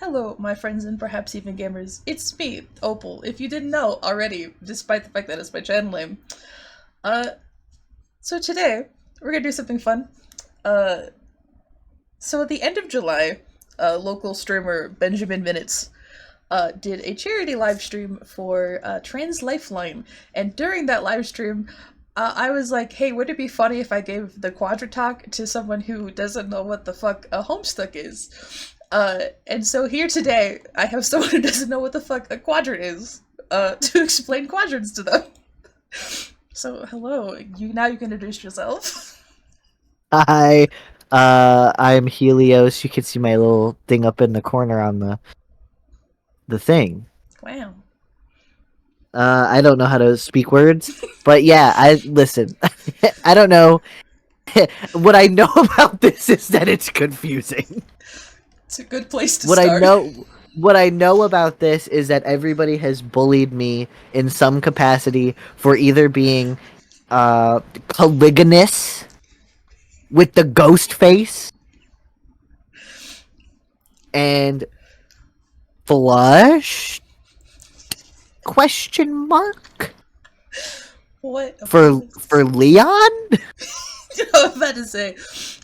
Hello, my friends and perhaps even gamers. It's me, Opal. If you didn't know already, despite the fact that it's my channel name. Uh, so today we're gonna do something fun. Uh, so at the end of July, local streamer Benjamin Minutes did a charity live stream for Trans Lifeline, and during that live stream, I was like, "Hey, would it be funny if I gave the quadrant talk to someone who doesn't know what the fuck a homestuck is?" And so here today, I have someone who doesn't know what the fuck a quadrant is, to explain quadrants to them. So, hello, you can introduce yourself. Hi, I'm Helios. You can see my little thing up in the corner on the thing. Wow. I don't know how to speak words, but yeah, I listen. I don't know. What I know about this is that it's confusing. It's a good place to What I start. know, what I know about this is that everybody has bullied me in some capacity for either being Caligulous with the ghost face and flush question mark What a for place. Leon? I was about to say,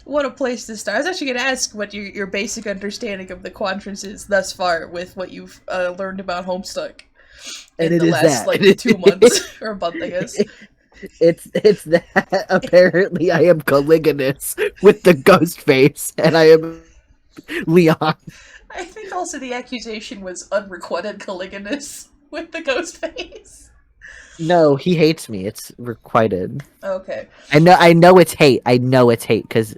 what a place to start. I was actually going to ask what your basic understanding of the quadrants is thus far with what you've learned about Homestuck And in it the is last, that. like, 2 months, or a month, I guess. It's that apparently I am Caligulous with the ghost face and I am Leon. I think also the accusation was unrequited Caligulous with the ghost face. No, he hates me. It's requited. Okay. I know it's hate. I know it's hate cuz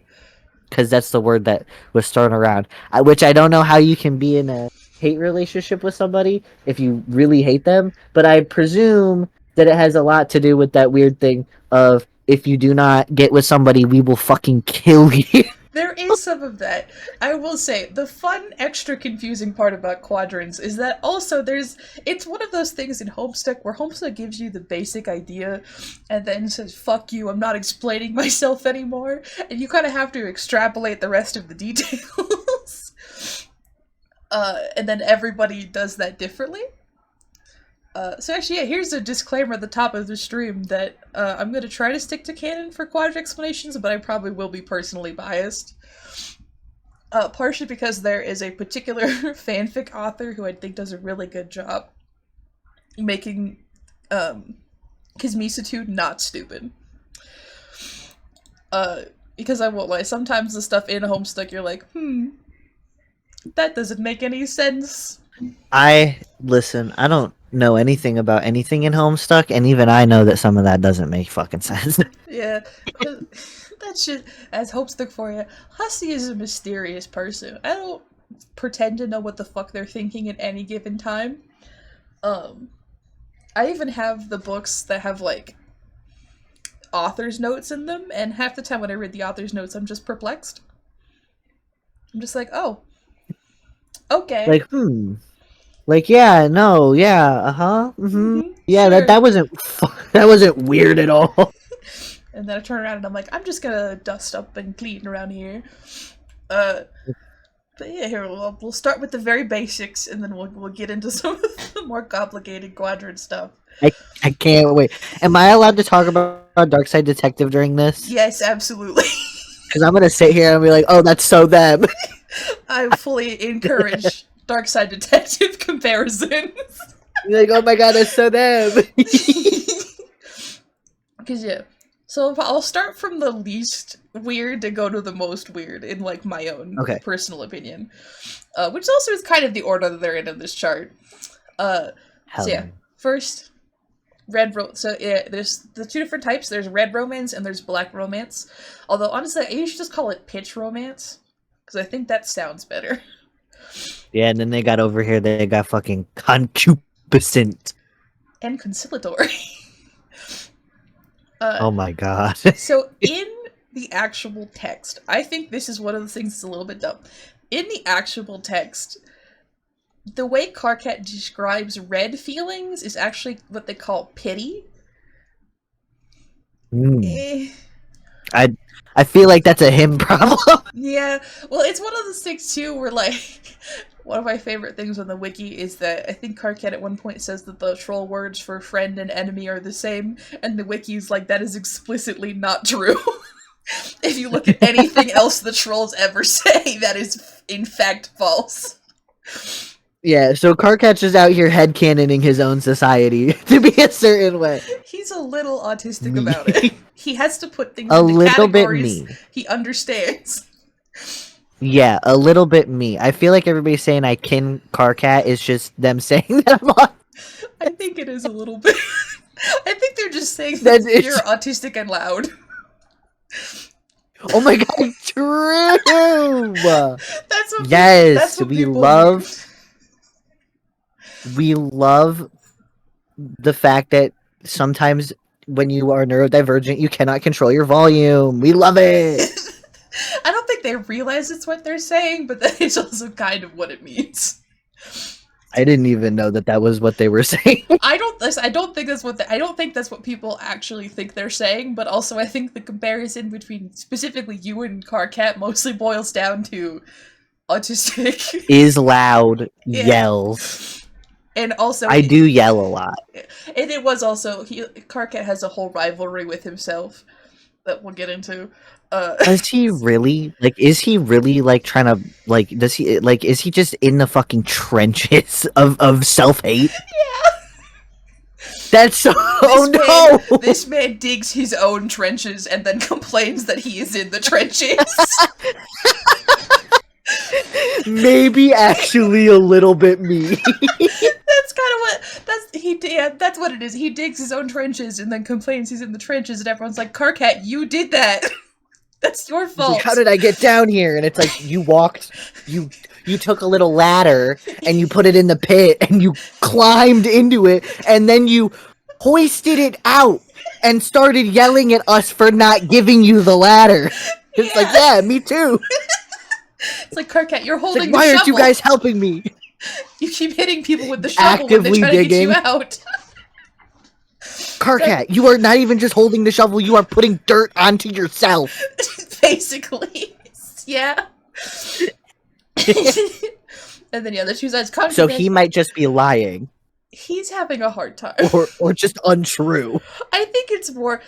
that's the word that was thrown around. Which I don't know how you can be in a hate relationship with somebody if you really hate them, but I presume that it has a lot to do with that weird thing of if you do not get with somebody, we will fucking kill you. There is some of that. I will say, the fun, extra confusing part about quadrants is that also it's one of those things in Homestuck where Homestuck gives you the basic idea and then says, fuck you, I'm not explaining myself anymore, and you kind of have to extrapolate the rest of the details. And then everybody does that differently. So actually, yeah, here's a disclaimer at the top of the stream that I'm going to try to stick to canon for quadrant explanations, but I probably will be personally biased. Partially because there is a particular fanfic author who I think does a really good job making Kismisitude not stupid. Because I won't lie, sometimes the stuff in Homestuck you're like, that doesn't make any sense. I listen, I don't know anything about anything in Homestuck, and even I know that some of that doesn't make fucking sense. Yeah, that shit, as Hopestuck for you, Hussey is a mysterious person. I don't pretend to know what the fuck they're thinking at any given time. Um, I even have the books that have, like, author's notes in them, and half the time when I read the author's notes, I'm just perplexed. I'm just like, oh, okay. like, like, yeah, no, yeah, uh-huh, yeah, that Sure. that wasn't that wasn't weird at all. And then I turn around and I'm like, I'm just gonna dust up and clean around here. Uh, but yeah, here we'll start with the very basics, and then we'll get into some of the more complicated quadrant stuff. I can't wait. Am I allowed to talk about Dark Side Detective during this? Yes, absolutely. Because I'm gonna sit here and be like, oh, that's so them. I fully encourage Dark Side Detective comparisons. Like, oh my god, that's so them. Because yeah, so I'll start from the least weird to go to the most weird in like my own Okay. personal opinion, which also is kind of the order that they're in this chart. Uh, so Hell yeah, yeah. first so yeah, there's the two different types. There's red romance and there's black romance. Although honestly, I usually just call it pitch romance because I think that sounds better. Yeah, and then they got over here, they got fucking concupiscent. And conciliatory. uh, Oh my god. so in the actual text, I think this is one of the things that's a little bit dumb. In the actual text, the way Karkat describes red feelings is actually what they call pity. Mm. Eh, I I feel like that's a him problem. Yeah, well, it's one of those things too where like one of my favorite things on the wiki is that I think Karkat at one point says that the troll words for friend and enemy are the same, and the wiki's like that is explicitly not true. If you look at anything else the trolls ever say, that is in fact false. Yeah, so Carcatch is out here headcanoning his own society to be a certain way. He's a little autistic Me. about it. He has to put things A into little bit categories me. he understands. Yeah, a little bit me. I feel like everybody's saying I kin Carcat is just them saying that I'm on. I think it is a little bit. I think they're just saying That's that it. you're autistic and loud. Oh my god, true! That's what Yes, that's what we people love need. we love the fact that sometimes when you are neurodivergent, you cannot control your volume. We love it. I don't think they realize it's what they're saying, but that is also kind of what it means. I didn't even know that that was what they were saying. I don't think that's what I don't think that's what people actually think they're saying. But also, I think the comparison between specifically you and Carcat mostly boils down to autistic. Is loud, Yeah. yells. And also, I do yell a lot. And it was also Carcat has a whole rivalry with himself that we'll get into. Does he really? Like, is he really like trying to like? Does he like? Is he just in the fucking trenches of self hate? Yeah. That's so. Oh no! This man digs his own trenches and then complains that he is in the trenches. Maybe actually a little bit me. That's kind of what that's what it is. He digs his own trenches and then complains he's in the trenches, and everyone's like, "Carcat, you did that. That's your fault." Like, how did I get down here? And it's like you walked, you took a little ladder and you put it in the pit and you climbed into it and then you hoisted it out and started yelling at us for not giving you the ladder. It's like, yeah, me too. It's like, Carcat, you're It's holding like, the why shovel. aren't you guys helping me? You keep hitting people with the shovel when they're Actively trying to get digging. you out. Carcat, you are not even just holding the shovel, you are putting dirt onto yourself. Basically. Yeah. And then, yeah, the two sides contradict. So he might just be lying. He's having a hard time. Or just untrue. I think it's more...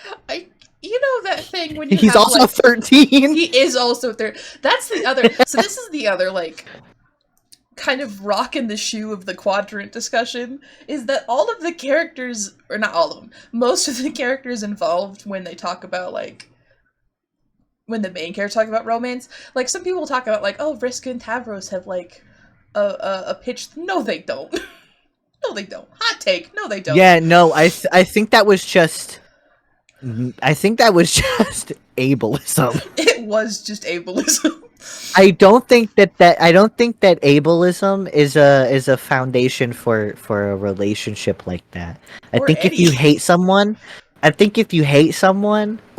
You know that thing when you He's have, also like, 13. He is also third. That's the other... So this is the other, like, kind of rock in the shoe of the quadrant discussion, is that all of the characters... Or not all of them. Most of the characters involved when they talk about, like... When the main characters talk about romance, like, some people talk about, like, oh, Vriska and Tavros have, like, a pitch... No, they don't. No, they don't. Hot take. No, they don't. Yeah, no, I think that was just... I think that was just ableism. It was just ableism. I don't think that ableism is a foundation for a relationship like that. I Or think if any. you hate someone,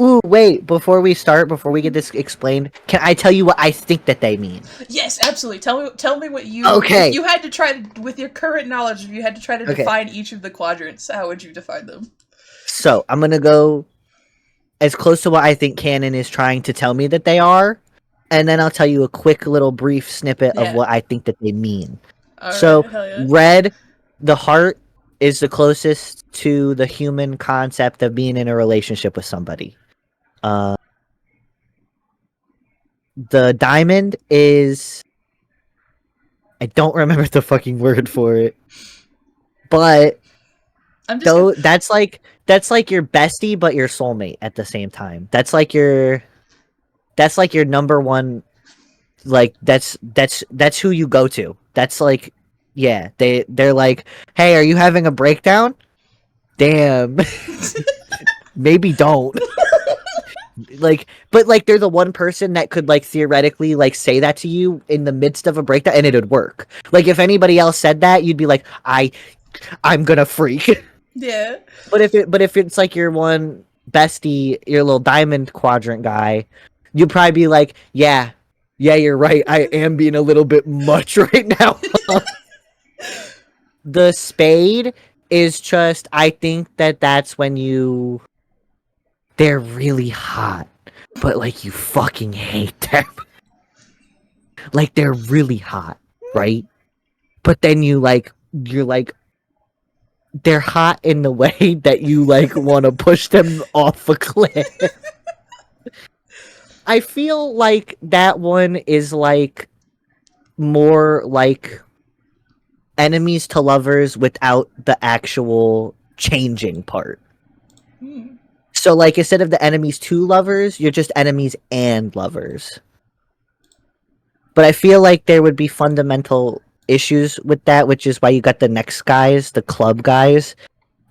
Ooh, wait, before we get this explained, can I tell you what I think that they mean? Yes, absolutely. Tell me what you... Okay. If you had to try to... With your current knowledge, if you had to try to Okay. define each of the quadrants, how would you define them? So, I'm gonna go as close to what I think canon is trying to tell me that they are, and then I'll tell you a quick little brief snippet Yeah. of what I think that they mean. Alright, So, hell yeah. red, the heart, is the closest to the human concept of being in a relationship with somebody. The diamond is... I don't remember the fucking word for it. But I'm just though that's like your bestie but your soulmate at the same time. That's like your number one, like that's who you go to. That's like, yeah, they're like, "Hey, are you having a breakdown?" Damn. Maybe don't. Like, but like they're the one person that could like theoretically like say that to you in the midst of a breakdown and it would work. Like if anybody else said that, you'd be like, I'm gonna freak. Yeah. But if it's like your one bestie, your little diamond quadrant guy, you'd probably be like, yeah, you're right. I am being a little bit much right now. The spade is just, I think that's when they're really hot. but like you fucking hate them. Like they're really hot, right? But then you're like they're hot in the way that you like want to push them off a cliff. I feel like that one is like more like enemies to lovers without the actual changing part. Hmm. So like instead of the enemies to lovers, you're just enemies and lovers. But I feel like there would be fundamental issues with that, which is why you got the next guys, the club guys,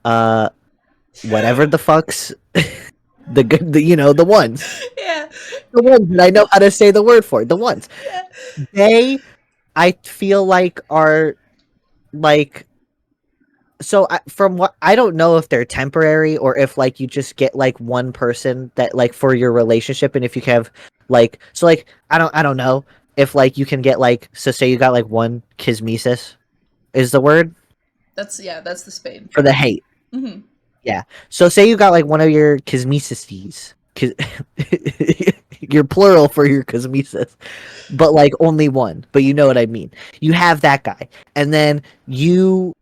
uh, whatever the fucks, the good, the ones, Yeah. the ones that I know how to say the word for, the ones. Yeah. They, I feel like are like so from what I don't know if they're temporary or if like you just get like one person that like for your relationship, and if you have like so like I don't know if like you can get like so say you got like one kismesis is the word That's the Spain. for the hate. Hmm. Yeah. So say you got like one of your kismesises. Your plural for your kismesis, but like only one. But you know what I mean. You have that guy, and then you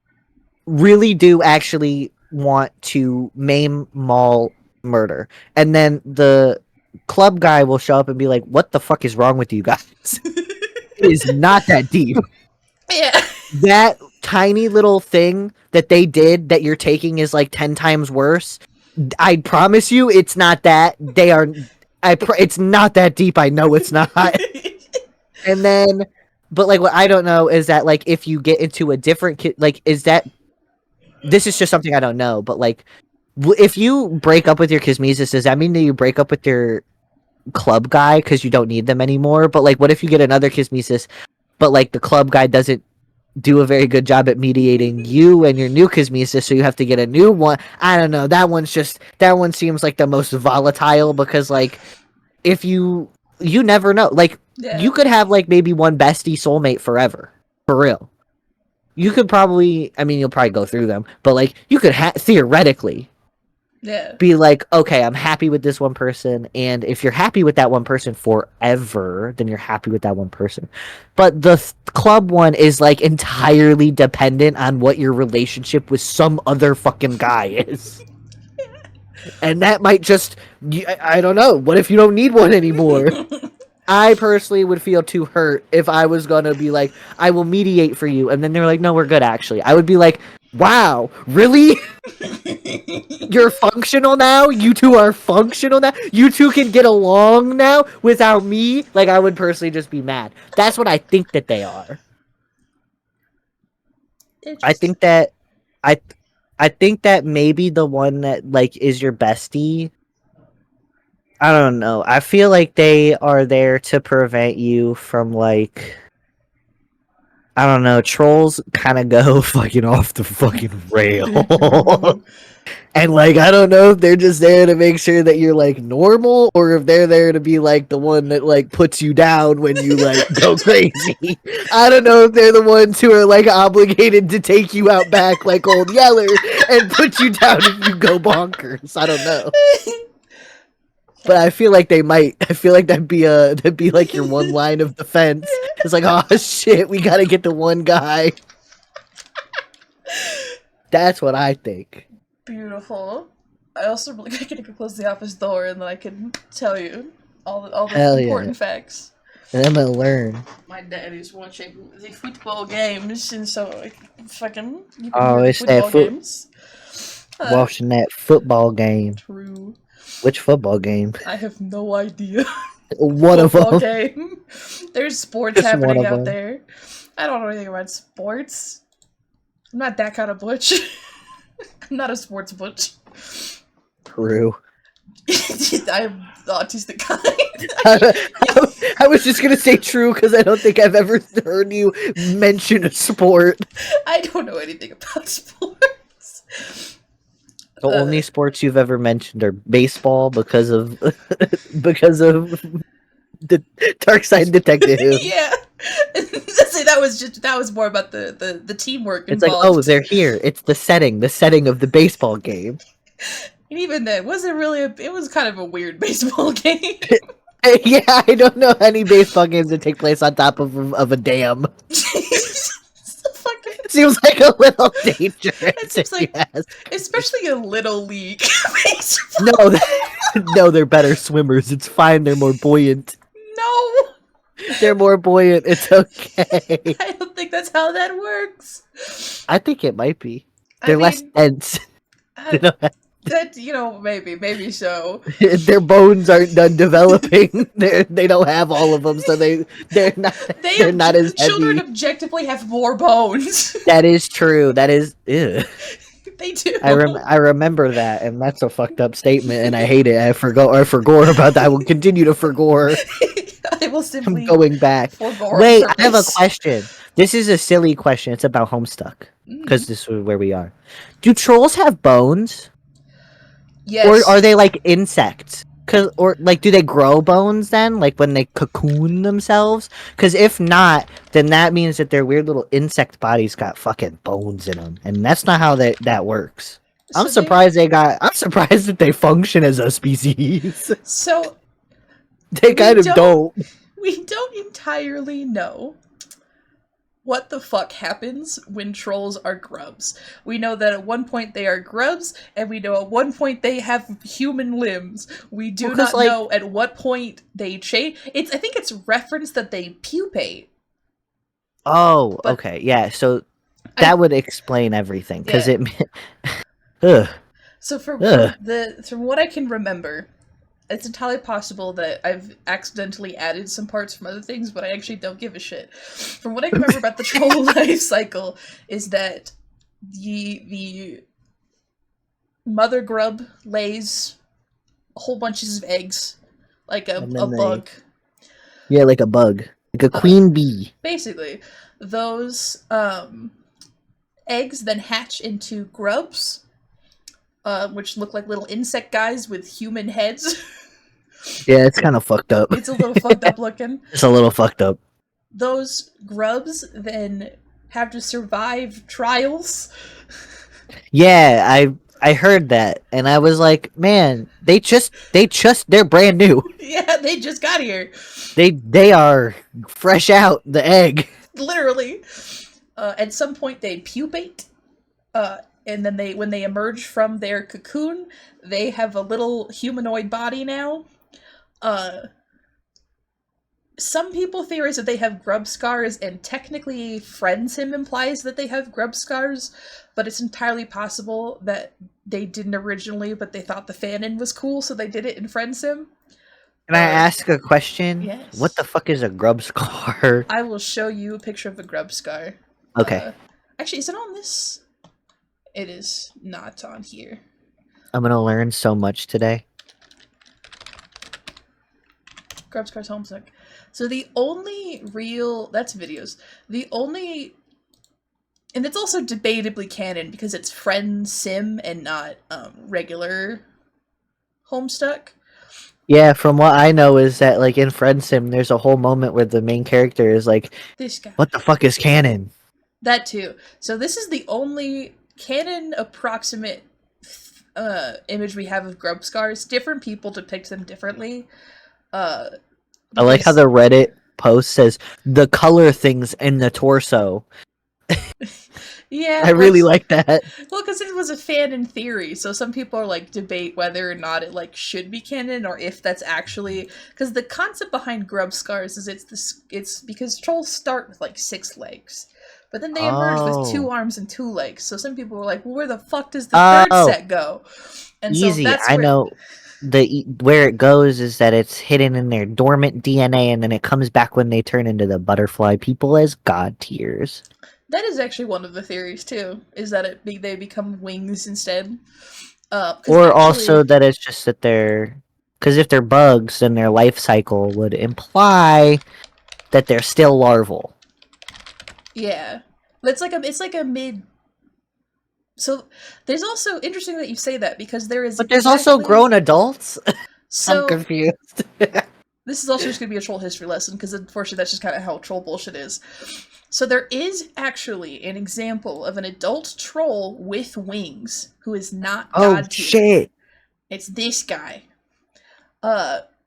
really do actually want to maim, maul, murder, and then the club guy will show up and be like, "What the fuck is wrong with you guys? It is not that deep." Yeah. That tiny little thing that they did that you're taking is like 10 times worse. I promise you it's not that. It's not that deep. I know it's not. And then but like what I don't know is that like if you get into a different like is that this is just something I don't know, but like if you break up with your kismesis, does that mean that you break up with your club guy because you don't need them anymore? But like what if you get another kismesis but like the club guy doesn't do a very good job at mediating you and your new kismesis, so you have to get a new one. I don't know. That one seems like the most volatile because like if you never know. Like Yeah. you could have like maybe one bestie soulmate forever. For real. You could probably I mean you'll probably go through them, but like you could theoretically Yeah. be like, okay, I'm happy with this one person, and if you're happy with that one person forever, then you're happy with that one person. But the club one is like entirely dependent on what your relationship with some other fucking guy is. And that might just I don't know. What if you don't need one anymore? I personally would feel too hurt if I was gonna be like, I will mediate for you, and then they're like, no, we're good actually. I would be like, wow, really? You're functional now? You two are functional now? You two can get along now without me? Like, I would personally just be mad. That's what I think that they are. I Interesting. think that I I think that maybe the one that like is your bestie. I don't know. I feel like they are there to prevent you from like I don't know, trolls kind of go fucking off the fucking rail. They do. And like I don't know if they're just there to make sure that you're like normal or if they're there to be like the one that like puts you down when you like go crazy. I don't know if they're the ones who are like obligated to take you out back like old Yeller and put you down if you go bonkers. I don't know. But I feel like they might. I feel like that'd be like your one line of defense. It's like, oh shit, we gotta get the one guy. That's what I think. Beautiful. I also really gotta go close the office door, and then I can tell you all the Hell important yeah. facts. And I'm gonna learn. My dad is watching the football games, and so I fucking you can Oh, hear the it's that football games. watching that football game. True. Which football game? I have no idea. One of Football them. game. There's sports Just one happening of out them. there. I don't know anything about sports. I'm not that kind of butch. I'm not a sports butch. True. I'm the autistic kind. I was just gonna say true because I don't think I've ever heard you mention a sport. I don't know anything about sports. The only sports you've ever mentioned are baseball because of the Dark Side Detective. Yeah. See, that was more about the teamwork It's like, involved. oh, they're here. It's the setting of the baseball game. And even then, wasn't really it was kind of a weird baseball game. Yeah, I don't know any baseball games that take place on top of a dam. So fucking, Seems like a little it dangerous if seems you like, ask. especially a little league baseball. No, no, they're better swimmers. It's fine. They're more buoyant. No, They're more buoyant. It's okay. I don't think that's how that works. I think it might be. I They're less mean, dense. They uh, don't have- that maybe so. their bones aren't done developing. They don't have all of them, so they're not they're not as Children heavy. objectively have more bones. That is true. That is. Ew. They do. I remember that, and that's a fucked up statement, and I hate it. I forgot. I forgore about that. I will continue to forgore. I will I'm simply going back. forego on Wait, I have a purpose. question. This is a silly question. It's about Homestuck Mm. because this is where we are. Do trolls have bones, Yes. or are they like insects? Or like, do they grow bones then, like when they cocoon themselves? Because if not, then that means that their weird little insect bodies got fucking bones in them, and that's not how that works. I'm So surprised I'm surprised that they function as a species. So They kind of don't. we don't entirely know what the fuck happens when trolls are grubs. We know that at one point they are grubs, and we know at one point they have human limbs. We do Well, 'cause, not like- know at what point they change. I think it's referenced that they pupate. Oh, But- okay, yeah. So I- that would explain everything, because Yeah. Ugh. So Ugh. from what I can remember, it's entirely possible that I've accidentally added some parts from other things, but I actually don't give a shit. From what I can remember about the troll life cycle is that the mother grub lays a whole bunches of eggs, like a And then bug. Yeah, like a bug, like a queen bee. Basically, those eggs then hatch into grubs, which look like little insect guys with human heads. Yeah, it's kind of fucked up. It's a little fucked up looking. It's a little fucked up. Those grubs then have to survive trials. Yeah, I heard that, and I was like, man, they're brand new. Yeah, they just got here. They are fresh out the egg. Literally. At some point they pupate. And then when they emerge from their cocoon, they have a little humanoid body now. Some people theorize that they have grub scars, and technically Friendsim implies that they have grub scars, but it's entirely possible that they didn't originally, but they thought the fanon was cool, so they did it in Friendsim. Can I ask a question? Yes. What the fuck is a grub scar? I will show you a picture of a grub scar. Okay. Actually, is it on this? It is not on here. I'm gonna learn so much today. Grub scars homesick. So the only real that's videos. The only and it's also debatably canon because it's friend sim and not regular Homestuck. Yeah, from what I know is that like in Friendsim, there's a whole moment where the main character is like, This guy. "What the fuck is canon?" That too. So this is the only canon approximate image we have of grub scars. Different people depict them differently. I like how the Reddit post says the color things in the torso. Yeah, I really like that. Well, because it was a fan in theory, so some people are like debate whether or not it like should be canon or if that's actually because the concept behind grub scars is it's because trolls start with like 6 legs, but then they emerge with 2 arms and 2 legs. So some people were like, well, where the fuck does the third set go? And Easy. so that's I where, know where it goes is that it's hidden in their dormant DNA, and then it comes back when they turn into the butterfly people as god tiers. that is actually one of the theories too. Is that they become wings instead? Or also that it's just that because if they're bugs, then their life cycle would imply that they're still larval. Yeah, but it's like a mid. So there's also interesting that you say that because there is. But there's also grown adults. So I'm confused. this is also just gonna be a troll history lesson because unfortunately that's just kind of how troll bullshit is. So there is actually an example of an adult troll with wings who is not Oh god tier. shit! It's this guy.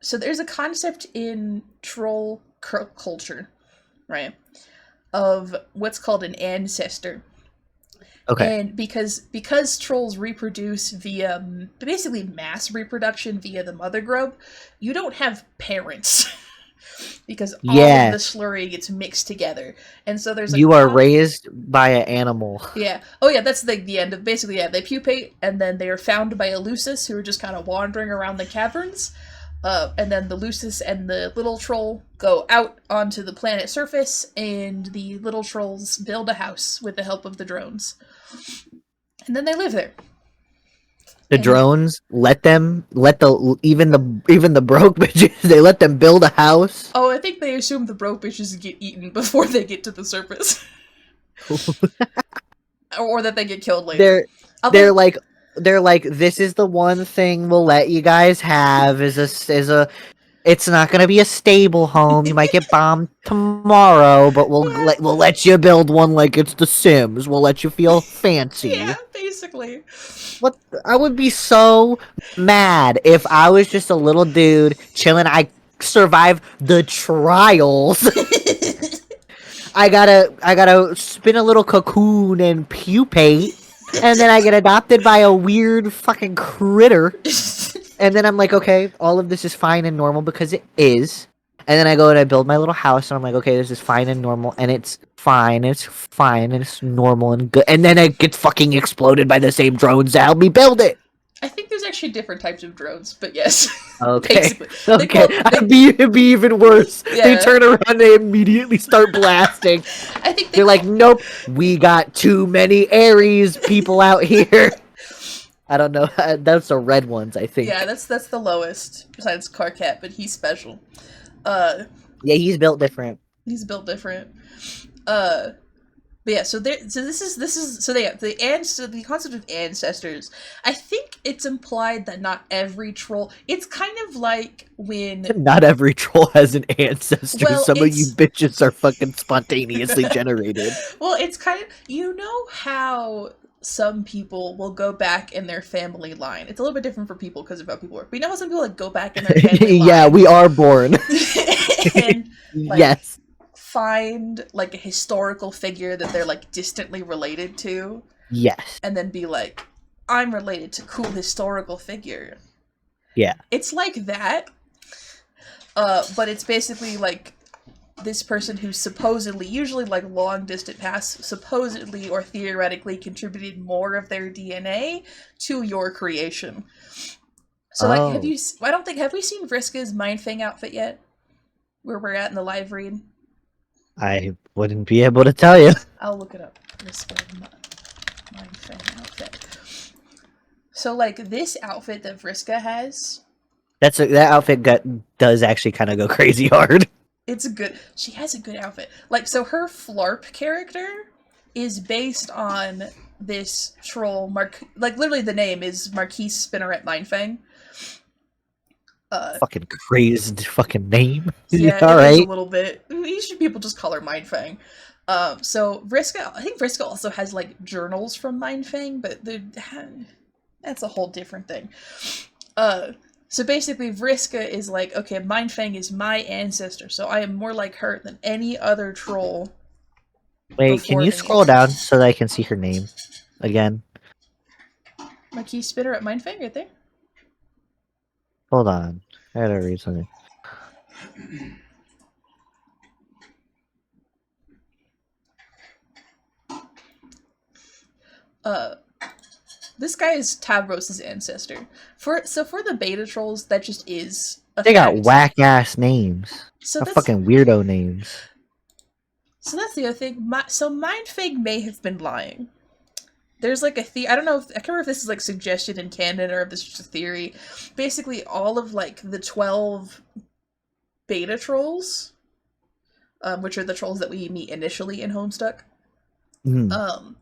So there's a concept in troll culture, right? Of what's called an ancestor. Okay. And because trolls reproduce via basically mass reproduction via the mother grub, you don't have parents because all of Yeah, the slurry gets mixed together. And so there's a you are raised by an animal. yeah. Oh yeah, that's the end of basically yeah, they pupate and then they are found by Eleusis who are just kind of wandering around the caverns. And then the Lucis and the little troll go out onto the planet surface, and the little trolls build a house with the help of the drones. And then they live there. The And drones let the even the broke bitches they let them build a house. oh, I think they assume the broke bitches get eaten before they get to the surface. Or that they get killed later. they're Although, they're like they're like this is the one thing we'll let you guys have is a it's not gonna be a stable home. You might get bombed tomorrow, but yeah, we'll let you build one like it's The Sims. We'll let you feel yeah, fancy. basically. What I would be so mad if I was just a little dude chilling. I survived the trials. I gotta spin a little cocoon and pupate, and then I get adopted by a weird fucking critter. And then I'm like, okay, all of this is fine and normal because it is. And then I go and I build my little house, and I'm like, okay, this is fine and normal, and it's fine, and it's normal and good. And then it gets fucking exploded by the same drones that helped me build it. I think there's actually different types of drones, but yes, Okay, basically, they okay, call they it'd be even worse. They yeah. turn around, they immediately start blasting. I think they They're like, call nope, we got too many Aries people out here. I don't know. That's the red ones, I yeah, think. that's the lowest besides Carcat, but he's special. Uh, Yeah, he's built different. he's built different. Uh, but yeah, so this is so the concept of ancestors. I think it's implied that not every troll. It's kind of like when Not every troll has an ancestor. well, Some of you it's bitches are fucking spontaneously generated. well, it's kind of you know how some people will go back in their family line. It's a little bit different for people because of how people work. But you know how some people like go back in their family Yeah, line we are born. and like Yes. find like a historical figure that they're like distantly related to Yes. and then be like, I'm related to cool historical figure. Yeah. It's like that, but it's basically like this person who supposedly, usually like long distant past, supposedly or theoretically contributed more of their DNA to your creation. So like, Oh, I don't think, have we seen Vriska's Mindfang outfit yet? Where we're at in the live read? I wouldn't be able to tell you. I'll look it up. Vriska Mindfang outfit. So like this outfit that Vriska has, That outfit does actually kind of go crazy hard. it's a good. She has a good outfit. Like so, her Flarp character is based on this troll. Like literally, the name is Marquise Spinneret Mindfang. Fucking crazed fucking name. Yeah, All it is a right. little bit. Usually, people just call her Mindfang. So Vriska, I think Vriska also has like journals from Mindfang, but that's a whole different thing. So basically, Vriska is like, okay, Mindfang is my ancestor, so I am more like her than any other troll Wait, can before you me. scroll down so that I can see her name again? My key spitter at Mindfang right there. Hold on. I gotta read something. Uh, this guy is Tavros's ancestor. For the beta trolls, that just is a They got fact. whack ass names. So Got that's fucking weirdo names. so that's the other thing. So Mindfang may have been lying. There's like I don't know if I can't remember if this is like suggested in canon or if this is just a theory. Basically, all of like the 12 beta trolls, which are the trolls that we meet initially in Homestuck, Mhm.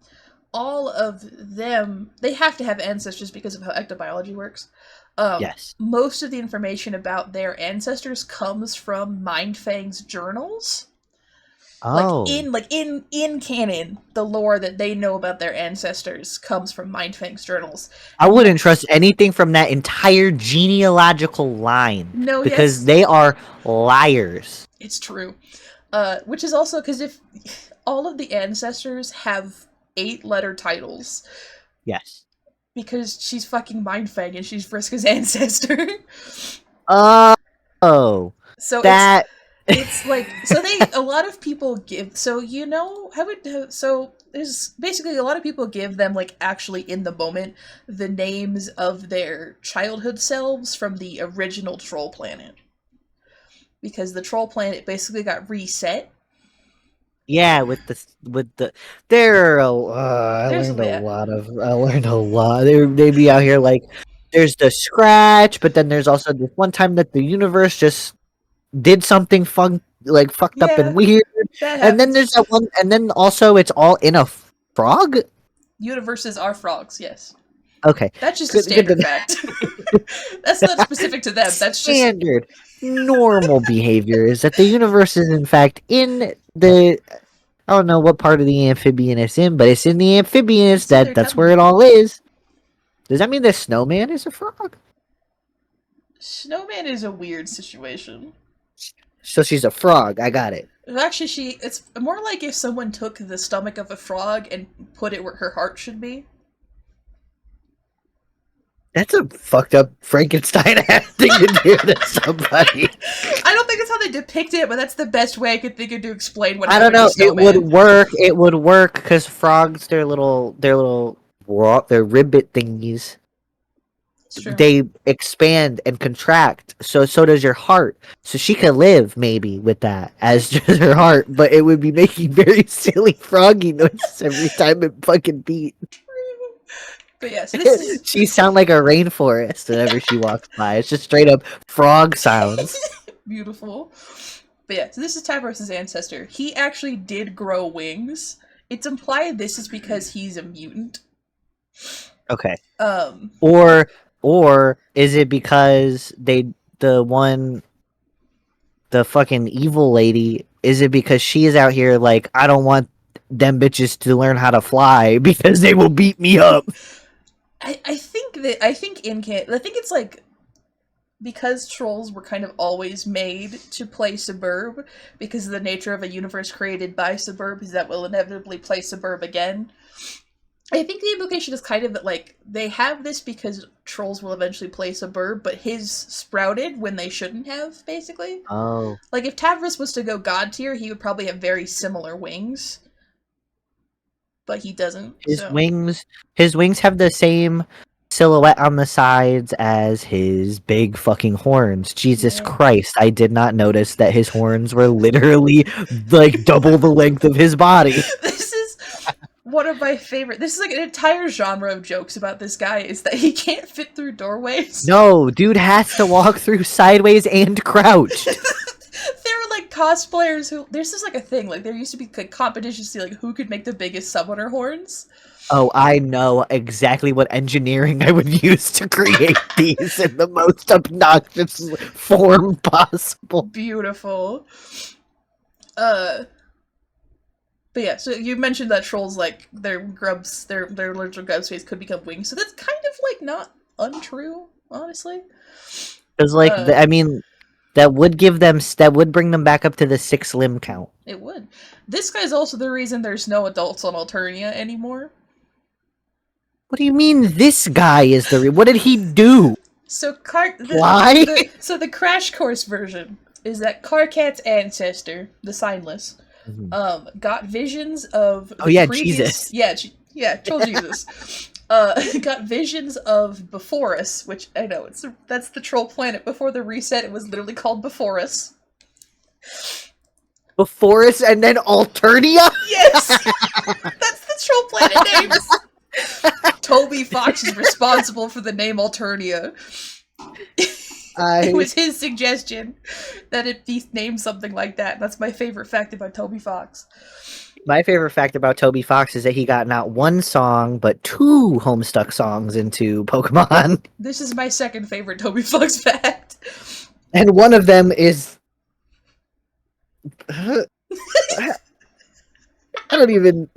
all of them they have to have ancestors because of how ectobiology works. Yes. Most of the information about their ancestors comes from Mindfang's journals. Oh. Like in canon, the lore that they know about their ancestors comes from Mindfang's journals. I wouldn't Yes. trust anything from that entire genealogical line No, because yes, they are liars. it's true. Which is also because if all of the ancestors have 8-letter titles, Yes. because she's fucking Mindfang and she's Vriska's ancestor. Oh, So that. it's like, so they, a lot of people give, so you know how it, so there's basically a lot of people give them, like, actually in the moment, the names of their childhood selves from the original troll planet, because the troll planet basically got reset. Yeah, with the there. I There's learned a yeah, lot of. I learned a lot. They be out here like there's the scratch, but then there's also this one time that the universe just did something fucked up and yeah, weird, that and then happens. there's that one, and then also it's all in a frog. Universes are frogs, yes. Okay, That's just a good to standard fact. That's not specific to them. That's just standard normal behavior is that the universe is in fact in the I don't know what part of the amphibian it's in, but it's in the amphibians. it's in their That's where tummy. it all is. Does that mean the snowman is a frog? Snowman is a weird situation. So she's a frog. I got it. Actually, it's more like if someone took the stomach of a frog and put it where her heart should be. That's a fucked up Frankenstein thing to do to somebody. I don't think that's how they depict it, but that's the best way I could think of to explain what I don't happened to know. It would Snowman. work. It would work because frogs, their ribbit thingies, It's true. they expand and contract. So does your heart. So she could live maybe with that as just her heart, but it would be making very silly froggy noises every time it fucking beat. But yeah, so this is She sound like a rainforest whenever she walks by. It's just straight up frog sounds. beautiful. But yeah, so this is Tavros' ancestor. He actually did grow wings. It's implied this is because he's a mutant. Okay. Um, Or is it because the one the fucking evil lady, is it because she is out here like I don't want them bitches to learn how to fly because they will beat me up. I think I think it's like because trolls were kind of always made to play suburb because of the nature of a universe created by suburb is that will inevitably play suburb again. I think the implication is kind of that like they have this because trolls will eventually play suburb, but his sprouted when they shouldn't have, basically. Oh. Like if Tavros was to go god tier, he would probably have very similar wings. But he doesn't, His so wings his wings have the same silhouette on the sides as his big fucking horns. Jesus yeah. Christ, I did not notice that his horns were literally like double the length of his body. This is one of my favorite. This is like an entire genre of jokes about this guy is that he can't fit through doorways. No, dude has to walk through sideways and crouched. There were like cosplayers who this is like a thing. Like there used to be like competitions to see like who could make the biggest summoner horns. Oh, I know exactly what engineering I would use to create these in the most obnoxious form possible. Beautiful. But yeah, so you mentioned that trolls like their allergic grub space could become wings. So that's kind of like not untrue, honestly. Because, like, Uh, I mean, that would bring them back up to the 6 limb count. it would. This guy's also the reason there's no adults on Alternia anymore. What do you mean this guy is what did he do? So Why? the Crash Course version is that Karkat's ancestor, the Signless, got visions of Oh yeah, Jesus. Yeah, troll Jesus. Got visions of Before Us, which I know that's the troll planet. Before the reset, it was literally called Before Us. Before us and then Alternia? Yes, that's the troll planet names. Toby Fox is responsible for the name Alternia. It was his suggestion that it be named something like that. That's my favorite fact about Toby Fox. My favorite fact about Toby Fox is that he got not one song, but 2 Homestuck songs into Pokemon. This is my second favorite Toby Fox fact. And one of them is... I don't even.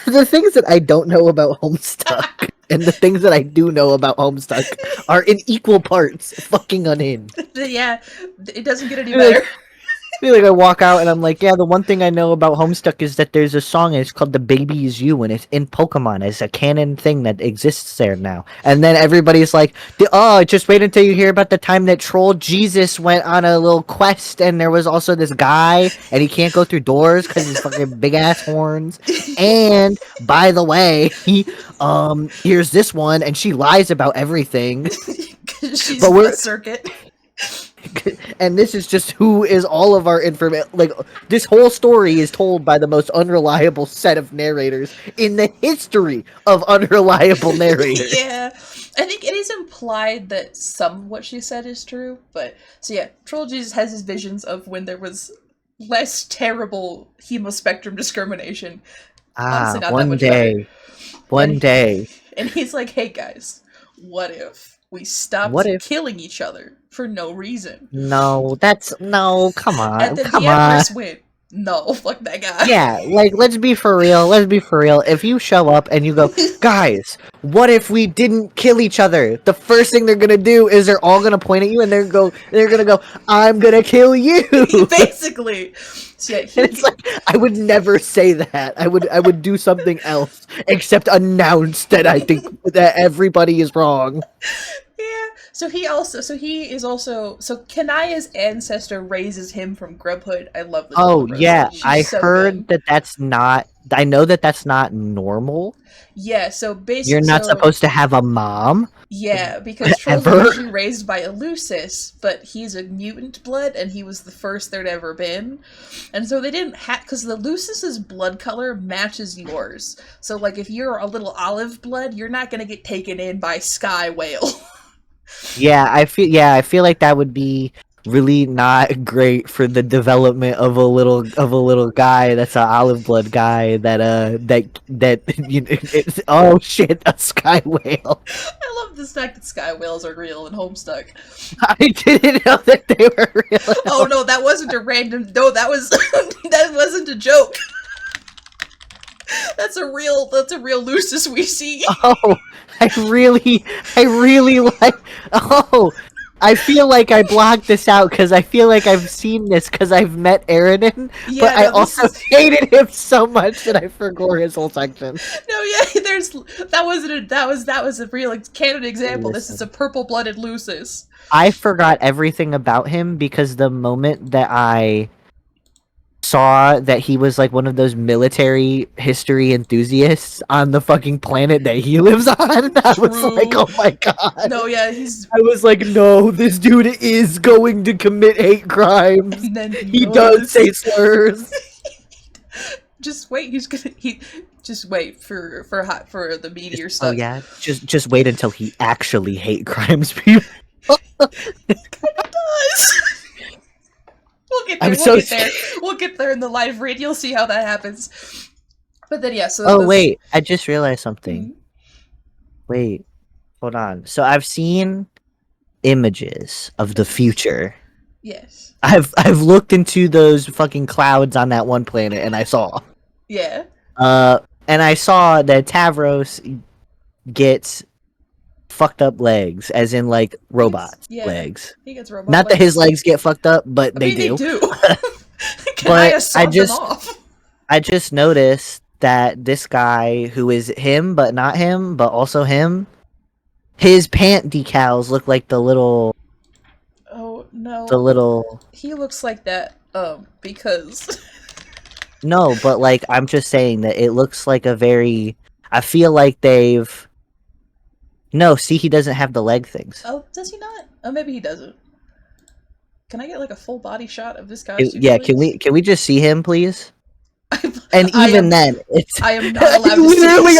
The things that I don't know about Homestuck and the things that I do know about Homestuck are in equal parts fucking unhinged. Yeah, it doesn't get any Like, better. I feel like I walk out and I'm like, yeah, the one thing I know about Homestuck is that there's a song and it's called "The Baby Is You" and it's in Pokemon as a canon thing that exists there now. And then everybody's like, oh, just wait until you hear about the time that Troll Jesus went on a little quest and there was also this guy and he can't go through doors because his fucking big ass horns. And by the way, here's this one and she lies about everything. She's But the circuit. And this is just who is all of our information. Like, this whole story is told by the most unreliable set of narrators in the history of unreliable narrators. Yeah, I think it is implied that some of what she said is true, but so yeah, Troll Jesus has his visions of when there was less terrible hemospectrum discrimination. Honestly, not that much better. One day, And he's like, "Hey guys, what if we stopped what if? killing each other for no reason?" No, come on, And then come the on. Empress went, "No, fuck that guy." Yeah, like, let's be for real. Let's be for real. If you show up and you go, guys, what if we didn't kill each other? The first thing they're gonna do is they're all gonna point at you and they're gonna go, I'm gonna kill you. Basically. So yeah, And it's like, I would never say that. I would do something else except announce that I think that everybody is wrong. yeah. So he is also so Kanaya's ancestor raises him from grubhood. I love the Oh developers. yeah, She's I so heard good. that's not. I know that that's not normal. Yeah, so basically You're not supposed to have a mom. yeah, because trolls are Ever. usually raised by Eleusis, but he's a mutant blood, and he was the first there'd ever been. And so they didn't have, because the Eleusis' blood color matches yours. So, like, if you're a little olive blood, you're not gonna get taken in by Sky Whale. Yeah, I feel like that would be really not great for the development of a little guy that's an olive blood guy that you know, it's, oh shit, a sky whale. I love the fact that Sky Whales are real in Homestuck. I didn't know that they were real. Oh no, that wasn't a random. No, that was that wasn't a joke. That's a real Lucis we see. Oh, I really like. Oh, I feel like I blocked this out because I feel like I've seen this because I've met Aridin, Yeah, but I no, also hated him so much that I forgot his whole section. No, yeah, that was a real canon example. This is a purple-blooded Lucis. I forgot everything about him because the moment that I saw that he was like one of those military history enthusiasts on the fucking planet that he lives on, I was like, oh my god. No, yeah, I was like, no, this dude is going to commit hate crimes. and then He does say slurs. Just wait, just wait for the meteor Oh stuff. yeah, just wait until he actually hate crimes people. Does. We'll get there. We'll get there in the live read. You'll see how that happens. But then yeah, so Oh wait, I just realized something. Mhm. Wait, hold on. So I've seen images of the future. Yes. I've looked into those fucking clouds on that one planet and I saw. Yeah. And I saw that Tavros gets fucked up legs, as in like robots legs. He gets robot Not that his legs get fucked up, but I they mean, do. But I just noticed that this guy who is him but not him, but also him, his pant decals look like the little. Oh no. The little. He looks like that. Because. No, but like I'm just saying that it looks like a very. I feel like they've. No, see, he doesn't have the leg things. Oh, does he not? Oh, maybe he doesn't. Can I get like a full body shot of this guy? Yeah, please? can we just see him, please? And even then, it's I am not allowed to literally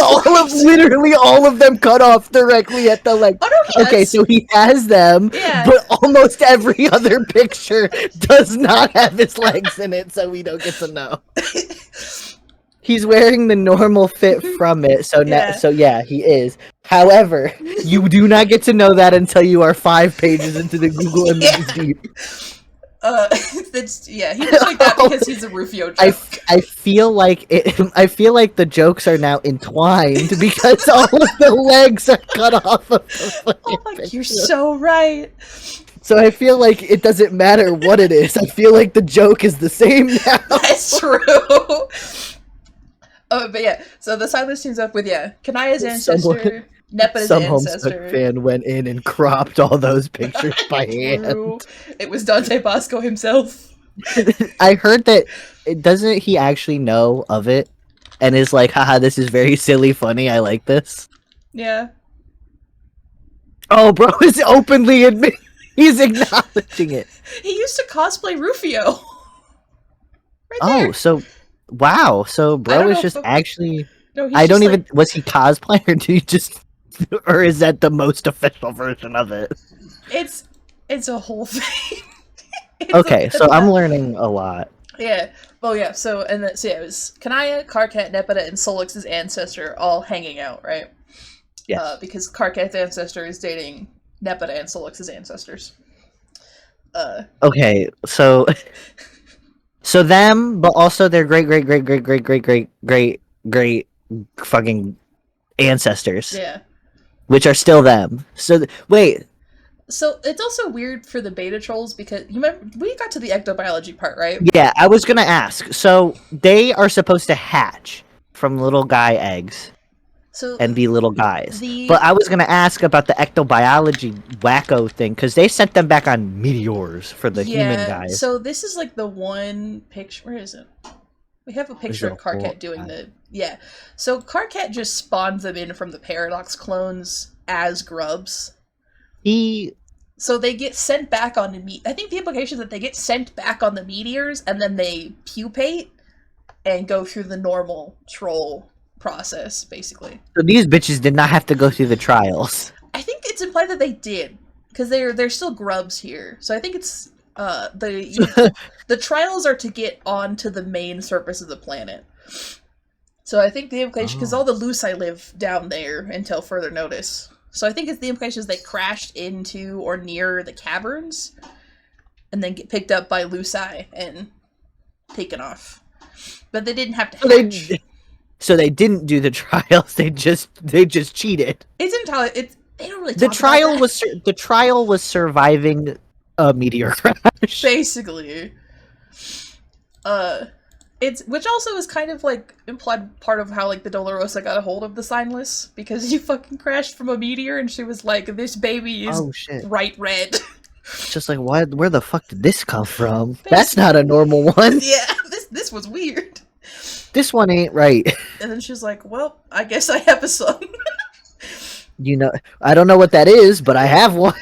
see literally all of them cut off directly at the leg. Oh, no, Okay, so he has them, Yeah. but almost every other picture does not have his legs in it, so we don't get to know. He's wearing the normal fit from it, so yeah, he is. However, you do not get to know that until you are 5 pages into the Google Images deep. He was like that because he's a Rufio I, joke. I feel like it. I feel like the jokes are now entwined because all of the legs are cut off of the Oh fucking my, you're picture. so right. So I feel like it doesn't matter what it is. I feel like the joke is the same now. That's true. But yeah, so the Silas teams up with Kanaya's ancestor, Nepida's Some Homestuck ancestor. fan went in and cropped all those pictures by True. hand. It was Dante Bosco himself. I heard that doesn't he actually know of it and is like, haha, this is very silly funny, I like this. Yeah. Oh, bro is openly admitting he's acknowledging it. He used to cosplay Rufio. Right Oh, there. so wow, so I bro don't is know just if- actually No, he's I don't just even was he cosplay or did he just or is that the most official version of it? It's a whole thing. Okay, so I'm learning a lot. Yeah. Oh yeah. So it was Kanaya, Karkat, Nepeta, and Solix's ancestor all hanging out, right? Yes. Because Karkat's ancestor is dating Nepeta and Solix's ancestors. Okay, so them, but also their great fucking ancestors, Yeah. which are still them. So wait, So it's also weird for the beta trolls because you remember we got to the ectobiology part, right? yeah, I was gonna ask. So they are supposed to hatch from little guy eggs So and be little guys. But I was gonna ask about the ectobiology wacko thing because they sent them back on meteors for the human guys. So this is like the one picture. Where is it? We have a picture of Karkat doing So Karkat just spawns them in from the Paradox clones as grubs. So they get sent back on the I think the implication is that they get sent back on the meteors and then they pupate and go through the normal troll process, basically. So these bitches did not have to go through the trials. I think it's implied that they did because they're still grubs here. So I think it's the trials are to get onto the main surface of the planet. So I think the implication, because all the Luci live down there until further notice. So I think it's the implication is they crashed into or near the caverns and then get picked up by Luci and taken off. But they didn't have to hatch. So they didn't do the trials. They just cheated. It's entirely they don't really The talk trial about that. the trial was surviving a meteor crash. Basically. It's which also is kind of like implied part of how like the Dolorosa got a hold of the Signless because he fucking crashed from a meteor and she was like, this baby is bright red. Just like where the fuck did this come from? Basically. That's not a normal one. Yeah, this was weird. This one ain't right. And then she's like, well, I guess I have a son. You know, I don't know what that is, but I have one.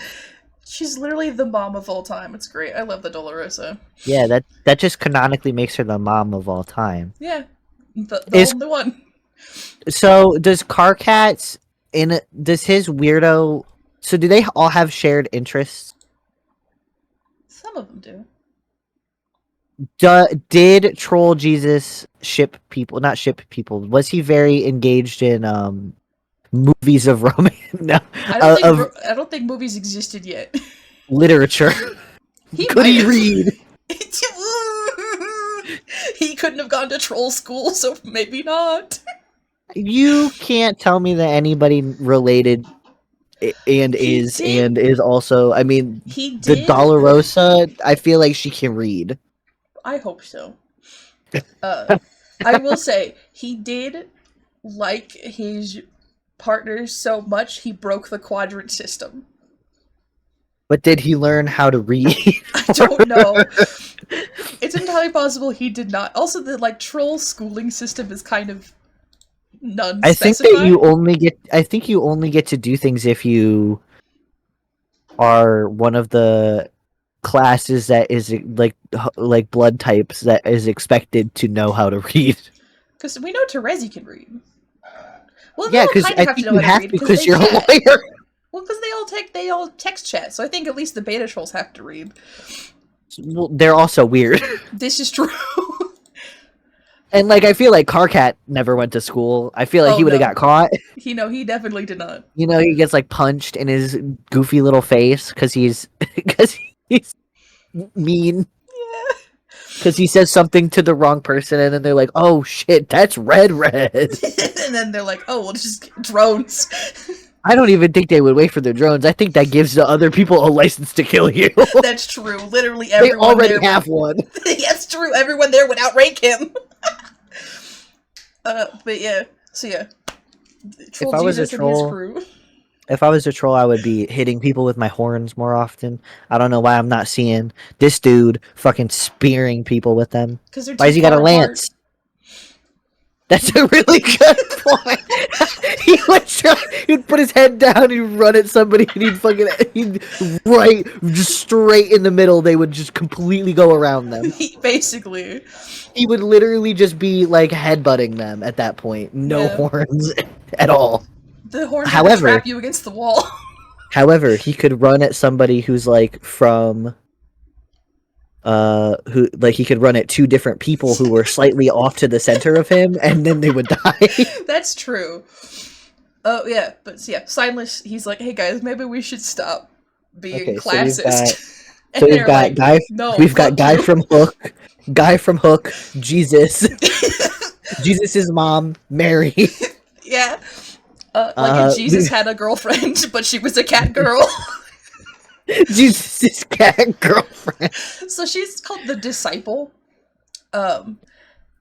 She's literally the mom of all time. It's great. I love the Dolorosa. Yeah, that just canonically makes her the mom of all time. Yeah, the only one. So does Karkat's does his weirdo? So do they all have shared interests? Some of them do. Did Troll Jesus ship people? Not ship people. Was he very engaged in movies of romance? No, I don't think movies existed yet. Literature. Could he read? He couldn't have gone to troll school, so maybe not. You can't tell me that anybody related is also. I mean, the Dolorosa. I feel like she can read. I hope so. I will say he did like his partners so much he broke the quadrant system. But did he learn how to read? I don't know. It's entirely possible he did not. Also, the troll schooling system is kind of non-specified. I think that you only get to do things if you are one of the classes that is like blood types that is expected to know how to read. Because we know Terezi can read. Well, yeah, because I think you have to because you're a lawyer. Well, because they all text chat, so I think at least the beta trolls have to read. Well, they're also weird. This is true. And I feel like Karkat never went to school. I feel like he would have got caught. He definitely did not. He gets punched in his goofy little face because he's mean Yeah. because he says something to the wrong person, and then they're like, "Oh shit, that's red." And then they're like, oh, well, it's just drones. I don't even think they would wait for their drones. I think that gives the other people a license to kill you. That's true. Literally They everyone already there have one. That's true. Everyone there would outrank him. But yeah. So yeah. Troll If I was a Jesus and his troll, crew. if I was a troll, I would be hitting people with my horns more often. I don't know why I'm not seeing this dude fucking spearing people with them. Because they're Why too has he got a far apart. lance? That's a really good point. he would try, he'd put his head down, he'd run at somebody, and he'd right, just straight in the middle. They would just completely go around them. Basically. He would literally just be like headbutting them at that point. No Yeah. horns at all. The horns would However- trap you against the wall. However, he could run at somebody who's like from who like he could run at two different people who were slightly off to the center of him, and then they would die. That's true. Oh yeah, but yeah, Signless, he's like, hey guys, maybe we should stop being Okay, so we've classist. And So we've they're got like, guy. no, We've got fuck guy you. from Hook, Jesus, Jesus' mom, Mary. Yeah. Like if Jesus had a girlfriend, but she was a cat girl. Jesus' cat girlfriend. So she's called the Disciple.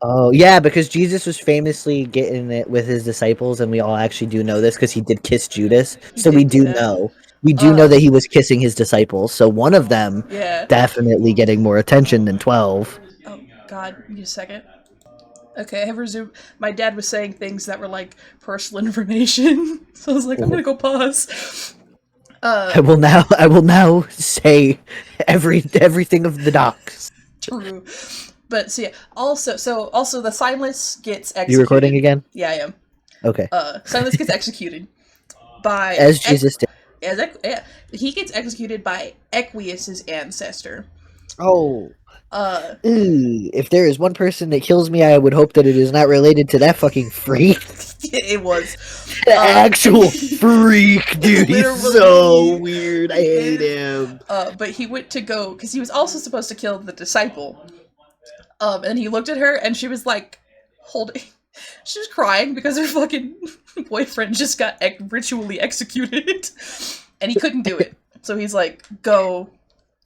Oh yeah, because Jesus was famously getting it with his disciples, and we all actually do know this because he did kiss Judas. So did we do do that. know. We do know that he was kissing his disciples. So one of them Yeah. definitely getting more attention than 12. Oh God, give me a second. Okay, I have resumed. My dad was saying things that were like personal information, so I was like, I'm gonna go pause. I will now say everything of the docs. True. But so yeah, also the Signless gets executed. You recording again? Yeah, I am. Okay. Signless gets executed by As Jesus did. he gets executed by Equius's ancestor. Oh. If there is one person that kills me, I would hope that it is not related to that fucking freak. It was The actual freak, dude. He's literally- so weird. I hate him. but he went to go because he was also supposed to kill the disciple. And he looked at her and she was like holding. She was crying because her fucking boyfriend just got ritually executed, and he couldn't do it. So he's like, "Go,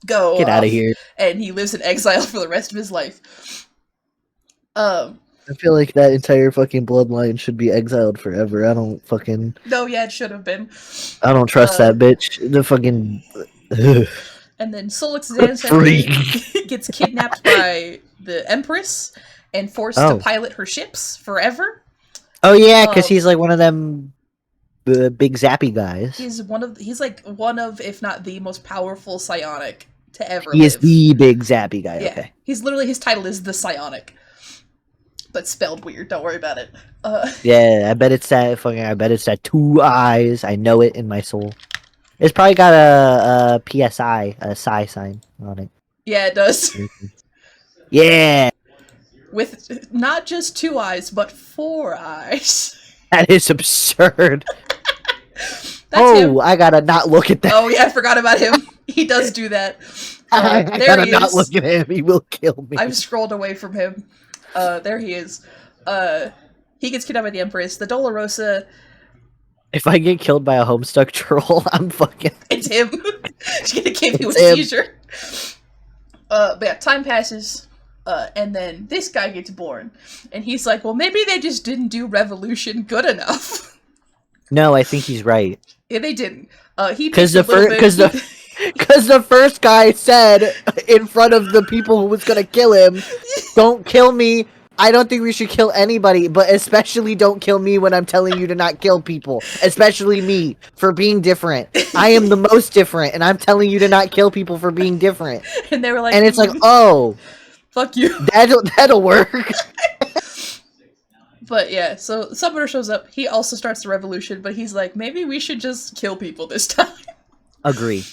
Get out of here." And he lives in exile for the rest of his life. I feel like that entire fucking bloodline should be exiled forever. I don't fucking. No, yeah, it should have been. I don't trust that bitch. The fucking. And then Solix's ancestor Freak. gets kidnapped by the Empress and forced to pilot her ships forever. Oh yeah, because he's like one of them big zappy guys. He's like one of, if not the most powerful psionic to ever He live. is the big zappy guy. Yeah. Okay. He's literally, his title is the Psionic. But spelled weird, don't worry about it. Yeah, I bet it's that 2 eyes. I know it in my soul. It's probably got a PSI, a psi sign on it. Yeah, it does. Yeah, With not just 2 eyes, but 4 eyes. that is absurd. That's him. I gotta not look at that. Oh yeah, I forgot about him. He does do that. I There gotta he not is. look at him. He will kill me. I've scrolled away from him. There he is. He gets kidnapped by the Empress. The Dolorosa, If I get killed by a Homestuck troll, I'm fucking. it's him. She's gonna give you a It's him. seizure. But yeah, time passes. And then this guy gets born. And he's like, well, maybe they just didn't do revolution good enough. No, I think he's right. Yeah, they didn't. He Because makes a little bit- Because the first guy said in front of the people who was gonna kill him, "Don't kill me. I don't think we should kill anybody, but especially don't kill me when I'm telling you to not kill people. Especially me for being different. I am the most different, and I'm telling you to not kill people for being different." And they were like, And it's like, oh, fuck you. that'll work. But yeah, so Summoner shows up. He also starts the revolution, but he's like, maybe we should just kill people this time. Agree.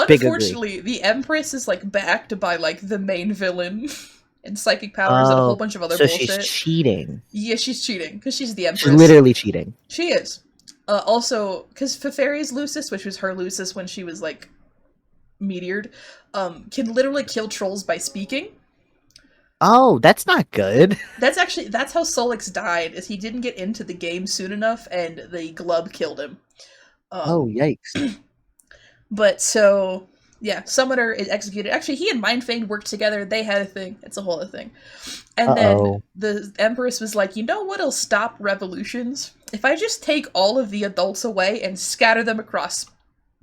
Big Unfortunately, the Empress is like backed by like the main villain and psychic powers and a whole bunch of other so bullshit. she's cheating. Yeah, she's cheating because she's the Empress. She's literally cheating. She is. Also, because Feferi's Lucis, which was her Lucis when she was like meteored, can literally kill trolls by speaking. Oh, that's not good. That's how Solix died. Is he didn't get into the game soon enough, and the glub killed him. Oh, Um, yikes. but so yeah, Summoner is executed. Actually, he and Mindfang worked together. They had a thing. It's a whole other thing. And then Uh-oh. the Empress was like, you know what'll stop revolutions? If I just take all of the adults away and scatter them across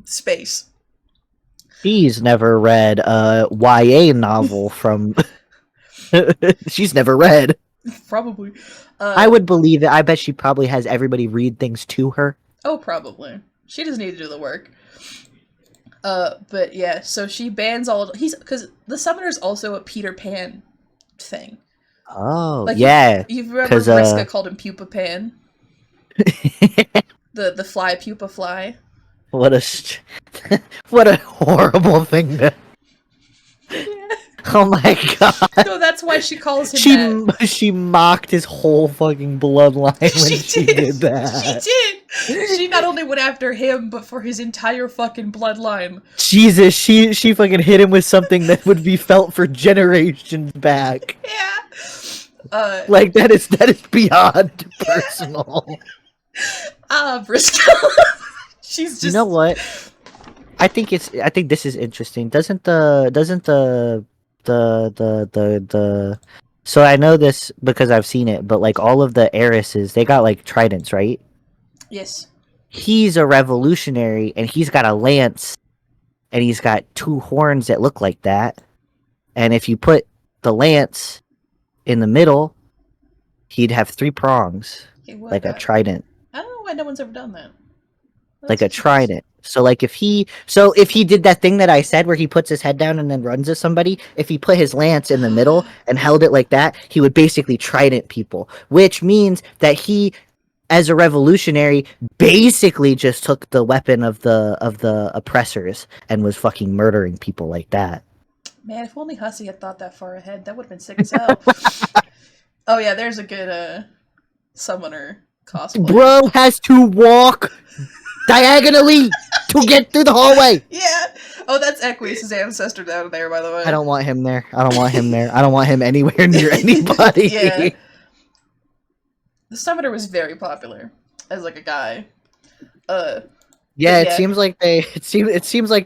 space. She's never read a YA novel from... She's never read. Probably. I would believe it. I bet she probably has everybody read things to her. Oh, probably. She doesn't need to do the work. But yeah, so she bans all. He's because the Summoner's also a Peter Pan thing. Oh, Like yeah. you remember 'Cause, Vriska called him Pupa Pan, the fly Pupa fly. what a what a horrible thing to... Yeah. Oh my god. No, that's why she calls him that. She mocked his whole fucking bloodline when she did that. She did. She not only went after him, but for his entire fucking bloodline. Jesus, she fucking hit him with something that would be felt for generations back. Yeah. Like that is beyond personal. Briscoe. She's just. You know what? I think this is interesting. Doesn't the so I know this because I've seen it, but like all of the heiresses, they got like tridents, right? Yes. He's a revolutionary and he's got a lance and he's got two horns that look like that. And if you put the lance in the middle, he'd have three prongs, Okay, like a trident. I don't know why no one's ever done that. Like a trident. So like if he did that thing that I said where he puts his head down and then runs at somebody, if he put his lance in the middle and held it like that, he would basically trident people, which means that he, as a revolutionary, basically just took the weapon of the oppressors and was fucking murdering people like that. Man, if only Hussey had thought that far ahead, that would have been sick as hell. Oh yeah, there's a good summoner cosplay. Bro has to walk diagonally to get through the hallway. Yeah. Oh, that's Equus' ancestor down there, by the way. I don't want him there. I don't want him there. I don't want him anywhere near anybody. Yeah. The summoner was very popular as like a guy. Yeah, it seems like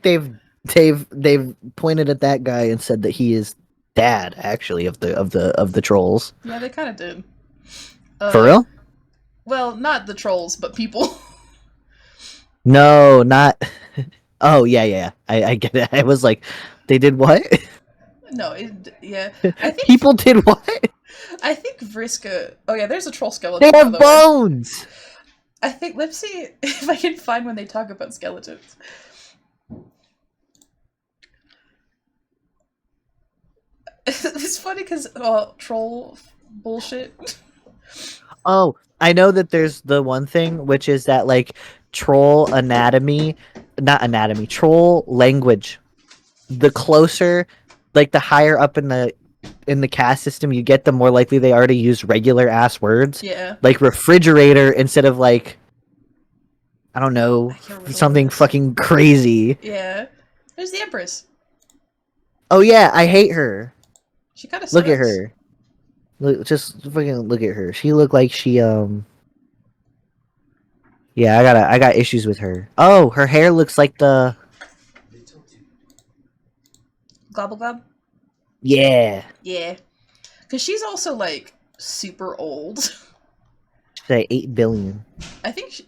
they've pointed at that guy and said that he is dad actually of the trolls. Yeah, they kind of did. For real? Well, not the trolls, but people. No, not. Oh yeah. I get it. I was like, they did what? No, yeah. I think people did what? I think Vriska. Oh yeah, there's a troll skeleton. They have bones. I think. Let's see if I can find when they talk about skeletons. It's funny because troll bullshit. Oh, I know that there's the one thing, which is that like troll troll language. The closer, like the higher up in the caste system you get, the more likely they are to use regular ass words. Yeah. Like refrigerator instead of like, I don't know, something fucking crazy. Yeah. There's the Empress. Oh yeah, I hate her. She kind of look at her. Just fucking look at her. She looked like she Yeah, I got issues with her. Oh, her hair looks like the Gobble Gob? Yeah. Yeah. Because she's also like super old. She's like 8 billion. I think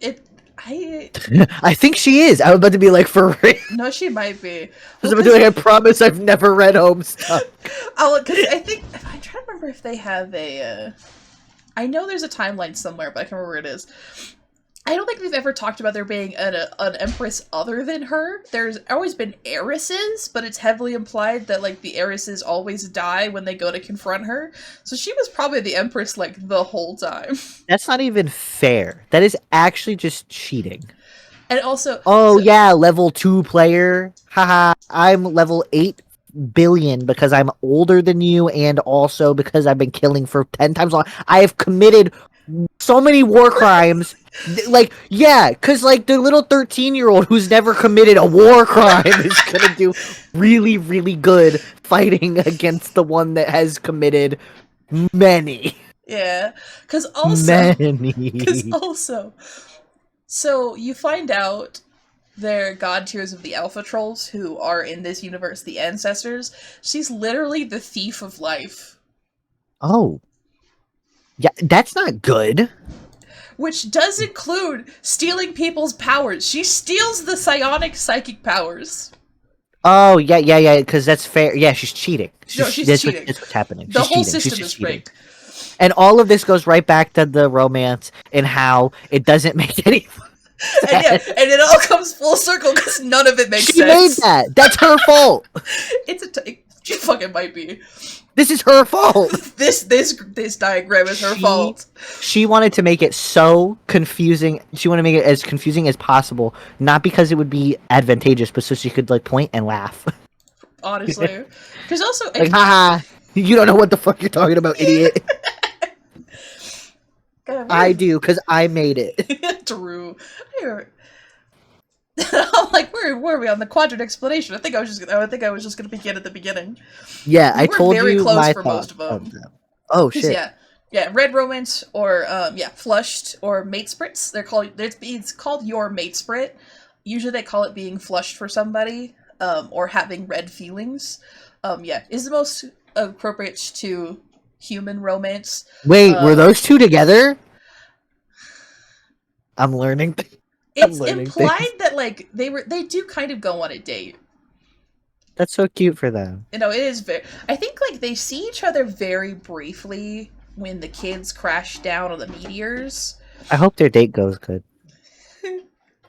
I think she is. I was about to be like, for real. No, she might be. I was about to be like, I promise I've never read Homestuck. Oh, because I think I'm trying to remember if they have a. I know there's a timeline somewhere, but I can't remember where it is. I don't think we've ever talked about there being an empress other than her. There's always been heiresses, but it's heavily implied that like the heiresses always die when they go to confront her. So she was probably the empress like the whole time. That's not even fair. That is actually just cheating. And also, oh yeah, level 2 player. Haha, I'm level 8 billion because I'm older than you, and also because I've been killing for 10 times long. I have committed so many war crimes. Like, yeah, because like the little 13-year-old who's never committed a war crime is gonna do really, really good fighting against the one that has committed many, Yeah, because also, because many. also, so you find out they're god tiers of the Alpha Trolls, who are in this universe the ancestors. She's literally the thief of life, Oh, yeah, that's not good. which does include stealing people's powers. She steals the psionic psychic powers. Oh, yeah, yeah, yeah, because that's fair. Yeah, she's cheating. No, she's cheating. That's what's happening. The She's whole cheating. She's system just is cheating. rigged. And all of this goes right back to the romance and how it doesn't make any And yeah, sense. and it all comes full circle because none of it makes She sense. made that. That's her fault. It fucking might be. This is her fault. This diagram is her fault. She wanted to make it so confusing. She wanted to make it as confusing as possible, not because it would be advantageous, but so she could like point and laugh. Honestly, because also Like, haha, you don't know what the fuck you're talking about, idiot. God, I do, because I made it. True. I'm like, where were we on the quadrant explanation? I think I was just gonna begin at the beginning. Yeah, I We're told very you close my for thoughts most of them. Oh shit. Yeah, red romance or flushed or mate sprits. It's called your mate sprit. Usually they call it being flushed for somebody, or having red feelings. Is the most appropriate to human romance. Wait, were those two together? I'm learning. It's implied that like they do kind of go on a date. That's so cute for them. You know, it is very. I think like they see each other very briefly when the kids crash down on the meteors. I hope their date goes good.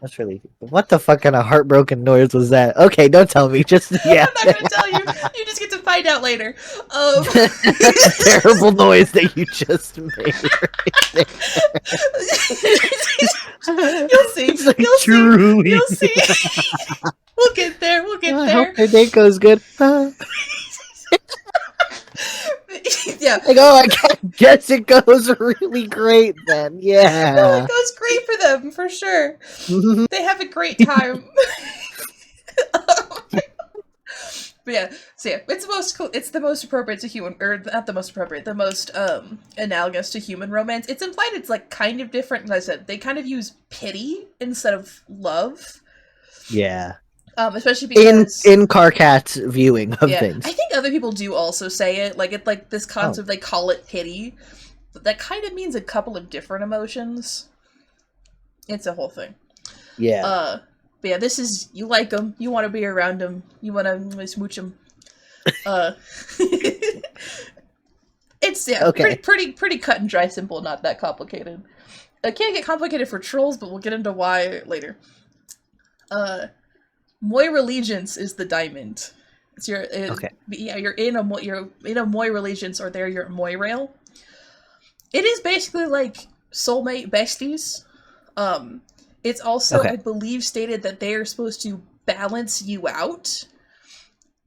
That's really. What the fuck kind of heartbroken noise was that? Okay, don't tell me. Just yeah. I'm not gonna tell you. You just get to find out later. Terrible noise that you just made. You'll see. Like, You'll truly. see. You'll see. We'll get there. We'll get I there. hope their date goes good. Yeah. Like, oh, I guess it goes really great then. Yeah. No, it goes great for them for sure. They have a great time. But yeah, so yeah, it's the most appropriate to human, or not the most appropriate, the most analogous to human romance. It's implied it's like kind of different. Like I said, they kind of use pity instead of love. Yeah. Especially because in Carcat's viewing of things. I think other people do also say it. Like it's like this concept they call it pity, but that kind of means a couple of different emotions. It's a whole thing. Yeah. But yeah, this is you like them, you want to be around them, you want to smooch them. It's okay. pretty cut and dry, simple, not that complicated. It can get complicated for trolls, but we'll get into why later. Moira Allegiance is the diamond. It's your you're in a Moira Allegiance, or they're your Moirail. It is basically like soulmate besties. It's also, I believe, stated that they are supposed to balance you out.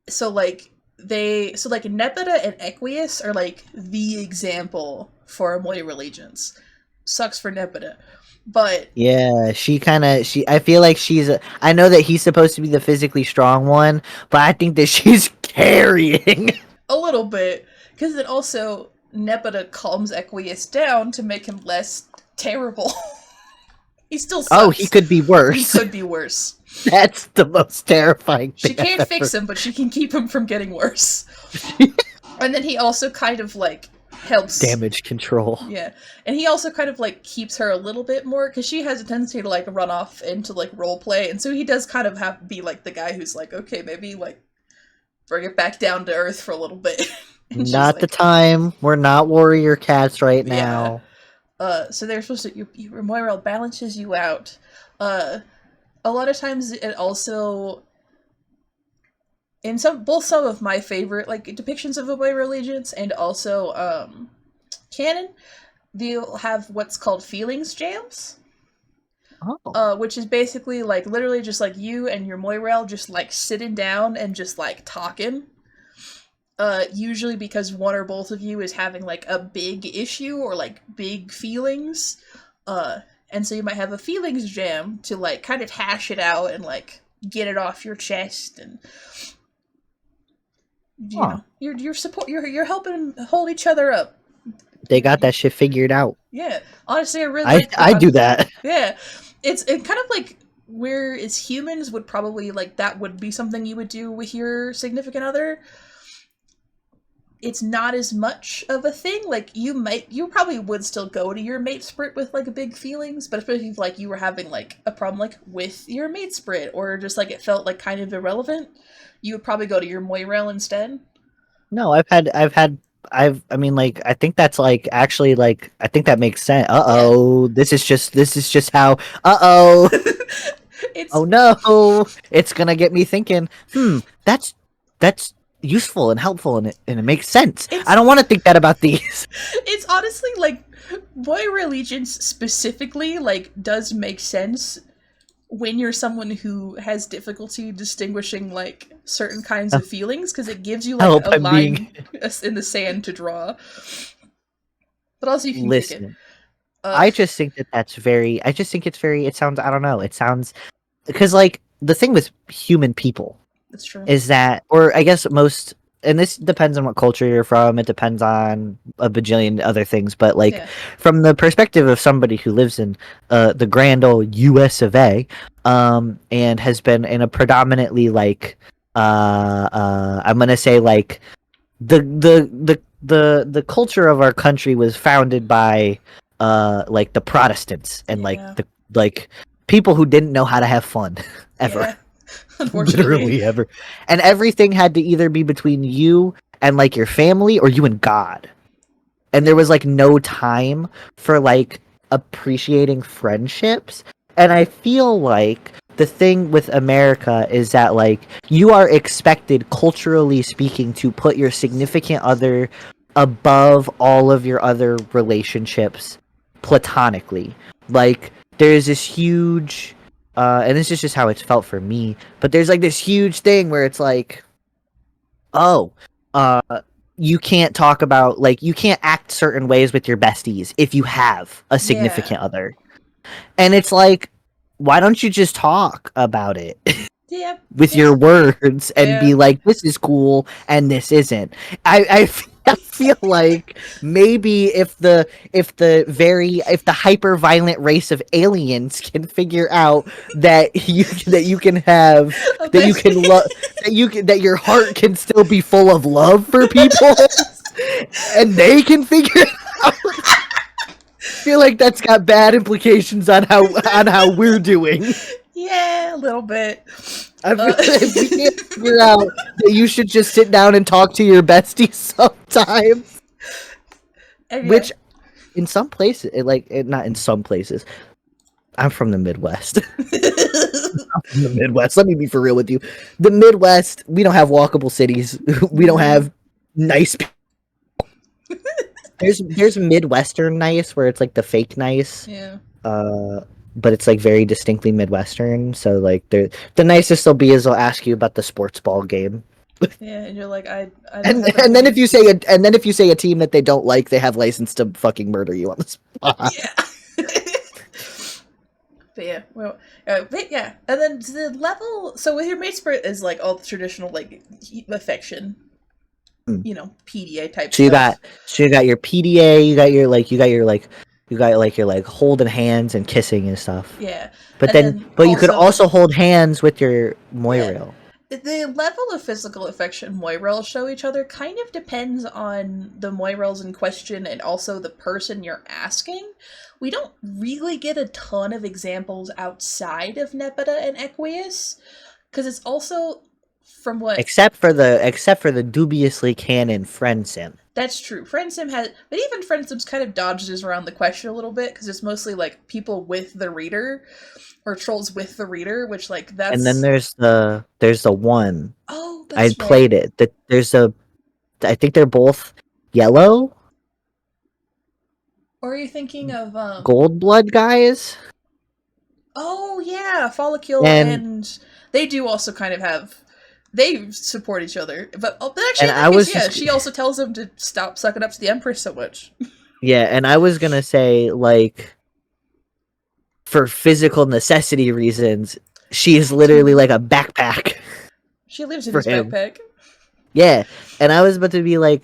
So like Nepeta and Equius are like the example for a Moira Allegiance. Sucks for Nepeta. But yeah, I feel like I know that he's supposed to be the physically strong one, but I think that she's carrying a little bit, because it also Nepeta calms Equius down to make him less terrible. He still sucks. Oh, he could be worse. He could be worse. That's the most terrifying thing. She can't fix him, but she can keep him from getting worse. And then he also kind of like helps damage control. Yeah, and he also kind of like keeps her a little bit more, because she has a tendency to like run off into like role play, and so he does kind of have to be like the guy who's like, okay, maybe like bring it back down to earth for a little bit. Not the time. We're not warrior cats right now. So they're supposed to your Moira balances you out. A lot of times it also in some of my favorite like depictions of a Moira Allegiance, and also canon, they'll have what's called feelings jams. Which is basically like literally just like you and your Moirel just like sitting down and just like talking. usually because one or both of you is having like a big issue or like big feelings. Uh, and so you might have a feelings jam to like kind of hash it out and like get it off your chest, and Huh. you're support you're helping hold each other up. They got that shit figured out. Yeah, honestly, I really I like the I do that. yeah. It's kind of like where as humans would probably like that would be something you would do with your significant other. It's not as much of a thing. Like you probably would still go to your mate sprit with like big feelings, but especially if like you were having like a problem like with your mate sprit or just like it felt like kind of irrelevant, you would probably go to your moirail instead. No, I mean, like, I think that's like actually like I think that makes sense. Yeah. This is just how. Uh-oh. it's Oh no, it's gonna get me thinking. That's useful and helpful, and it makes sense. I it's don't want to think that about these. it's honestly like moira allegiance specifically like does make sense when you're someone who has difficulty distinguishing like certain kinds of feelings because it gives you like Help! a I'm being line in the sand to draw, but also you can kick it. listen. uh I just think that that's very. I just think it's very. It sounds. I don't know. It sounds because like the thing with human people that's true. is that, or I guess most, and this depends on what culture you're from. It depends on a bajillion other things. But like Yeah, from the perspective of somebody who lives in the grand old U.S. of A. And has been in a predominantly like I'm gonna say like the culture of our country was founded by like the Protestants and like yeah, the like people who didn't know how to have fun ever. yeah. Unfortunately. Literally ever. And everything had to either be between you and like your family or you and God. And there Yeah, was like no time for like appreciating friendships. And I feel like the thing with America is that like you are expected culturally speaking to put your significant other above all of your other relationships platonically. Like there's this huge and this is just how it's felt for me, but there's like this huge thing where it's like, oh, uh you can't talk about like you can't act certain ways with your besties if you have a yeah, significant other. And it's like, why don't you just talk about it yeah, with yeah, your words and yeah. be like, this is cool and this isn't. I feel like maybe if the hyper violent race of aliens can figure out that you can have A that you bestie. can love that your heart can still be full of love for people and they can figure it out. I feel like that's got bad implications on how we're doing. Yeah, a little bit. I feel uh like if we can't figure out that you should just sit down and talk to your bestie sometimes, and yeah. which in some places, not in some places. I'm from the Midwest. From the Midwest. Let me be for real with you. The Midwest, we don't have walkable cities. We don't No. have nice. There's Midwestern nice where it's like the fake nice. Yeah. Uh, but it's like very distinctly Midwestern. So like the nicest they'll be is they'll ask you about the sports ball game. Yeah, and you're like, I don't And have and then any. if you say a team that they don't like, they have license to fucking murder you on the spot. Yeah. But yeah, well, but yeah, and then the level. So with your mate spirit is like all the traditional like affection, Hmm. PDA type So you stuff. got your PDA, you got like your like holding hands and kissing and stuff. Yeah, and then But you could also, also hold hands with your yeah, Moirail. the level of physical affection Moirels show each other kind of depends on the Moirels in question and also the person you're asking. We don't really get a ton of examples outside of Nepeta and Equius, because it's also from what Except for the dubiously canon friend sim. that's true. Friendsim has, but even Friendsim's kind of dodges around the question a little bit because it's mostly like people with the reader or trolls with the reader, which like And then that's there's the one. oh, I that's right. played it. That there's a I think they're both yellow, Or are you thinking of gold blood guys. oh yeah, Follicule, And and they do also kind of have they support each other. But actually, And in I that case, was yeah, just she also tells him to stop sucking up to the Empress so much. yeah, and I was gonna say like for physical necessity reasons, she is That literally too. like a backpack She lives in for his him. backpack. Yeah, and I was about to be like,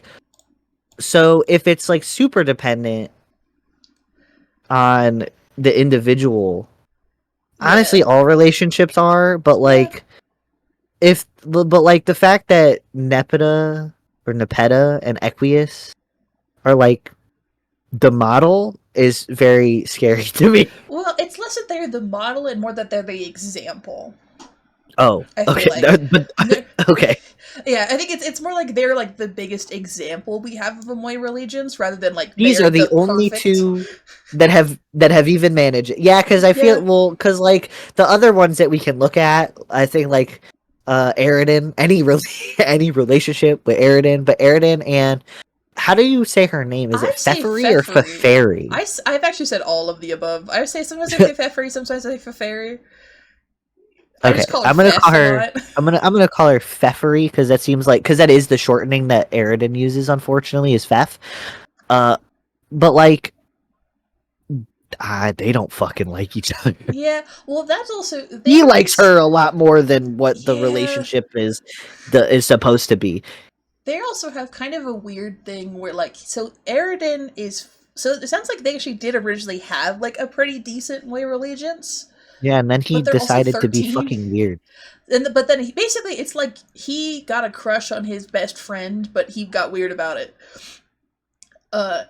so if it's like super dependent on the individual, honestly, Yeah. all relationships are, but Yeah. like but like the fact that Nepeta and Equius are like the model is very scary to me. Well, it's less that they're the model and more that they're the example. Oh, I feel okay, like. but okay. Yeah, I think it's more like they're like the biggest example we have of Amoy religions rather than like These they're are the the only perfect. two that have even managed it. Yeah, because I Yeah. feel well, because like the other ones that we can look at, I think like Aridin, any relationship with Aridin, but Aridin and how do you say her name? Is it I say Pfeffery or Pfeffery. Pfeffery? I've actually said all of the above. I say sometimes I say Pfeffery, sometimes I say Pfeffery. I Okay, just call her I'm gonna call Pfeff a her. lot. I'm gonna call her Pfeffery because that seems like because that is the shortening that Aridin uses. Unfortunately, is Pfeff. Uh, but like, they don't fucking like each other. Yeah, well, that's also He there likes is. her a lot more than what the Yeah, relationship is supposed to be. they also have kind of a weird thing where like so Aridin is so it sounds like they actually did originally have like a pretty decent way of allegiance, Yeah, and then he but they're also decided to be 13. fucking weird. But then basically it's like he got a crush on his best friend, but he got weird about it.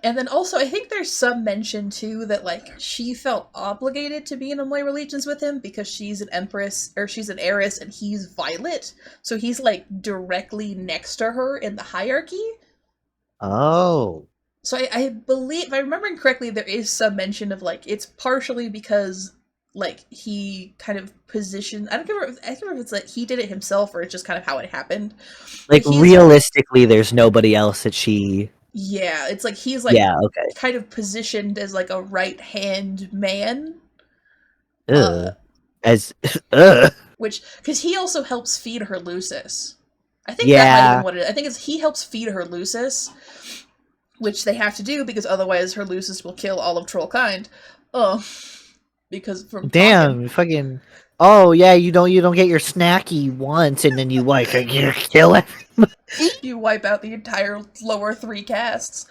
And then also I think there's some mention too that like she felt obligated to be in Amoy relations with him because she's an empress or she's an heiress and he's Violet, so he's like directly next to her in the hierarchy. Oh, So I believe, if I'm remembering correctly, there is some mention of like it's partially because like he kind of positioned. I don't remember if it's like he did it himself or it's just kind of how it happened. But like he's realistically, there's nobody else that she. yeah, it's like he's like Yeah. Okay. kind of positioned as like a right hand man. Uh, Ugh. As. Ugh. which because he also helps feed her Lucis. I think that might have been Yeah. what it is. I think it's he helps feed her Lucis, which they have to do because otherwise her Lucis will kill all of Trollkind. Oh, because from talking. Damn. Fucking. Oh yeah. You don't get your snacky once, and then you like you kill it. You wipe out the entire lower three casts.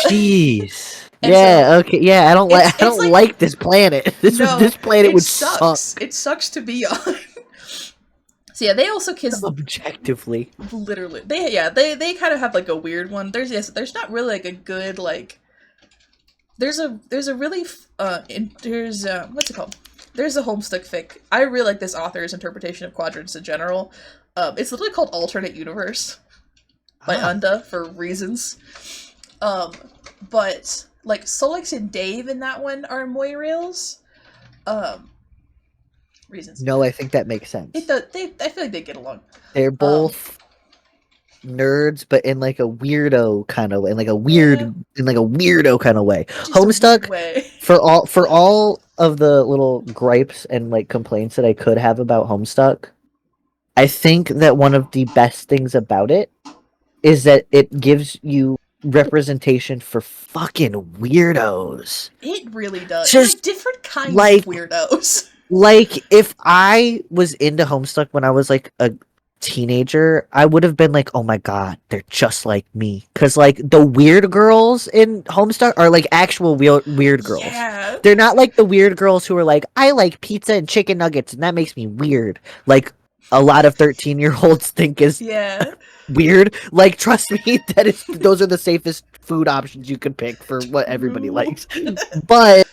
Jeez. And so Yeah. Okay. Yeah. I don't like. I it's don't like like this planet. no, This planet it would suck sucks. It sucks to be on. So yeah, they also kiss objectively. literally. They kind of have like a weird one. There's not really like a good like. There's a really there's what's it called? There's a Homestuck fic. I really like this author's interpretation of quadrants in general. It's literally called Alternate Universe by Ah. Unda for reasons. Um, but like Solix and Dave in that one are Moirails. Um, reasons. No, I think that makes sense. I feel like they get along. They're Um, both nerds, but in like a weirdo kind of way, yeah, in like a weirdo kind of way. just a weird Homestuck way. for all of the little gripes and like complaints that I could have about Homestuck, I think that one of the best things about it is that it gives you representation for fucking weirdos. It really does. And like Just different kinds of like weirdos. like if I was into Homestuck when I was like a teenager, I would have been like, "Oh my god, they're just like me." Cuz like the weird girls in Homestuck are like actual weird girls. Yeah. They're not like the weird girls who are like, "I like pizza and chicken nuggets and that makes me weird." Like a lot of 13-year-olds think is Yeah. weird. Like trust me, those are the safest food options you could pick for what everybody True. likes. But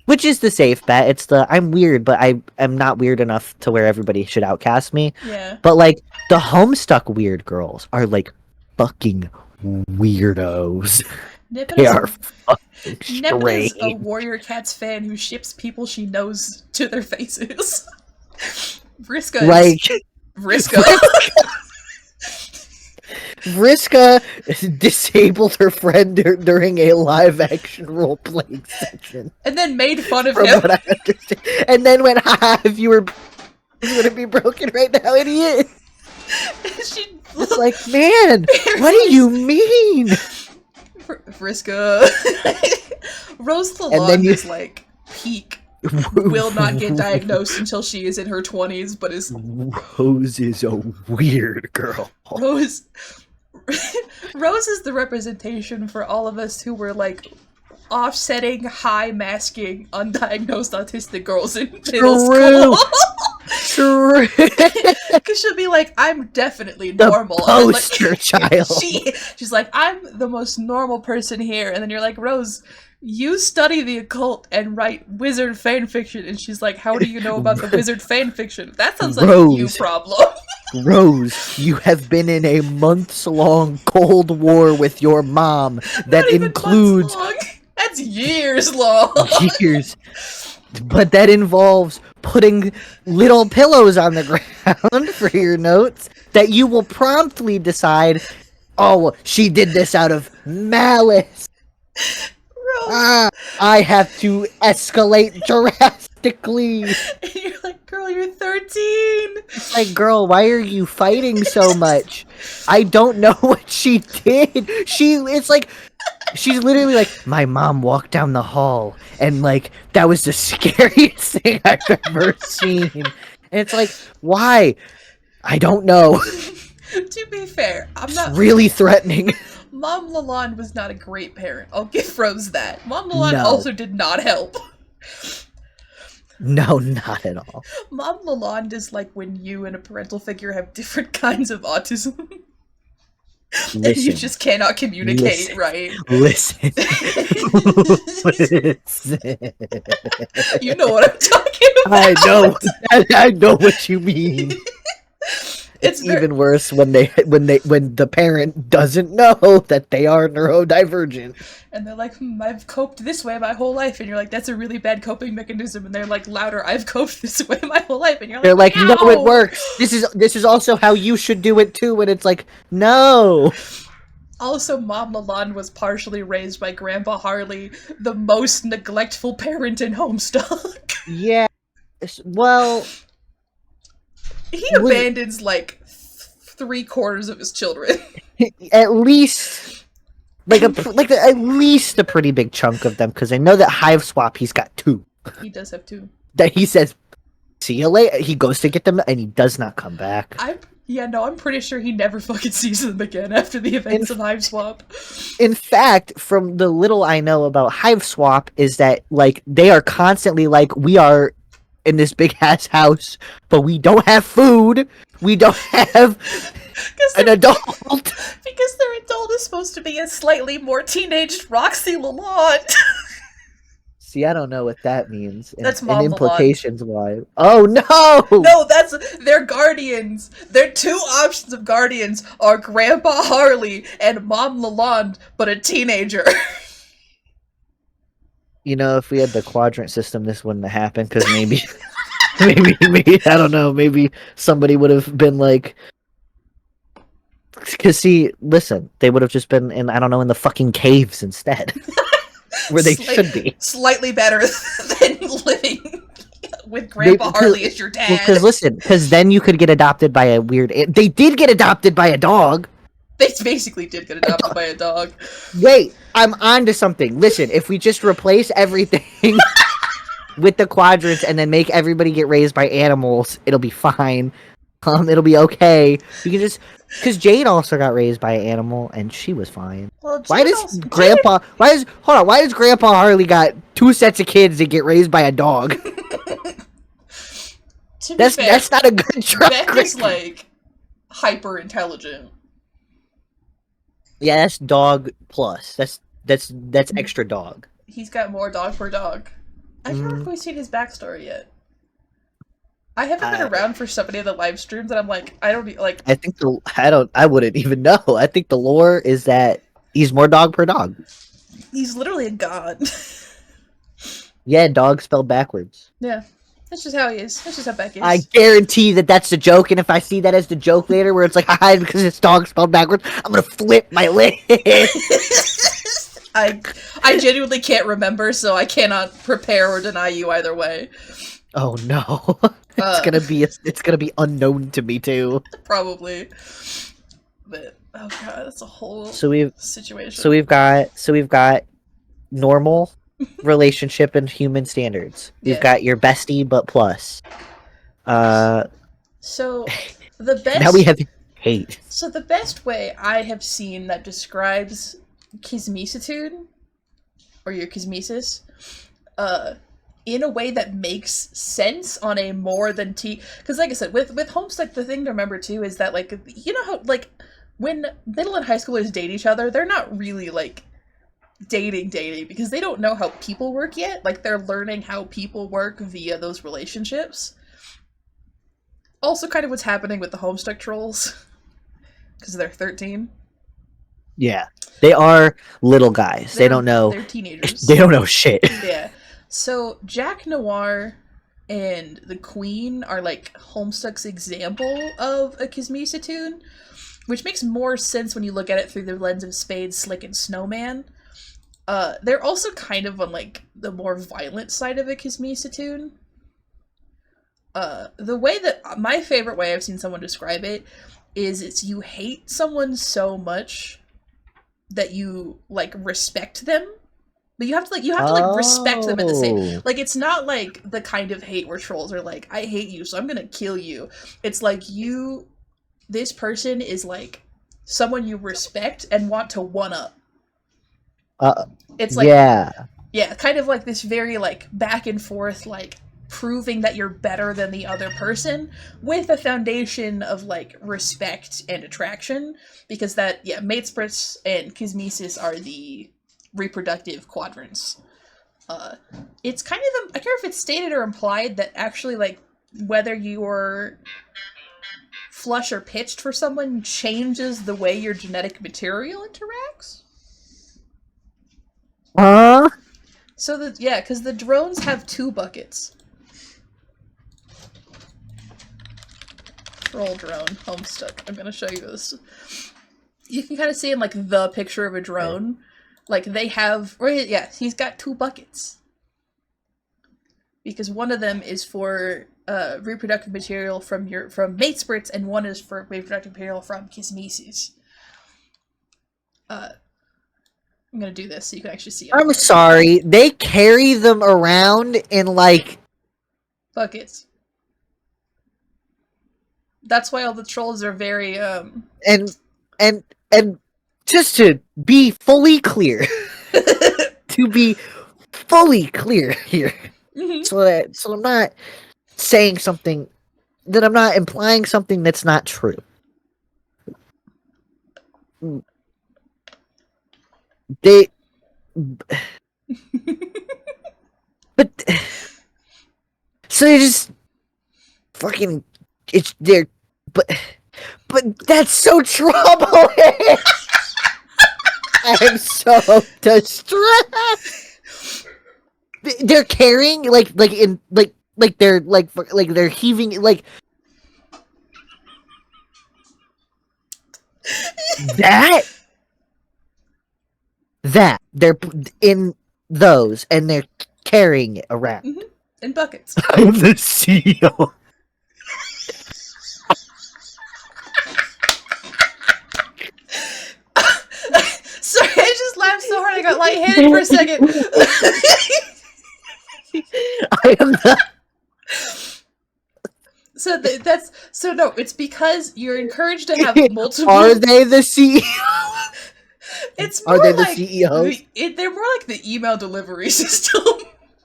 which is the safe bet. It's the I'm weird, but I am not weird enough to where everybody should outcast me. Yeah. But like the Homestuck weird girls are like fucking weirdos. They Nipida's are fucking Nepida's a strange. Warrior Cats fan who ships people she knows to their faces. Vriska Like is Vriska. Vriska disabled her friend during a live action role playing session. And then made fun of From him. what I understand, and then went, "Ha! If you were gonna be broken right now, and he is." She It's like, man, what do you mean? Vriska. Rose And then Lalonde you is like peak. Will not get diagnosed until she is in her 20s, but is Rose is a weird girl. Rose. Rose is the representation for all of us who were like offsetting, high masking, undiagnosed autistic girls in middle school. True. Because she'll be like, I'm definitely normal. The poster like, child. She's like, I'm the most normal person here. And then you're like, Rose, you study the occult and write wizard fanfiction. And she's like, how do you know about the wizard fanfiction? That sounds like a you problem. Rose, you have been in a months-long Cold War with your mom that includes... That's years long. Years. But that involves putting little pillows on the ground for your notes that you will promptly decide, oh, she did this out of malice. I have to escalate drastically. And you're like, girl, you're 13. It's like, girl, why are you fighting so much? I don't know what she did. It's like, she's literally like, my mom walked down the hall, and like, that was the scariest thing I've ever seen. And it's like, why? I don't know. To be fair, I'm not really threatening. Mom Lalonde was not a great parent. I'll give Rose that. Mom Lalonde also did not help. No, not at all. Mom Lalonde is like when you and a parental figure have different kinds of autism. Listen, and you just cannot communicate, right? Listen. Listen. You know what I'm talking about. I know what you mean. It's even worse when the parent doesn't know that they are neurodivergent. And they're like, I've coped this way my whole life. And you're like, that's a really bad coping mechanism. And they're like, louder, I've coped this way my whole life. And you're like, they're like, no, it works. This is also how you should do it too. And it's like, no. Also, Mom Lalonde was partially raised by Grandpa Harley, the most neglectful parent in Homestuck. Yeah. Well... He abandons, like, 3/4 of his children. At least... at least a pretty big chunk of them, because I know that Hive Swap, he's got 2. He does have 2. That he says, see you later. He goes to get them, and he does not come back. I'm pretty sure he never fucking sees them again after the events of Hive Swap. In fact, from the little I know about Hive Swap, is that, like, they are constantly like, we are in this big-ass house, but we don't have food, we don't have an adult. Because their adult is supposed to be a slightly more teenaged Roxy Lalonde. See, I don't know what that means. That's Mom implications wise. Oh no! No, they're guardians. Their 2 options of guardians are Grandpa Harley and Mom Lalonde, but a teenager. You know, if we had the quadrant system, this wouldn't have happened, because maybe, maybe, I don't know, maybe somebody would have been like, because see, listen, they would have just been in, I don't know, in the fucking caves instead, where they should be. Slightly better than living with Grandpa Harley as your dad. Because listen, because then you could get adopted by a weird, they did get adopted by a dog. They basically did get adopted by a dog. Wait, I'm on to something. Listen, if we just replace everything with the quadrants and then make everybody get raised by animals, it'll be fine. It'll be okay. You can just... Because Jade also got raised by an animal, and she was fine. Well, why does Grandpa Harley got 2 sets of kids that get raised by a dog? That's not a good track record. Beck is, like, hyper intelligent. Yeah, that's dog plus. That's extra dog. He's got more dog per dog. I don't know if we've seen his backstory yet. I haven't been around for so many of the live streams, and I'm like, I don't like. I wouldn't even know. I think the lore is that he's more dog per dog. He's literally a god. Yeah, dog spelled backwards. Yeah. That's just how he is. That's just how Beck is. I guarantee that that's the joke, and if I see that as the joke later, where it's like, hi, because it's dog spelled backwards, I'm gonna flip my lid. I genuinely can't remember, so I cannot prepare or deny you either way. Oh no. Uh, It's gonna be unknown to me too. probably. But oh god, that's a whole So we've situation. so we've got normal relationship and human standards. We've Yeah. got your bestie but plus. Uh So the now we best have hate. so the best way I have seen that describes kismisitude or your kismesis, uh, in a way that makes sense on a more than because like I said, with Homestuck, the thing to remember too is that like you know how like when middle and high schoolers date each other, they're not really like dating because they don't know how people work yet. Like they're learning how people work via those relationships. Also, kind of what's happening with the Homestuck trolls because they're 13. Yeah. They are little guys. They don't know They're teenagers. they don't know shit. Yeah. So Jack Noir and the Queen are like Homestuck's example of a Kismisitude, which makes more sense when you look at it through the lens of Spade, Slick, and Snowman. They're also kind of on like the more violent side of a Kismisitude. The way that my favorite way I've seen someone describe it is it's you hate someone so much that you like respect them, but you have to like respect them at the same. Like it's not like the kind of hate where trolls are like, I hate you, so I'm gonna kill you. It's like this person is like someone you respect and want to one up. It's like yeah, kind of like this very like back and forth like proving that you're better than the other person with a foundation of like respect and attraction, because that yeah, Matespritz and Kismesis are the reproductive quadrants. It's kind of I can't remember if it's stated or implied that actually like whether you're flush or pitched for someone changes the way your genetic material interacts. So that yeah, because the drones have 2 buckets. Troll drone, Homestuck. I'm gonna show you this. You can kind of see in like the picture of a drone, like they have, right? Yeah, he's got 2 buckets because one of them is for reproductive material from Matespritz, and one is for reproductive material from Kismesis. I'm gonna do this so you can actually see. I'm sorry, they carry them around in like buckets. That's why all the trolls are very and just to be fully clear, to be fully clear here, so I'm not saying something that I'm not implying something that's not true. They, but so they just fucking they're but that's so troubling. I'm so distressed. They're carrying like they're they're heaving like that they're in those and they're carrying it around in buckets. I'm the CEO. Sorry, I just laughed so hard I got lightheaded for a second. I am not. So no, it's because you're encouraged to have multiple. Are they the CEO? It's more are they like the CEOs? They're more like the email delivery system.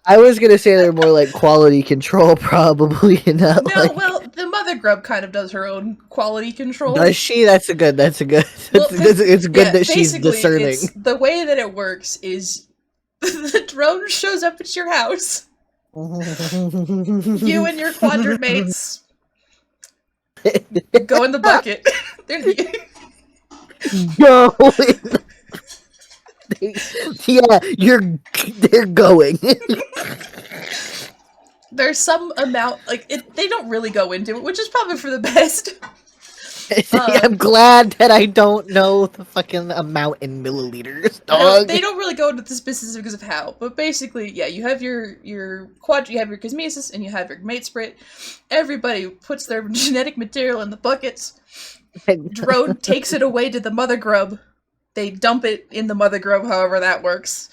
I was gonna say they're more like quality control, probably. Not no, like... well, the Mother Grub kind of does her own quality control. Does she? That's a good. Well, it's good that she's discerning. The way that it works is the drone shows up at your house. You and your quadrant mates go in the bucket. Go. Yeah, they're going. There's some amount, like, they don't really go into it, which is probably for the best. I'm glad that I don't know the fucking amount in milliliters, dog. They don't really go into the specifics of how, but basically, yeah, you have your quad, you have your cosmesis, and you have your mate sprit. Everybody puts their genetic material in the buckets. Drone takes it away to the mother grub. They dump it in the mother grub, however that works.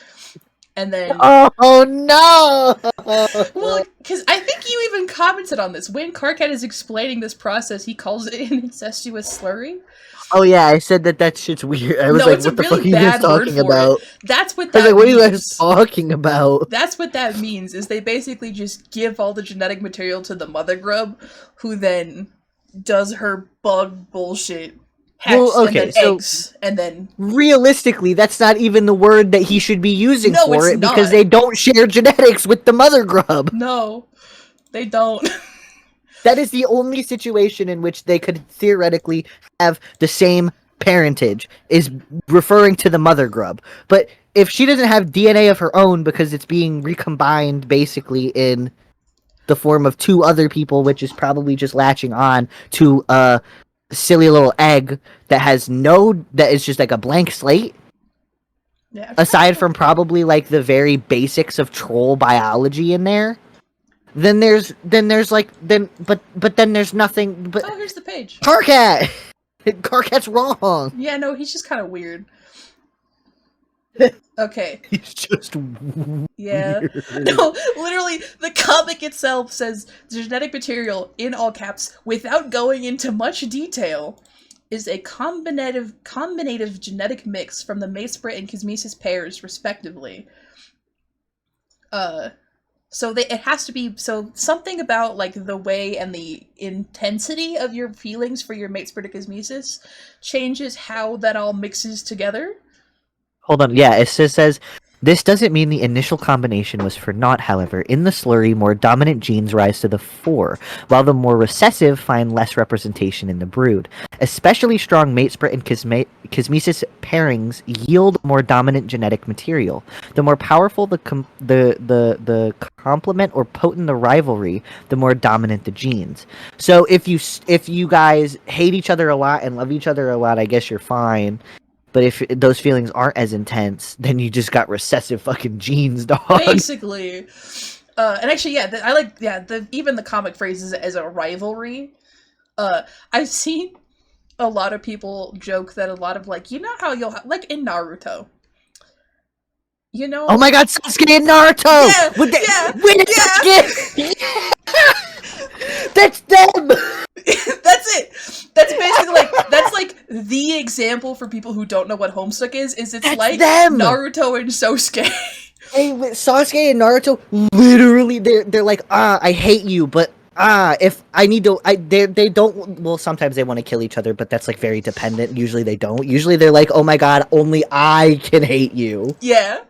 And then... Oh no! Well, because I think you even commented on this. When Karkat is explaining this process, he calls it an incestuous slurry. Oh yeah, I said that shit's weird. I was No, like, it's what a the really fuck are you guys bad word talking for about? it. That's what I was that like, what are you guys means. talking about? That's what that means, is they basically just give all the genetic material to the mother grub, who then does her bug bullshit. Hatches, Well, okay, and then so eggs, and then... realistically, that's not even the word that he should be using No, for it's it because not. they don't share genetics with the mother grub. No, they don't. That is the only situation in which they could theoretically have the same parentage, is referring to the mother grub. But if she doesn't have DNA of her own because it's being recombined basically in the form of two other people, which is probably just latching on to a silly little egg that is just like a blank slate, Yeah. aside from probably like the very basics of troll biology in there, then there's nothing. But Oh, here's the page. Karkat, Karkat's wrong. Yeah, no, he's just kind of weird. Okay. He's just Yeah. weird. No, literally, the comic itself says genetic material, in all caps, without going into much detail, is a combinative genetic mix from the mate sprit and cosmesis pairs, respectively. So it has to be, so something about, like, the way and the intensity of your feelings for your mate sprit and cosmesis changes how that all mixes together. Hold on, yeah, it says, this doesn't mean the initial combination was for naught, however. In the slurry, more dominant genes rise to the fore, while the more recessive find less representation in the brood. Especially strong mate sprit and cosmesis pairings yield more dominant genetic material. The more powerful the complement or potent the rivalry, the more dominant the genes. So if you guys hate each other a lot and love each other a lot, I guess you're fine. But if those feelings aren't as intense, then you just got recessive fucking genes, dog. Basically. And actually, yeah, I like, yeah, even the comic phrases it as a rivalry. I've seen a lot of people joke that a lot of, like, you know how you'll like in Naruto. You know? Oh my god, Sasuke and Naruto! Yeah, With Sasuke! That's them! That's it! That's basically like, that's like the example for people who don't know what Homestuck is it's That's like them! Naruto and Sasuke. Hey, Sasuke and Naruto, literally, they're like, I hate you, but if I need to, they don't. Well, sometimes they want to kill each other, but that's like very dependent. Usually they don't. Usually they're like, oh my god, only I can hate you. Yeah.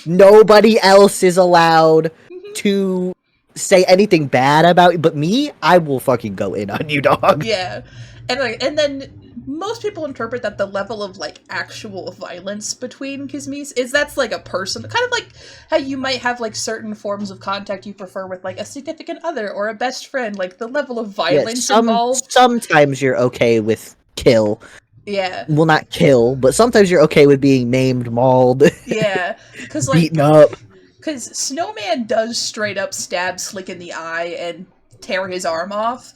Nobody else is allowed to say anything bad about you, but me, I will fucking go in on you, dog. Yeah. And then most people interpret that the level of, like, actual violence between Kismis is that's, like, a person. Kind of like how you might have, like, certain forms of contact you prefer with, like, a significant other or a best friend. Like, the level of violence involved. Sometimes you're okay with kill. Yeah. Well, not kill, but sometimes you're okay with being maimed, mauled, Yeah. Because, like, beaten up. Because Snowman does straight up stab Slick in the eye and tear his arm off.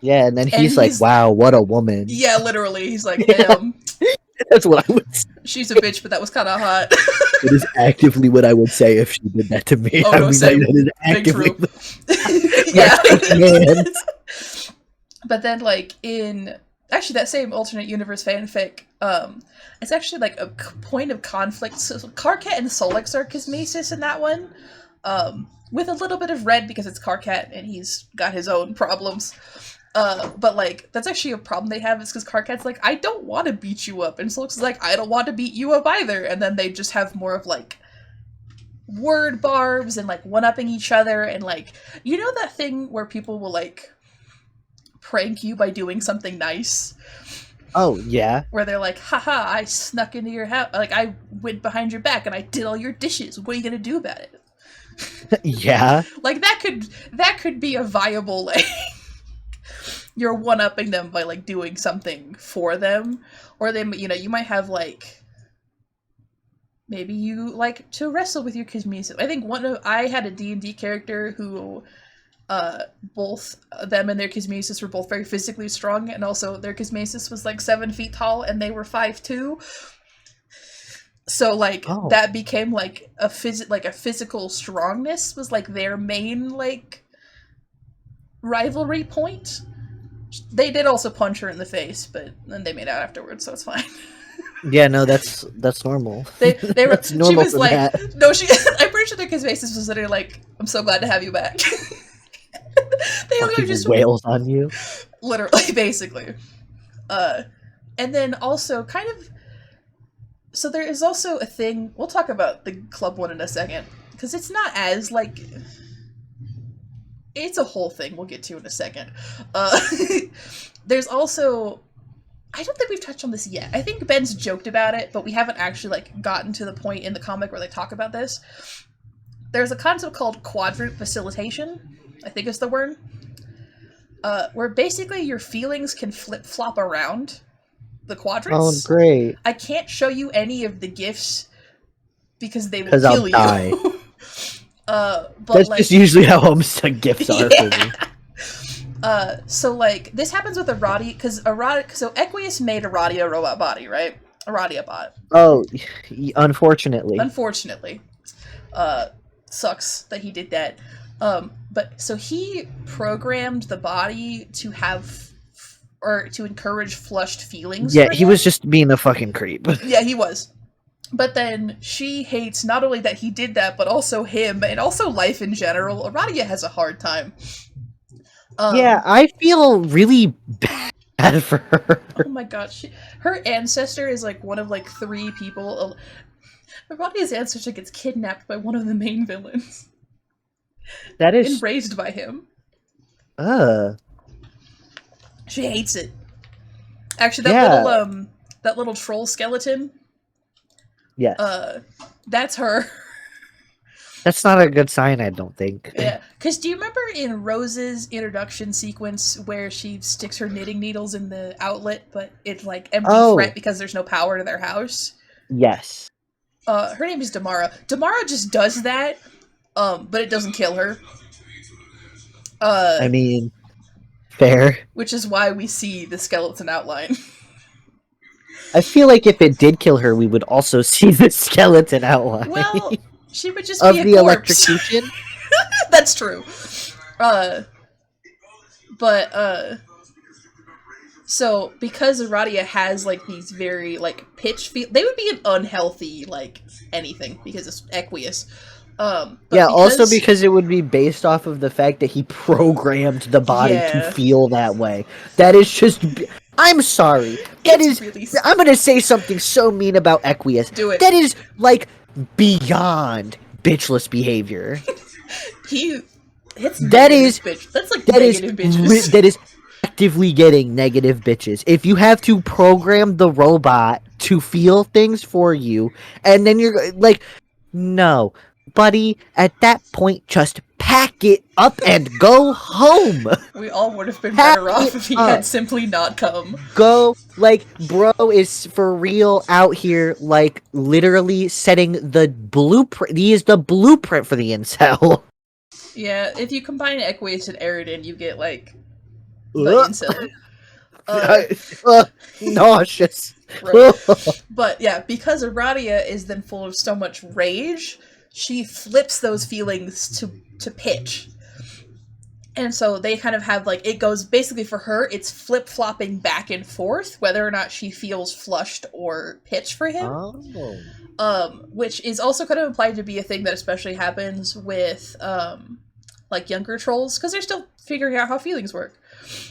Yeah, and then he's like, wow, what a woman. Yeah, literally. He's like, damn. That's what I would say. She's a bitch, but that was kind of hot. It is actively what I would say if she did that to me. Oh, I no, mean, same. that is Big actively... true. Yeah. Man. But then, like, in... Actually, that same alternate universe fanfic, it's actually, like, a point of conflict. So Karkat and Solix are Kismesis in that one. With a little bit of red because it's Karkat and he's got his own problems. But, like, that's actually a problem they have is because Karkat's like, I don't want to beat you up. And Solix is like, I don't want to beat you up either. And then they just have more of, like, word barbs and, like, one-upping each other. And, like, you know that thing where people will, like, prank you by doing something nice? Oh, yeah. Where they're like, haha, I snuck into your house. Like, I went behind your back and I did all your dishes. What are you gonna do about it? Yeah. Like, that could be a viable, like, you're one-upping them by like doing something for them, or they, you might have like, maybe you like to wrestle with your kismesis. I think I had a D&D character who both them and their kismesis were both very physically strong, and also their kismesis was like 7 feet tall and they were 5'2". So like that became like a physical strongness was like their main like rivalry point. They did also punch her in the face, but then they made out afterwards, so it's fine. Yeah, no, that's normal. They were. That's normal She was for like, that. no, she. I'm pretty sure their kismesis was literally like, "I'm so glad to have you back." They Fucking just wails on you. literally, basically. And then also kind of. So there is also a thing. We'll talk about the club one in a second, because it's not as like. It's a whole thing we'll get to in a second. There's also. I don't think we've touched on this yet. I think Ben's joked about it, but we haven't actually like gotten to the point in the comic where they talk about this. There's a concept called quadrant facilitation, I think is the word, where basically your feelings can flip-flop around the quadrants. Oh, great. I can't show you any of the gifts because they will kill I'll you. Die. But that's like, just usually how Homestuck gifts are for me. So like this happens with Aradia, because so Equius made Aradia a robot body, right? Aradia bot. Oh, unfortunately. Sucks that he did that. But so he programmed the body to have or to encourage flushed feelings. Yeah, he was just being a fucking creep. Yeah, he was. But then she hates not only that he did that, but also him, and also life in general. Aradia has a hard time. Yeah, I feel really bad for her. Oh my god, her ancestor is like one of like 3 people. Aradia's ancestor gets kidnapped by one of the main villains. That is... and raised by him. She hates it. Actually, that little troll skeleton. Yes. That's her. That's not a good sign, I don't think. Yeah, because do you remember in Rose's introduction sequence where she sticks her knitting needles in the outlet, but it's like empty threat because there's no power to their house? Yes. Her name is Damara. Damara just does that, but it doesn't kill her. I mean, fair. Which is why we see the skeleton outline. I feel like if it did kill her, we would also see the skeleton outline. Well, she would just of be a the corpse. Electrocution. That's true. So because Aradia has like these very like pitch they would be an unhealthy like anything because it's Equius. Yeah, also because it would be based off of the fact that he programmed the body to feel that way. That is just... I'm sorry. I'm gonna say something so mean about Equius. Do it. That is, like, beyond bitchless behavior. That's like negative bitches. That is actively getting negative bitches. If you have to program the robot to feel things for you, and then you're, like, no... Buddy, at that point, just pack it up and go home. We all would have been better off if he had simply not come. Go, like, bro is for real out here, like, literally setting the blueprint. He is the blueprint for the incel. Yeah, if you combine Equius and Eridan, you get, like, the incel. Nauseous. Right. But, yeah, because Aradia is then full of so much rage... she flips those feelings to pitch. And so they kind of have, like, it goes, basically for her, it's flip-flopping back and forth, whether or not she feels flushed or pitch for him. Which is also kind of implied to be a thing that especially happens with, like, younger trolls, because they're still figuring out how feelings work.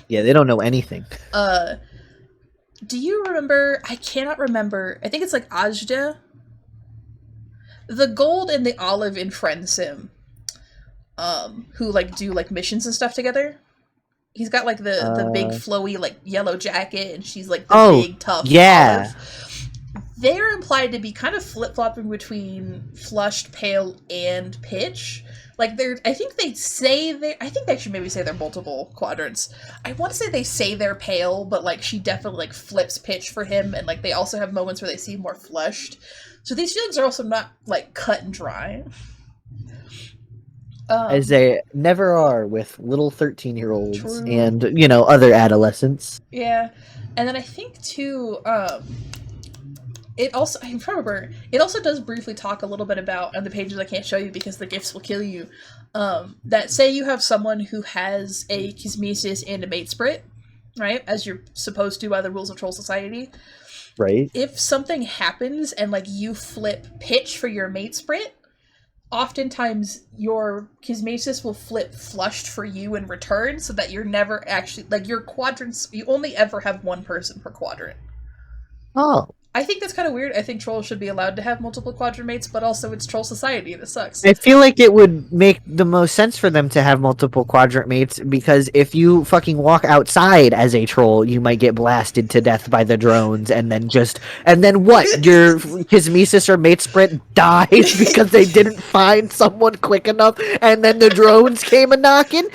Yeah, they don't know anything. Do you remember, I cannot remember, I think it's, like, Ajda? The gold and the olive in Friend Sim, who, like, do, like, missions and stuff together. He's got, like, the big flowy, like, yellow jacket, and she's, like, the big, tough olive. they're implied to be kind of flip-flopping between flushed, pale, and pitch. Like they're, I think they say they, I think they should maybe say they're multiple quadrants. I want to say they say they're pale, but like she definitely like flips pitch for him, and like they also have moments where they seem more flushed. So these feelings are also not like cut and dry. As they never are with little 13-year-olds True. and, other adolescents. Yeah, and then I think too, it also, I remember, it also does briefly talk a little bit about, on the pages I can't show you because the gifts will kill you, that say you have someone who has a chismesis and a mate sprit, right, as you're supposed to by the rules of Troll Society. Right. If something happens and, like, you flip pitch for your mate sprit, oftentimes your chismesis will flip flushed for you in return, so that you're never actually, like, your quadrants, you only ever have one person per quadrant. Oh. I think that's kind of weird. I think trolls should be allowed to have multiple quadrant mates, but also it's Troll Society and it sucks. I feel like it would make the most sense for them to have multiple quadrant mates, because if you fucking walk outside as a troll, you might get blasted to death by the drones, and then what? Your chismesis or mate sprint dies because they didn't find someone quick enough, and then the drones came a knocking?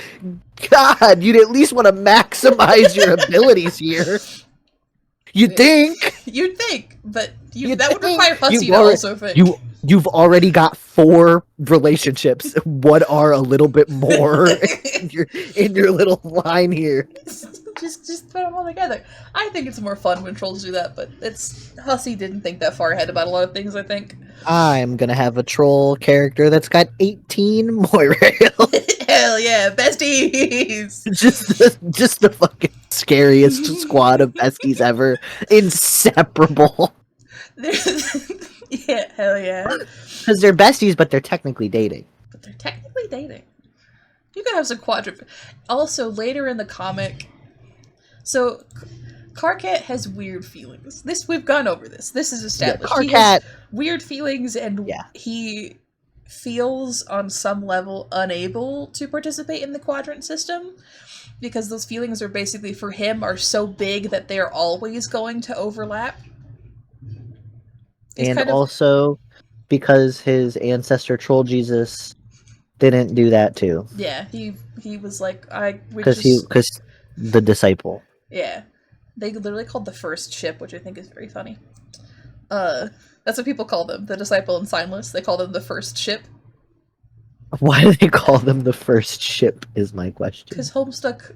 God, you'd at least want to maximize your abilities here. You'd think, but that would require Hussy to also think. You've already got 4 relationships. What are a little bit more in your little line here? Just put them all together. I think it's more fun when trolls do that, but Hussy didn't think that far ahead about a lot of things, I think. I'm gonna have a troll character that's got 18 Moira. Hell yeah, besties! just the fucking scariest squad of besties ever. Inseparable. Yeah, hell yeah. Because they're besties, but they're technically dating. You could have some quadruple. Also, later in the comic, so Carcat has weird feelings. We've gone over this. This is established. Yeah, he has weird feelings, and he feels on some level unable to participate in the quadrant system because those feelings are basically, for him, are so big that they're always going to overlap. And also because his ancestor Troll Jesus didn't do that too. Yeah, he was like, because the disciple. Yeah, they literally called the first ship, which I think is very funny. That's what people call them, the disciple and signless. They call them the first ship. Why do they call them the first ship is my question. Because Homestuck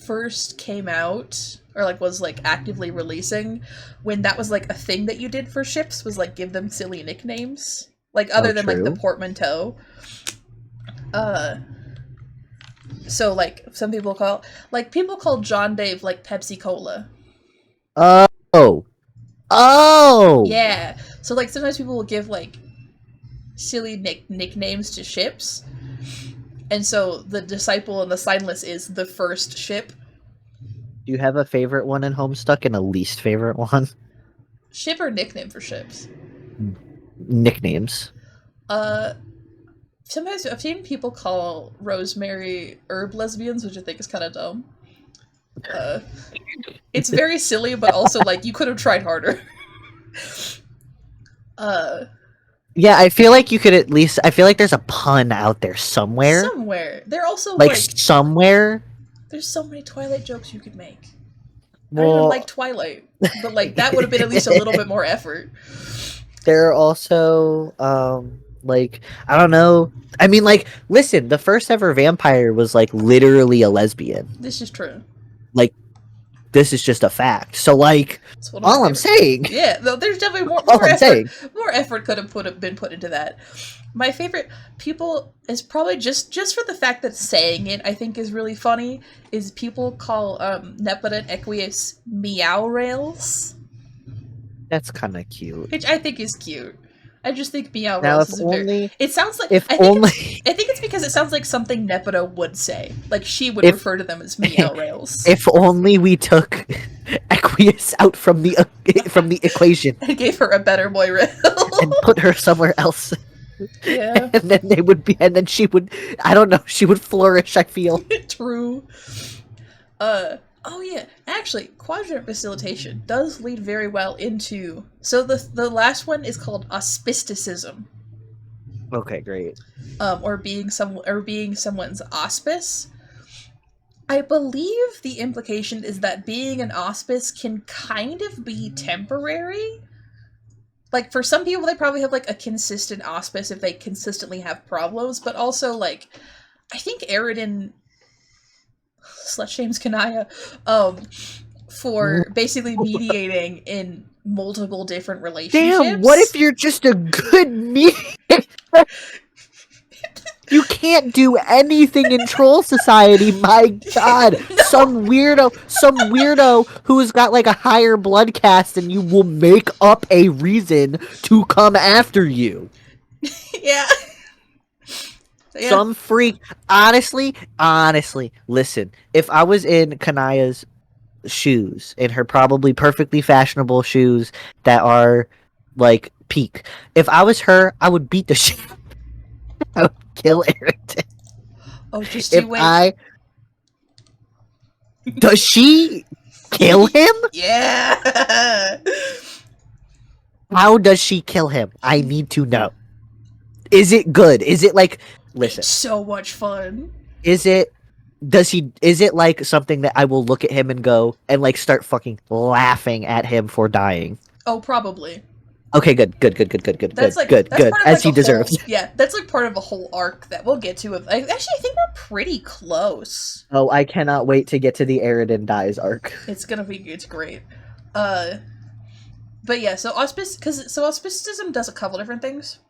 first came out, or like was like actively releasing, when that was like a thing that you did for ships, was like give them silly nicknames. Like other than like the portmanteau. So like some people call John Dave like Pepsi Cola. Oh. Yeah. So like sometimes people will give like silly nicknames to ships. And so the disciple and the signless is the first ship. Do you have a favorite one in Homestuck and a least favorite one? Ship or nickname for ships? Nicknames. Sometimes I've seen people call Rosemary herb lesbians, which I think is kind of dumb. It's very silly, but also like you could have tried harder. Yeah, I feel like you could at least. I feel like there's a pun out there somewhere. They're also like somewhere. There's so many Twilight jokes you could make. Well, I don't even like Twilight, but like that would have been at least a little bit more effort. There are also like, I don't know. I mean, like, listen, the first ever vampire was like literally a lesbian. This is true. Like, this is just a fact. So like, all I'm saying. Yeah, no, there's definitely more effort. More effort could have been put into that. My favorite people is probably just for the fact that saying it, I think, is really funny, is people call Nepeta and Equius meow rails. That's kind of cute. Which I think is cute. I just think meow now, rails is it sounds like, I think it's because it sounds like something Nepeta would say. Like she would refer to them as meow rails. If only we took Equius out from the equation and gave her a better Moira and put her somewhere else. Yeah. And then she would, I don't know, she would flourish, I feel. True. Oh yeah, actually, quadrant facilitation does lead very well into. So the last one is called auspisticism, Okay, great. being someone's auspice. I believe the implication is that being an auspice can kind of be temporary. Like for some people, they probably have like a consistent auspice if they consistently have problems, but also like I think Aridin slut shames Kanaya for basically mediating in multiple different Damn, what if relationships. you're just a good mediator? You can't do anything in troll society, my god. Some weirdo who's got like a higher blood caste and you will make up a reason to come after you. Yeah. Yeah. Some freak. Honestly, listen. If I was in Kanaya's shoes, in her probably perfectly fashionable shoes that are like peak, if I was her, I would beat the shit. I would kill Eric. Oh, just If you wait. Does she kill him? Yeah. How does she kill him? I need to know. Is it good? Is it like, listen, It's so much fun. is it like something that I will look at him and go and like start fucking laughing at him for dying? Oh, probably. Okay, good. That's like Good. that's part of As like he a deserves. whole, yeah, that's like part of a whole arc that we'll get to. Actually, I think we're pretty close. Oh, I cannot wait to get to the Aridin dies arc. It's great. Uh, but yeah, so auspicism does a couple different things,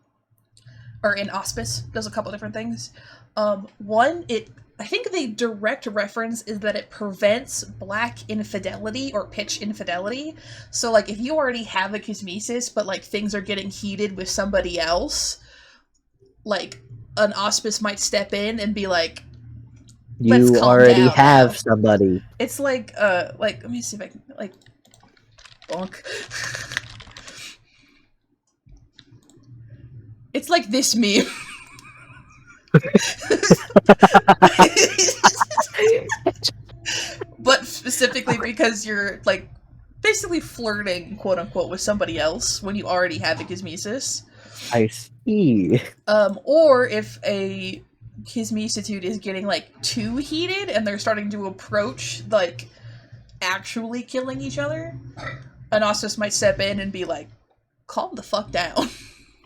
or in auspice does a couple different things. One, I think the direct reference is that it prevents black infidelity or pitch infidelity. So like if you already have a cosmesis, but like things are getting heated with somebody else, like an auspice might step in and be like, "Let's You calm already down have now." somebody. It's like let me see if I can like bonk. It's like this meme. But specifically because you're like basically flirting, quote unquote, with somebody else when you already have a cosmesis. I see. Or if a cosmesitude is getting like too heated and they're starting to approach like actually killing each other, an auspice might step in and be like, calm the fuck down.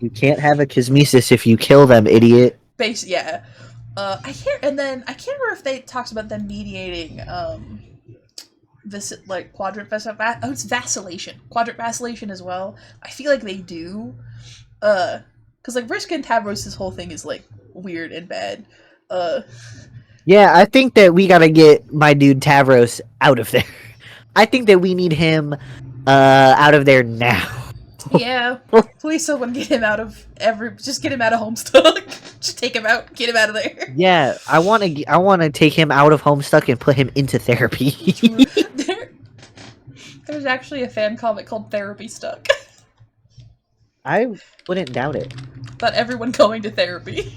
You can't have a cosmesis if you kill them, idiot. Yeah. I can't remember if they talks about them mediating this like quadrant it's vacillation. Quadrant vacillation as well. I feel like they do. Cause like Vriska and Tavros' whole thing is like weird and bad. Yeah, I think that we gotta get my dude Tavros out of there. I think that we need him out of there now. Yeah. Please someone get him out of just get him out of Homestuck. Just take him out, get him out of there. Yeah, I wanna take him out of Homestuck and put him into therapy. There's actually a fan comic called Therapy Stuck. I wouldn't doubt it. About everyone going to therapy.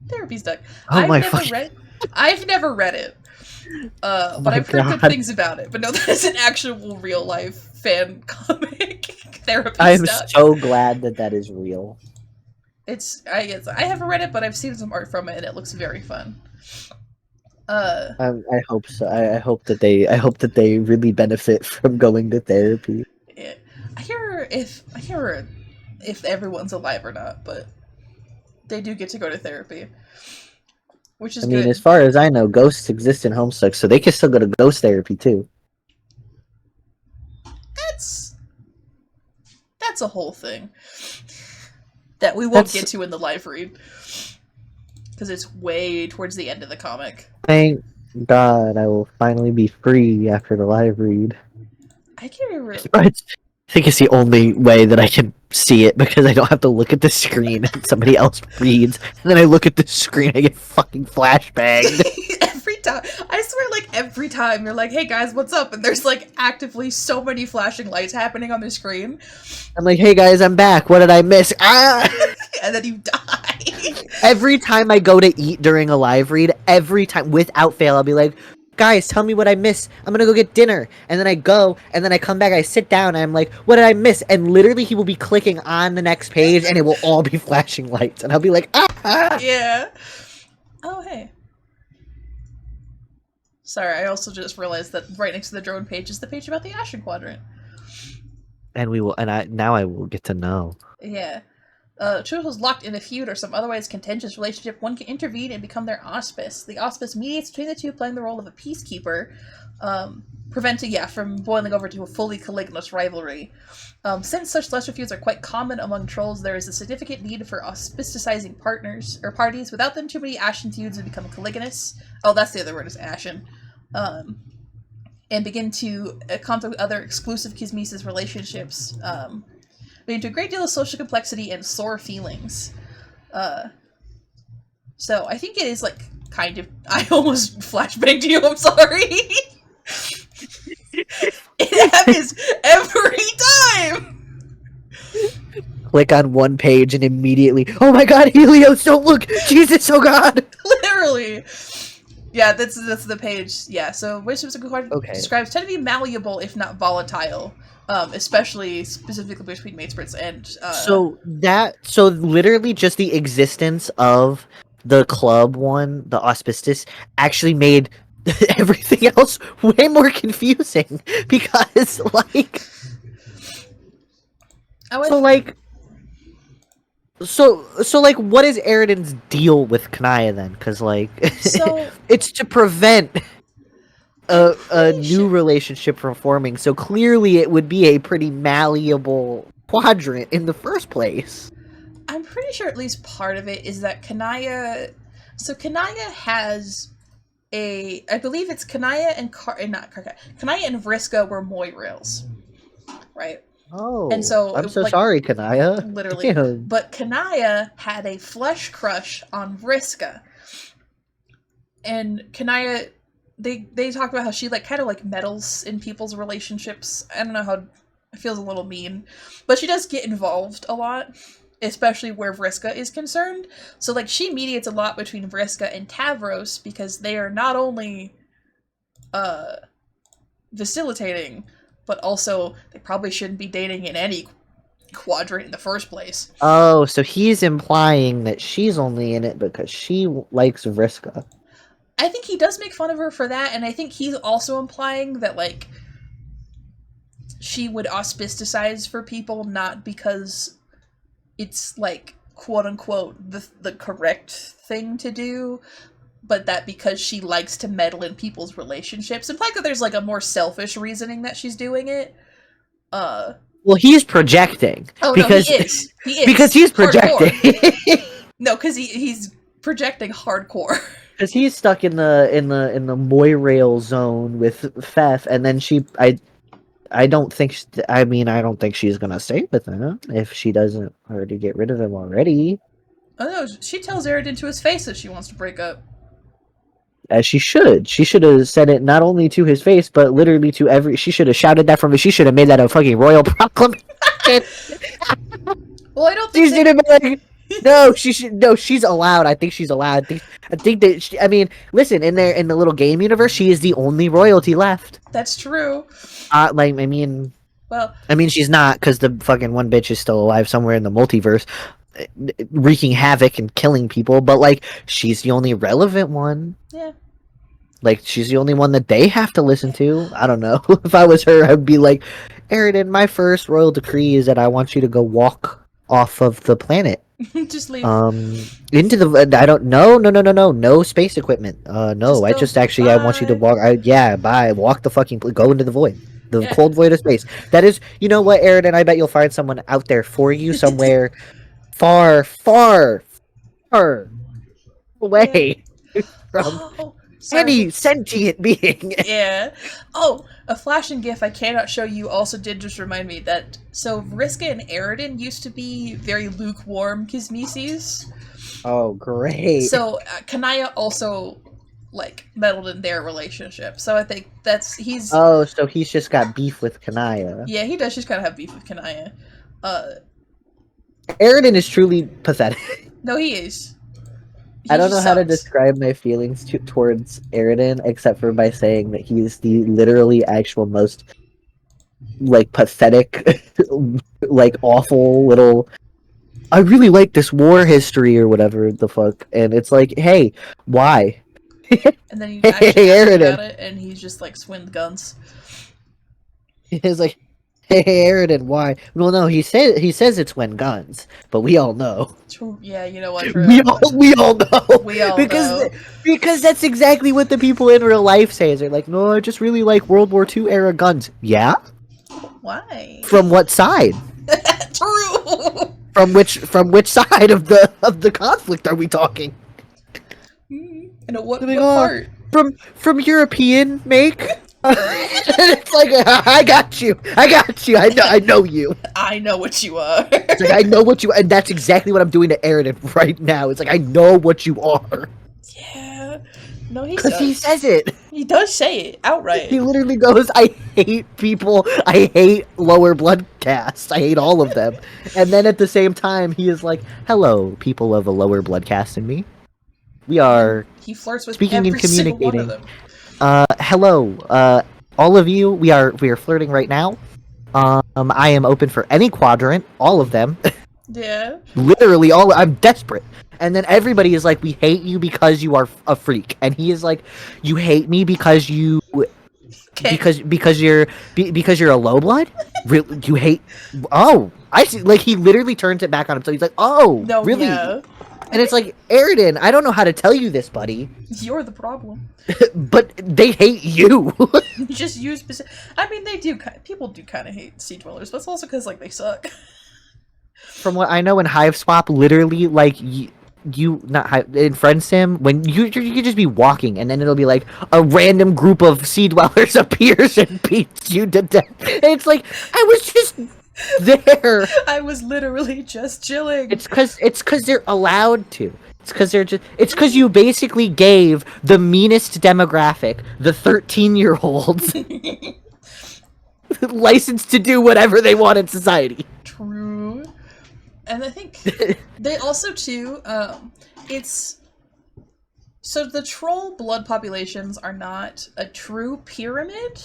Therapy Stuck. Oh my I've never read it. But I've heard good things about it. But no, that is an actual real life fan comic. Therapy I am Stuck. so glad that is real. I haven't read it, but I've seen some art from it, and it looks very fun. I hope so. I hope that they really benefit from going to therapy. Yeah. I can't remember if everyone's alive or not, but they do get to go to therapy, which is I mean, good. as far as I know, ghosts exist in Homestuck, so they can still go to ghost therapy too. That's a whole thing that we won't get to in the live read because it's way towards the end of the comic. Thank God, I will finally be free after the live read. I can't remember. I think it's the only way that I can see it because I don't have to look at the screen and somebody else reads, and then I look at the screen and I get fucking flashbanged. Every time, I swear, like every time you're like, "Hey guys, what's up?" and there's like actively so many flashing lights happening on the screen. I'm like, "Hey guys, I'm back. What did I miss?" Ah! And then you die. Every time I go to eat during a live read, every time without fail, I'll be like, guys, tell me what I missed. I'm gonna go get dinner. And then I go, and then I come back, I sit down, and I'm like, what did I miss? And literally he will be clicking on the next page and it will all be flashing lights. And I'll be like, ah! Yeah. Oh, hey. Sorry, I also just realized that right next to the drone page is the page about the Ashen Quadrant. And we will, and now I will get to know. Yeah. Truth was locked in a feud or some otherwise contentious relationship, one can intervene and become their auspice. The auspice mediates between the two, playing the role of a peacekeeper, preventing, from boiling over to a fully calignous rivalry. Since such lesser feuds are quite common among trolls, there is a significant need for auspicizing partners, or parties. Without them, too many ashen feuds would become calignous. Oh, that's the other word, is ashen. And begin to conflict with other exclusive Kismesis relationships, leading to a great deal of social complexity and sore feelings. So I think it is like kind of. I almost flashbanged you. I'm sorry. It happens every time. Click on one page and immediately, oh my god, Helios, don't look! Jesus, oh god! Literally. Yeah, that's the page. Yeah, so relationships describes tend to be malleable if not volatile. Especially specifically between matesprits and So literally just the existence of the club one, the auspicious, actually made everything else way more confusing because like what is Eridan's deal with Kanaya then? Because like it's to prevent a new relationship from forming, so clearly it would be a pretty malleable quadrant in the first place. I'm pretty sure at least part of it is that Kanaya has I believe it's Kanaya and Kanaya and Vriska were Moirails, right? Oh, and so I'm so sorry, Kanaya. Literally, Damn. But Kanaya had a flesh crush on Vriska, and Kanaya. They talk about how she kind of meddles in people's relationships. I don't know how it feels a little mean, but she does get involved a lot, especially where Vriska is concerned. So she mediates a lot between Vriska and Tavros because they are not only facilitating, but also they probably shouldn't be dating in any quadrant in the first place. Oh, so he's implying that she's only in it because she likes Vriska. I think he does make fun of her for that, and I think he's also implying that, she would auspicize for people not because it's, quote-unquote, the correct thing to do, but that because she likes to meddle in people's relationships. Implying that there's, a more selfish reasoning that she's doing it. Well, he's projecting. Oh, because, no, he is. He is. Because he's projecting. No, because he's projecting hardcore. Because he's stuck in the Moirail zone with Fef, and then I don't think she's gonna stay with him if she doesn't already get rid of him already. Oh no, she tells Eridan to his face that she wants to break up. As she should. She should have said it not only to his face, but literally to she should have shouted that from it. She should have made that a fucking royal proclamation. Well, I don't think she should have been like, no, she should. No, she's allowed. I think she's allowed. I think that. Listen, in the little game universe, she is the only royalty left. That's true. She's not, because the fucking one bitch is still alive somewhere in the multiverse, wreaking havoc and killing people. But she's the only relevant one. Yeah. She's the only one that they have to listen to. I don't know. If I was her, I'd be like, Eridan, my first royal decree is that I want you to go walk off of the planet. Just leave. Into the. I don't. No space equipment. No. I want you to walk. Bye. Walk the fucking. Go into the void. The cold void of space. That is. You know what, Eridan? I bet you'll find someone out there for you somewhere, far away from any sentient being. Yeah. Oh, a flashing gif I cannot show you also did just remind me that Vriska and Eridan used to be very lukewarm Kismesis. Oh, great. So Kanaya also meddled in their relationship. So I think he's. Oh, so he's just got beef with Kanaya. Yeah, he does just kind of have beef with Kanaya. Eridan is truly pathetic. No, he is. I He don't know just how to sucks. describe my feelings towards Aridin except for by saying that he is the literally actual most like pathetic, like awful little. I really like this war history or whatever the fuck, and it's like, hey, why? And then you Hey, actually ask him Aridin. about it, and he's just like swing guns. It's like, hey, Aridin, why? Well, no, he says it's when guns, but we all know. True. Yeah, you know what? We True. all we all know We all because know. that's exactly what the people in real life say. Is they're like, no, I just really like World War II era guns. Yeah, Why? from what side? True. From which side of the conflict are we talking? And at what They're like, what oh, part? from European make. It's like I got you. I know you. I know what you are. It's like I know what you, and that's exactly what I'm doing to Aridin right now. It's like I know what you are Yeah. No, he because he sucks. says it. He does say it outright. He literally goes, "I hate people. I hate lower blood castes. I hate all of them." And then at the same time, he is like, "Hello, people of a lower blood caste than me. We And then are he flirts with speaking and every single one of communicating. them. Hello, all of you. We are flirting right now. I am open for any quadrant, all of them. Yeah. Literally all. I'm desperate." And then everybody is like, "We hate you because you are a freak," and he is like, "You hate me because you Okay. because you're a low blood. Really, you hate? Oh, I see." Like he literally turns it back on him. So he's like, "Oh, No, really?" yeah. I And it's think like, Aridin, I don't know how to tell you this, buddy, you're the problem. but they hate you. You just use specific. I mean, they do. People do kind of hate sea dwellers, but it's also because like they suck. From what I know, in Hive Swap, literally, like you not Hive, in Friend Sim, when you could just be walking, and then it'll be like a random group of sea dwellers appears and beats you to death. And it's like I was just there. I was literally just chilling. It's cause they're allowed to. It's cause you basically gave the meanest demographic, the 13-year-olds, license to do whatever they want in society. True. And I think they also too. It's so the troll blood populations are not a true pyramid.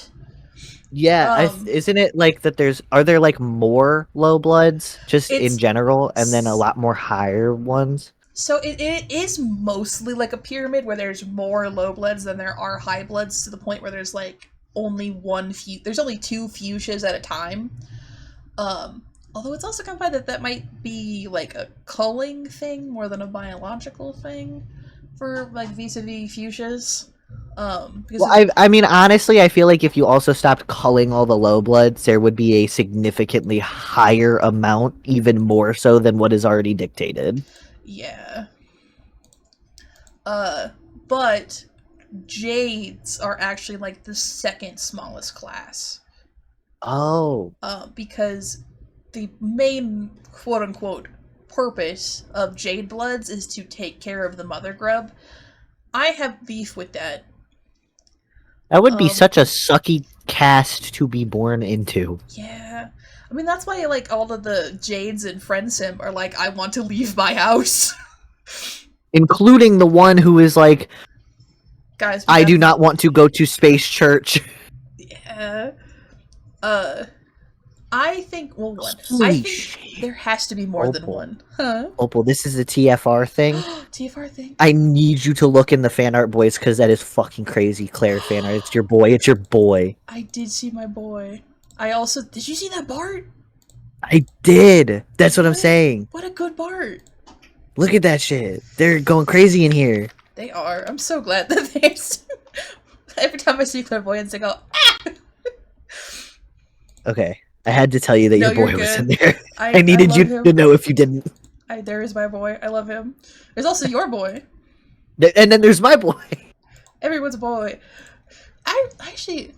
Yeah, Um, isn't it like that? Are there like more low bloods just in it's general, and then a lot more higher ones? so it is mostly like a pyramid where there's more low bloods than there are high bloods to the point where there's like only there's only two fuchsias at a time. Um, Although it's also kind of that that might be like a culling thing more than a biological thing for like vis-a-vis fuchsias. Because Well, I mean, honestly, I feel like if you also stopped culling all the low bloods, there would be a significantly higher amount, even more so than what is already dictated. yeah. Uh, but jades are actually like the second smallest class. Oh, Because the main quote unquote purpose of jade bloods is to take care of the mother grub. I have beef with that. that would be Um, such a sucky cast to be born into. yeah. I mean, that's why like all of the jades in Friend Sim are like, I want to leave my house. Including the one who is like, Guys, we I got do not want to go to space church. yeah. Uh, I think well, one. I Holy think shit. there has to be more than Opal. one. Huh? Opal, this is a TFR thing. TFR thing. I need you to look in the fan art, boys, because that is fucking crazy. Claire fan art. It's your boy. It's your boy. I did see my boy. I also did you see that Bart? I did. That's what I'm saying. What a good Bart. Look at that shit. They're going crazy in here. They are. I'm so glad that there's. Every time I see clairvoyance, I go, ah! Okay. I had to tell you that No, your you're boy was in good. there. I I needed love you him. to know if you didn't. There is my boy. I love him. There's also your boy. And then there's my boy. Everyone's a boy. I actually.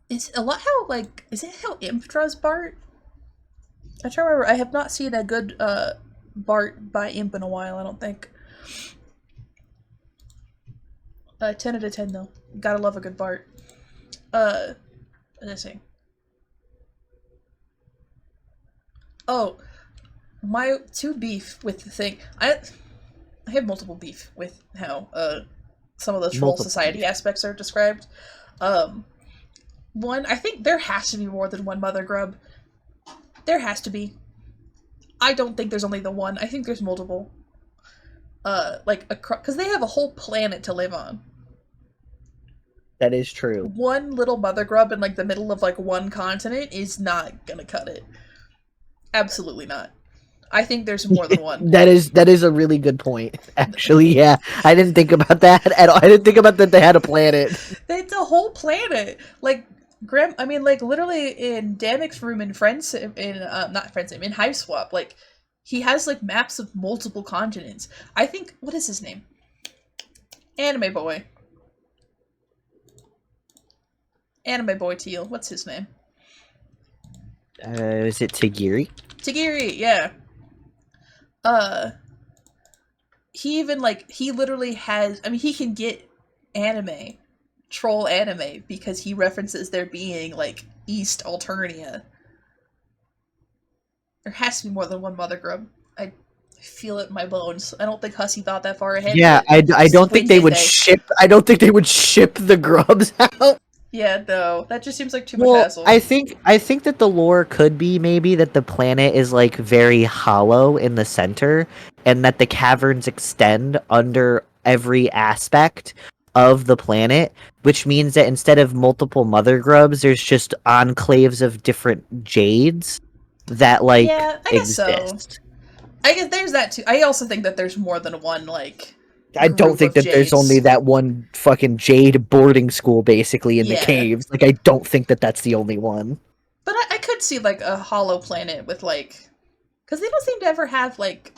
Is a lot how, like. Is it how Imp draws Bart? I try to remember. I have not seen a good Bart by Imp in a while, I don't think. 10 out of 10, though. Gotta love a good Bart. What did I say? Oh, my two beef with the thing. I have multiple beef with how some of the troll Multiple society beef. aspects are described. Um, One, I think there has to be more than one mother grub. There has to be. I don't think there's only the one. I think there's multiple. Like because they have a whole planet to live on. That is true. One little mother grub in like the middle of like one continent is not gonna cut it. Absolutely not. I think there's more than one. That is a really good point. Actually, yeah, I didn't think about that at all. I didn't think about that they had a planet. It's a whole planet. Like I mean, like literally in Damik's room in Friends, in not Friends, in Hive Swap, like he has like maps of multiple continents. I think what is his name? Anime boy. Anime boy Teal. What's his name? Is it Tagiri? Tagiri. Yeah. Uh, he even like he literally has. I mean, he can get anime, troll anime because he references there being like East Alternia. There has to be more than one mother grub. I feel it in my bones. I don't think Hussey thought that far ahead. Yeah, I don't think when they did would they? ship. I don't think they would ship the grubs out. Yeah, no, that just seems like too much Well, hassle. I think that the lore could be maybe that the planet is like very hollow in the center, and that the caverns extend under every aspect of the planet, which means that instead of multiple mother grubs, there's just enclaves of different jades that like Yeah, I guess so. exist. I guess there's that too. I also think that there's more than one like I don't group think of that there's only jades. that one fucking jade boarding school basically in the Yeah, caves. Like I don't think that that's the only one. but I could see like a hollow planet with like, because they don't seem to ever have like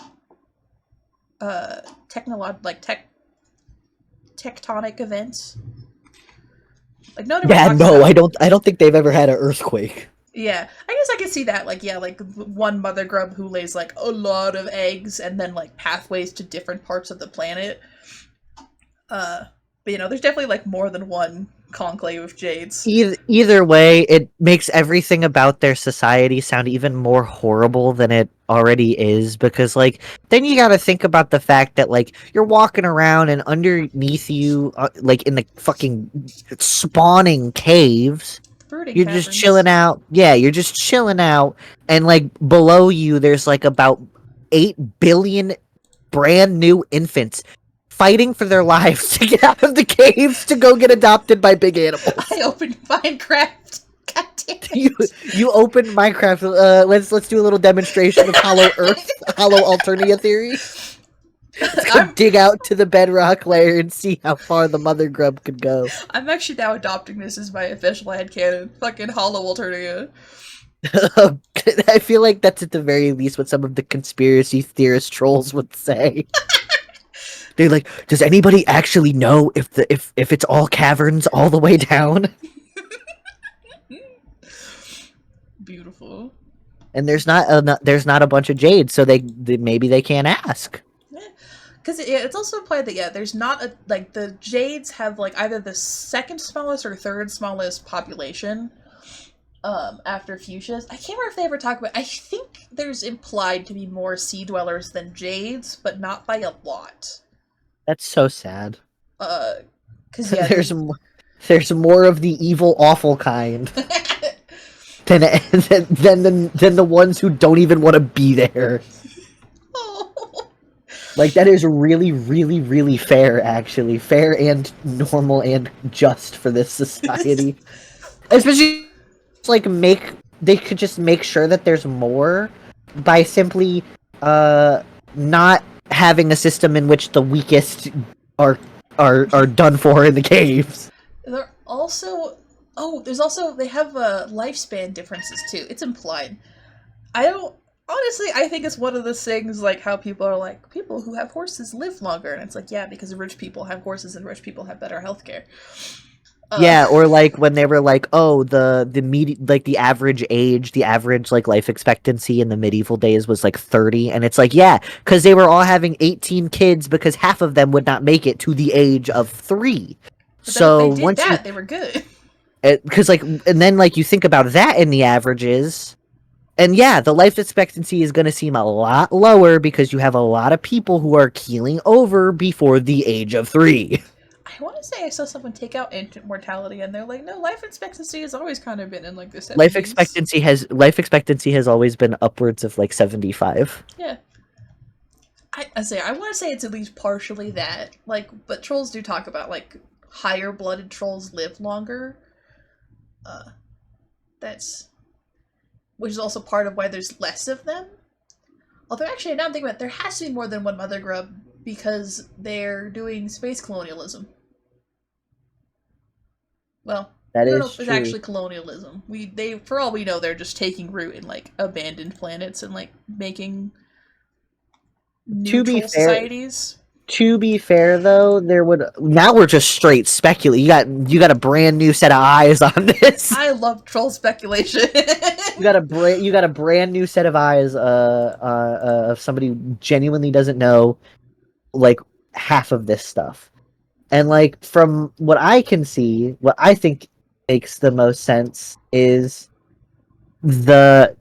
tectonic events. Like no one ever Yeah, talks no, about. I don't think they've ever had an earthquake. Yeah, I guess I could see that. Like yeah, like one mother grub who lays like a lot of eggs, and then like pathways to different parts of the planet. But you know, there's definitely like more than one conclave of jades. Either way, it makes everything about their society sound even more horrible than it already is, because like then you got to think about the fact that like you're walking around and underneath you like in the fucking spawning caves, Brooding you're just caverns. chilling out. Yeah, you're just chilling out, and like below you there's like about 8 billion brand new infants fighting for their lives to get out of the caves to go get adopted by big animals. I opened Minecraft. God damn You it. you opened Minecraft. Let's do a little demonstration of Hollow Earth, Hollow Alternia theory. Let's go I'm dig out to the bedrock layer and see how far the mother grub could go. I'm actually now adopting this as my official headcanon. Fucking Hollow Alternia. I feel like that's at the very least what some of the conspiracy theorist trolls would say. They're like, does anybody actually know if it's all caverns all the way down? Beautiful. And there's not a bunch of jades, so they maybe they can't ask. Because it's also implied that yeah, there's not a like the Jades have like either the second smallest or third smallest population. After fuchsias, I can't remember if they ever talk about. I think there's implied to be more sea dwellers than Jades, but not by a lot. That's so sad. Because yeah, There's more of the evil, awful kind than than the ones who don't even want to be there. oh. Like that is really, really, really fair. Actually, fair and normal and just for this society. Especially, like they could just make sure that there's more by simply not having a system in which the weakest are are done for in the caves. They're also there's also they have lifespan differences too. It's implied. I don't honestly. I think it's one of those things like how people are like people who have horses live longer, and it's like yeah, because rich people have horses and rich people have better healthcare. Yeah, or like when they were like, oh, like the average age, the average like life expectancy in the medieval days was like 30, and it's like, yeah, because they were all having 18 kids because half of them would not make it to the age of 3. But then if So they did once they were good. because like, and then like you think about that in the averages, And yeah, the life expectancy is going to seem a lot lower because you have a lot of people who are keeling over before the age of 3. I want to say I saw someone take out infant mortality, and they're like, no, life expectancy has always kind of been in like the Life 70s. expectancy has always been upwards of like 75. Yeah. I want to say it's at least partially that. Like, but trolls do talk about, like, higher blooded trolls live longer. Uh, that's. Which is also part of why there's less of them. Although, actually, now I'm thinking about it, there has to be more than one mother grub because they're doing space colonialism. Well, That we don't know is if it's true. actually colonialism. For all we know, they're just taking root in like abandoned planets and like making To be neutral fair, societies. though, there would now we're just straight speculating. You got a brand new set of eyes on this. I love troll speculation. You got a brand new set of eyes of somebody who genuinely doesn't know like half of this stuff. And like from what I can see, what I think makes the most sense is the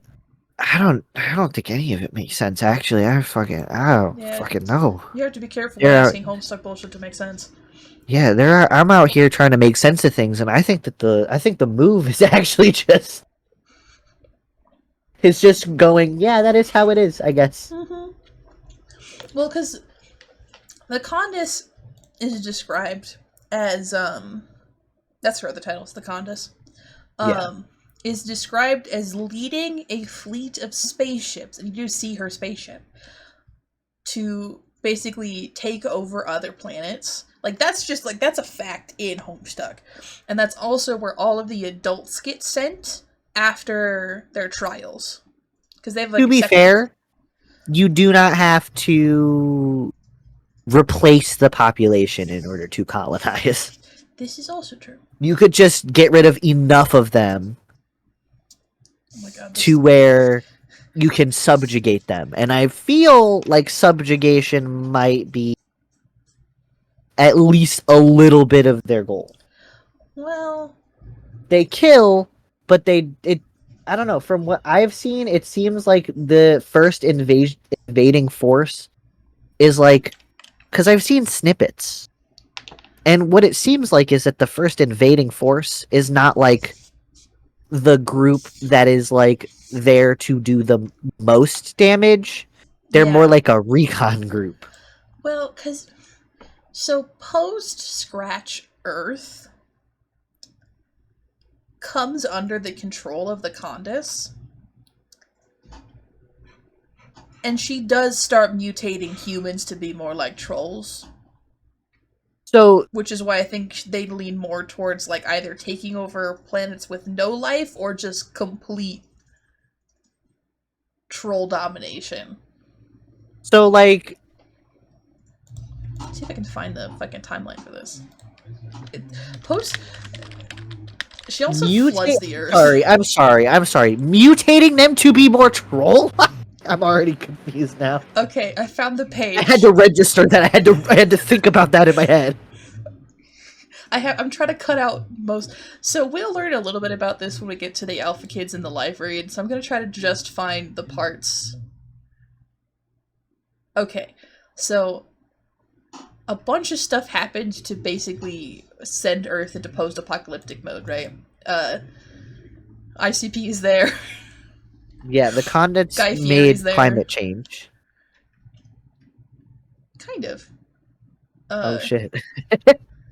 I don't think any of it makes sense actually. I don't Yeah, fucking know. you have to be careful when There asking Homestuck bullshit to make sense. I'm out here trying to make sense of things and I think the move is actually just is just going, yeah, that is how it is, I guess. Mm-hmm. Well, because the Condis is described as that's her other titles, the Condis. Yeah. Is described as leading a fleet of spaceships, and you do see her spaceship, to basically take over other planets. Like, that's just, like, that's a fact in Homestuck. And that's also where all of the adults get sent after their trials. Because they have, like, To a be separate. fair, you do not have to replace the population in order to colonize. This is also true. You could just get rid of enough of them Oh my god. to where you can subjugate them. And I feel like subjugation might be at least a little bit of their goal. Well. They kill, but I don't know, from what I've seen, it seems like the first invading force is like cuz I've seen snippets. And what it seems like is that the first invading force is not like the group that is like there to do the most damage. They're more Yeah. like a recon group. Well, because. So, post Scratch Earth comes under the control of the Condis. And she does start mutating humans to be more like trolls. So, Which is why I think they lean more towards like either taking over planets with no life or just complete troll domination. like Let's see if I can find the fucking timeline for this. Post. She also floods the earth. I'm sorry. Mutating them to be more troll? I'm already confused now. Okay, I found the page. I had to register that. I had to think about that in my head. I'm trying to cut out most. So we'll learn a little bit about this when we get to the alpha kids in the live read. So I'm gonna try to just find the parts. Okay, so a bunch of stuff happened to basically send Earth into post-apocalyptic mode, right? ICP is there. Yeah, the condits Guy made Fieri's there. climate change. Kind of. Oh shit.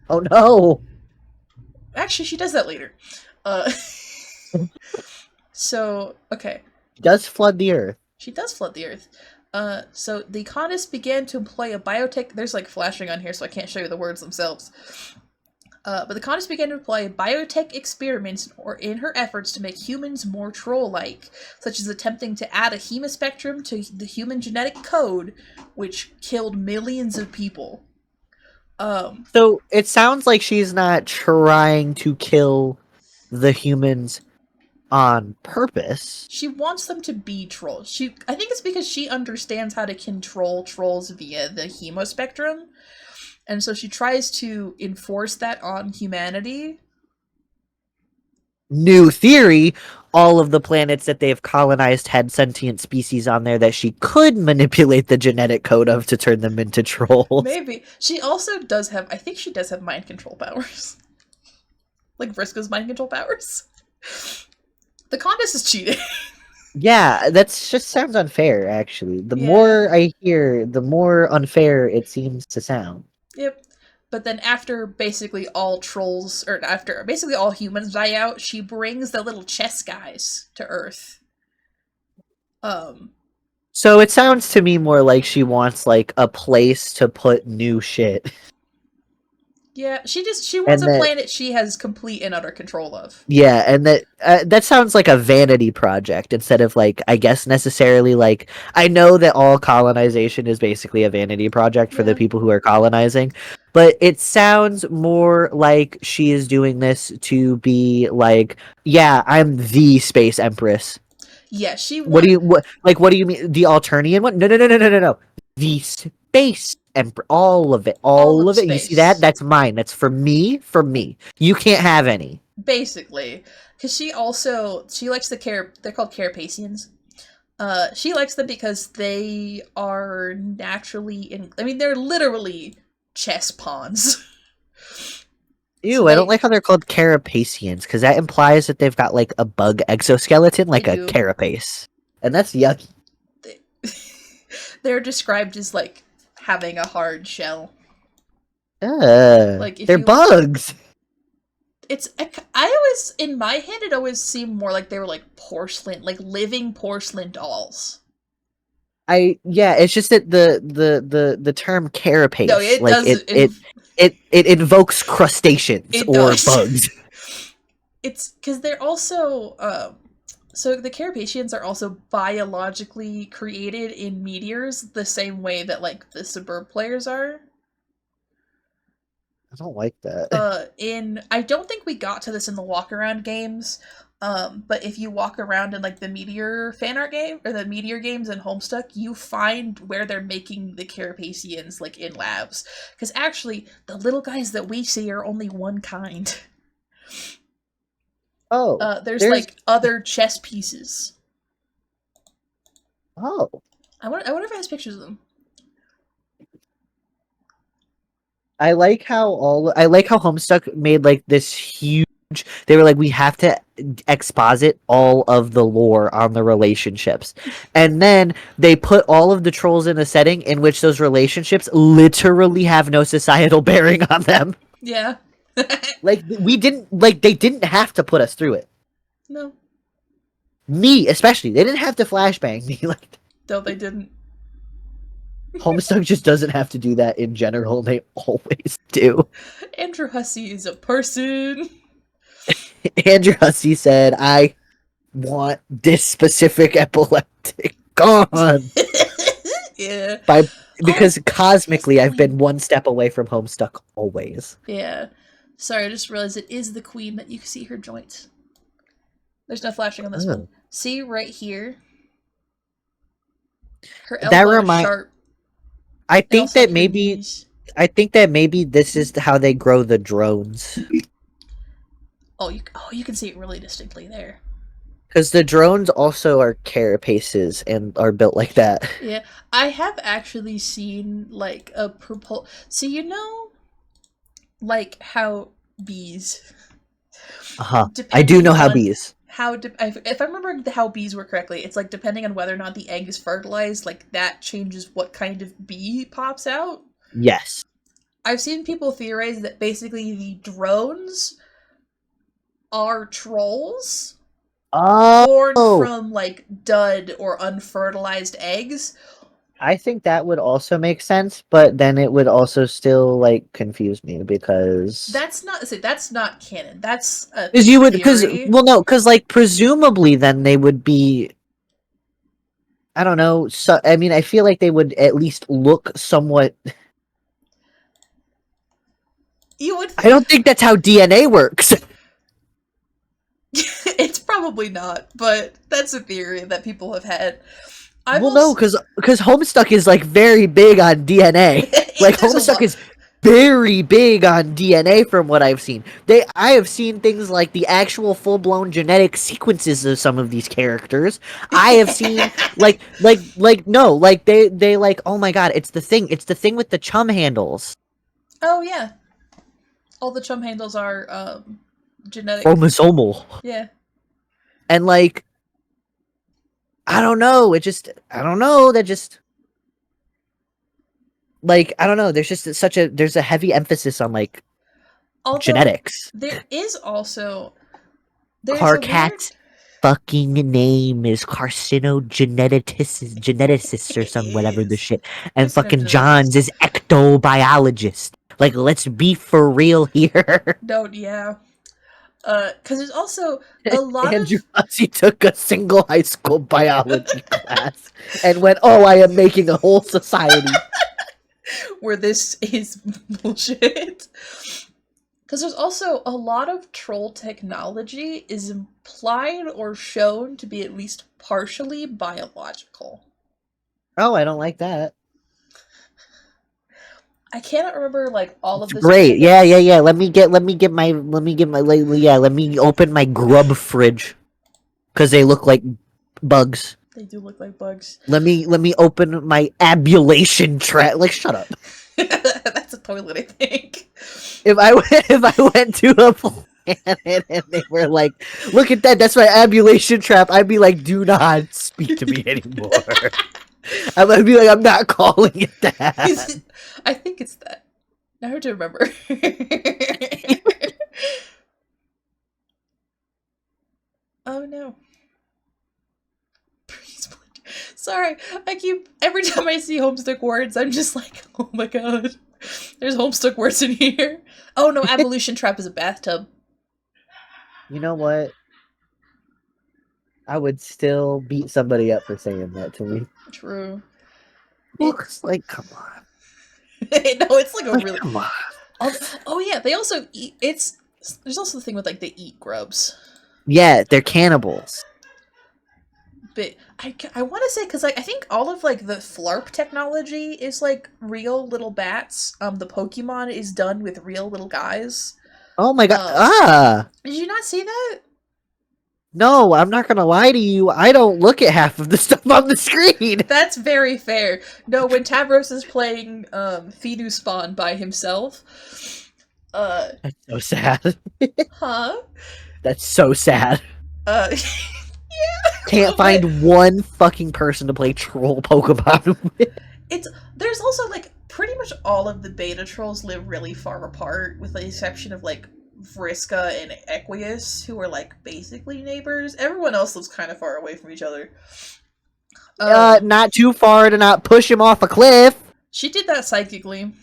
Oh no. Actually, she does that later. So, okay. She does flood the earth. She does flood the Earth. So the colonists began to employ a biotech. There's like flashing on here, so I can't show you the words themselves. But the colonists began to employ biotech experiments in her efforts to make humans more troll-like, such as attempting to add a hemaspectrum to the human genetic code, which killed millions of people. So it sounds like she's not trying to kill the humans on purpose. She wants them to be trolls. I think it's because she understands how to control trolls via the hemaspectrum. And so she tries to enforce that on humanity. New theory. all of the planets that they've colonized had sentient species on there that she could manipulate the genetic code of to turn them into trolls. Maybe. She also does have, I think she does have mind control powers. Like Vriska's mind control powers. The contest is cheating. Yeah, that's just sounds unfair, actually. The Yeah. more I hear, the more unfair it seems to sound. Yep. But then after basically all trolls, or after basically all humans die out, she brings the little chess guys to Earth. So it sounds to me more like she wants like a place to put new shit. Yeah, she wants And a that planet she has complete and utter control of. yeah, and that sounds like a vanity project instead of like I guess necessarily like I know that all colonization is basically a vanity project for the Yeah. people who are colonizing, but it sounds more like she is doing this to be like, yeah, I'm the space empress. Yeah, she What do wants you what do you mean the Alternian one? No. The space emperor, all of it. all All of of it. You see that? space. That's mine. That's for me, for me. You can't have any. Basically. Because she likes they're called Carapacians. She likes them because they are they're literally chess pawns. So Ew, I don't like how they're called carapacians, because that implies that they've got like a bug exoskeleton, they like a do. carapace. And that's yucky. They, they're described as like having a hard shell. Like if They're you bugs. I always in my head it always seemed more like they were like porcelain, like living porcelain dolls. Yeah, it's just that the term carapace, No, it like does it invokes crustaceans it or does. bugs. It's because they're also so the Carapacians are also biologically created in meteors the same way that like the suburb players are. I don't like that. I don't think we got to this in the walk around games. But if you walk around in like the Meteor fan art game or the Meteor games in Homestuck, you find where they're making the Carapacians like in labs. Because actually, the little guys that we see are only one kind. Oh, There's like other chess pieces. Oh, I wonder if it has pictures of them. I like how Homestuck made like this huge. They were like, we have to exposit all of the lore on the relationships, and then they put all of the trolls in a setting in which those relationships literally have no societal bearing on them. Yeah. Like they didn't have to put us through it. No. Me especially, they didn't have to flashbang me. Like No, they didn't. Homestuck just doesn't have to do that in general. They always do. Andrew Hussey is a person. Andrew Hussey said, I want this specific epileptic gone. Yeah. Because cosmically, I've queen. been one step away from Homestuck always. Yeah. Sorry, I just realized it is the queen that you can see her joints. There's no flashing on this one. See right here? Her elbow is sharp. I think that maybe this is how they grow the drones. Oh, you can see it really distinctly there. Because the drones also are carapaces and are built like that. Yeah, I have actually seen like a So you know, like how bees. I do know how bees. If I remember how bees work correctly, it's like depending on whether or not the egg is fertilized, like that changes what kind of bee pops out. Yes. I've seen people theorize that basically the drones are trolls born from like dud or unfertilized eggs. I think that would also make sense, but then it would also still like confuse me because that's not canon. That's a because like presumably then they would be. I don't know. So I mean, I feel like they would at least look somewhat. You would. I don't think that's how DNA works. It's probably not, but that's a theory that people have had. No, because Homestuck is like very big on DNA. Like Homestuck is very big on DNA from what I've seen. I have seen things like the actual full-blown genetic sequences of some of these characters. I have seen no, like they like, oh my god, it's the thing with the chum handles. Oh yeah, all the chum handles are genetic. Chromosomal. Yeah. And like I don't know, I don't know, that just like I don't know, there's just there's a heavy emphasis on like Although genetics. there is also there's a weird Carcat's fucking name is geneticist or some whatever the shit. And fucking John's is ectobiologist. Like, let's be for real here. No, yeah. Because there's also a lot Andrew of Hussey took a single high school biology class and went, "Oh, I am making a whole society." where this is bullshit. Because there's also a lot of troll technology is implied or shown to be at least partially biological. Oh, I don't like that. I cannot remember like all of this. Great, yeah. Let me open my grub fridge because they look like bugs. They do look like bugs. Let me open my abulation trap. Like, shut up. That's a toilet, I think. If I went to a planet and they were like, "Look at that, that's my abulation trap," I'd be like, "Do not speak to me anymore." I might be like, "I'm not calling it that." I think it's that. I have to remember. Oh no. Sorry, every time I see Homestuck words, I'm just like, oh my god, there's Homestuck words in here. Oh no, Abolition Trap is a bathtub. You know what? I would still beat somebody up for saying that to me. True. Looks like, come on. No, it's like a really. Come on. Oh yeah, they also eat. There's also the thing with like they eat grubs. Yeah, they're cannibals. But I want to say because like I think all of like the flarp technology is like real little bats. The Pokemon is done with real little guys. Oh my god! Did you not see that? No, I'm not gonna lie to you. I don't look at half of the stuff on the screen. That's very fair. No, when Tavros is playing Fidu Spawn by himself, that's so sad. huh? That's so sad. Yeah. Can't find one fucking person to play troll Pokemon with. There's also like pretty much all of the beta trolls live really far apart, with the exception of like Vriska and Equius, who are like basically neighbors. Everyone else lives kind of far away from each other. Not too far to not push him off a cliff. She did that psychically.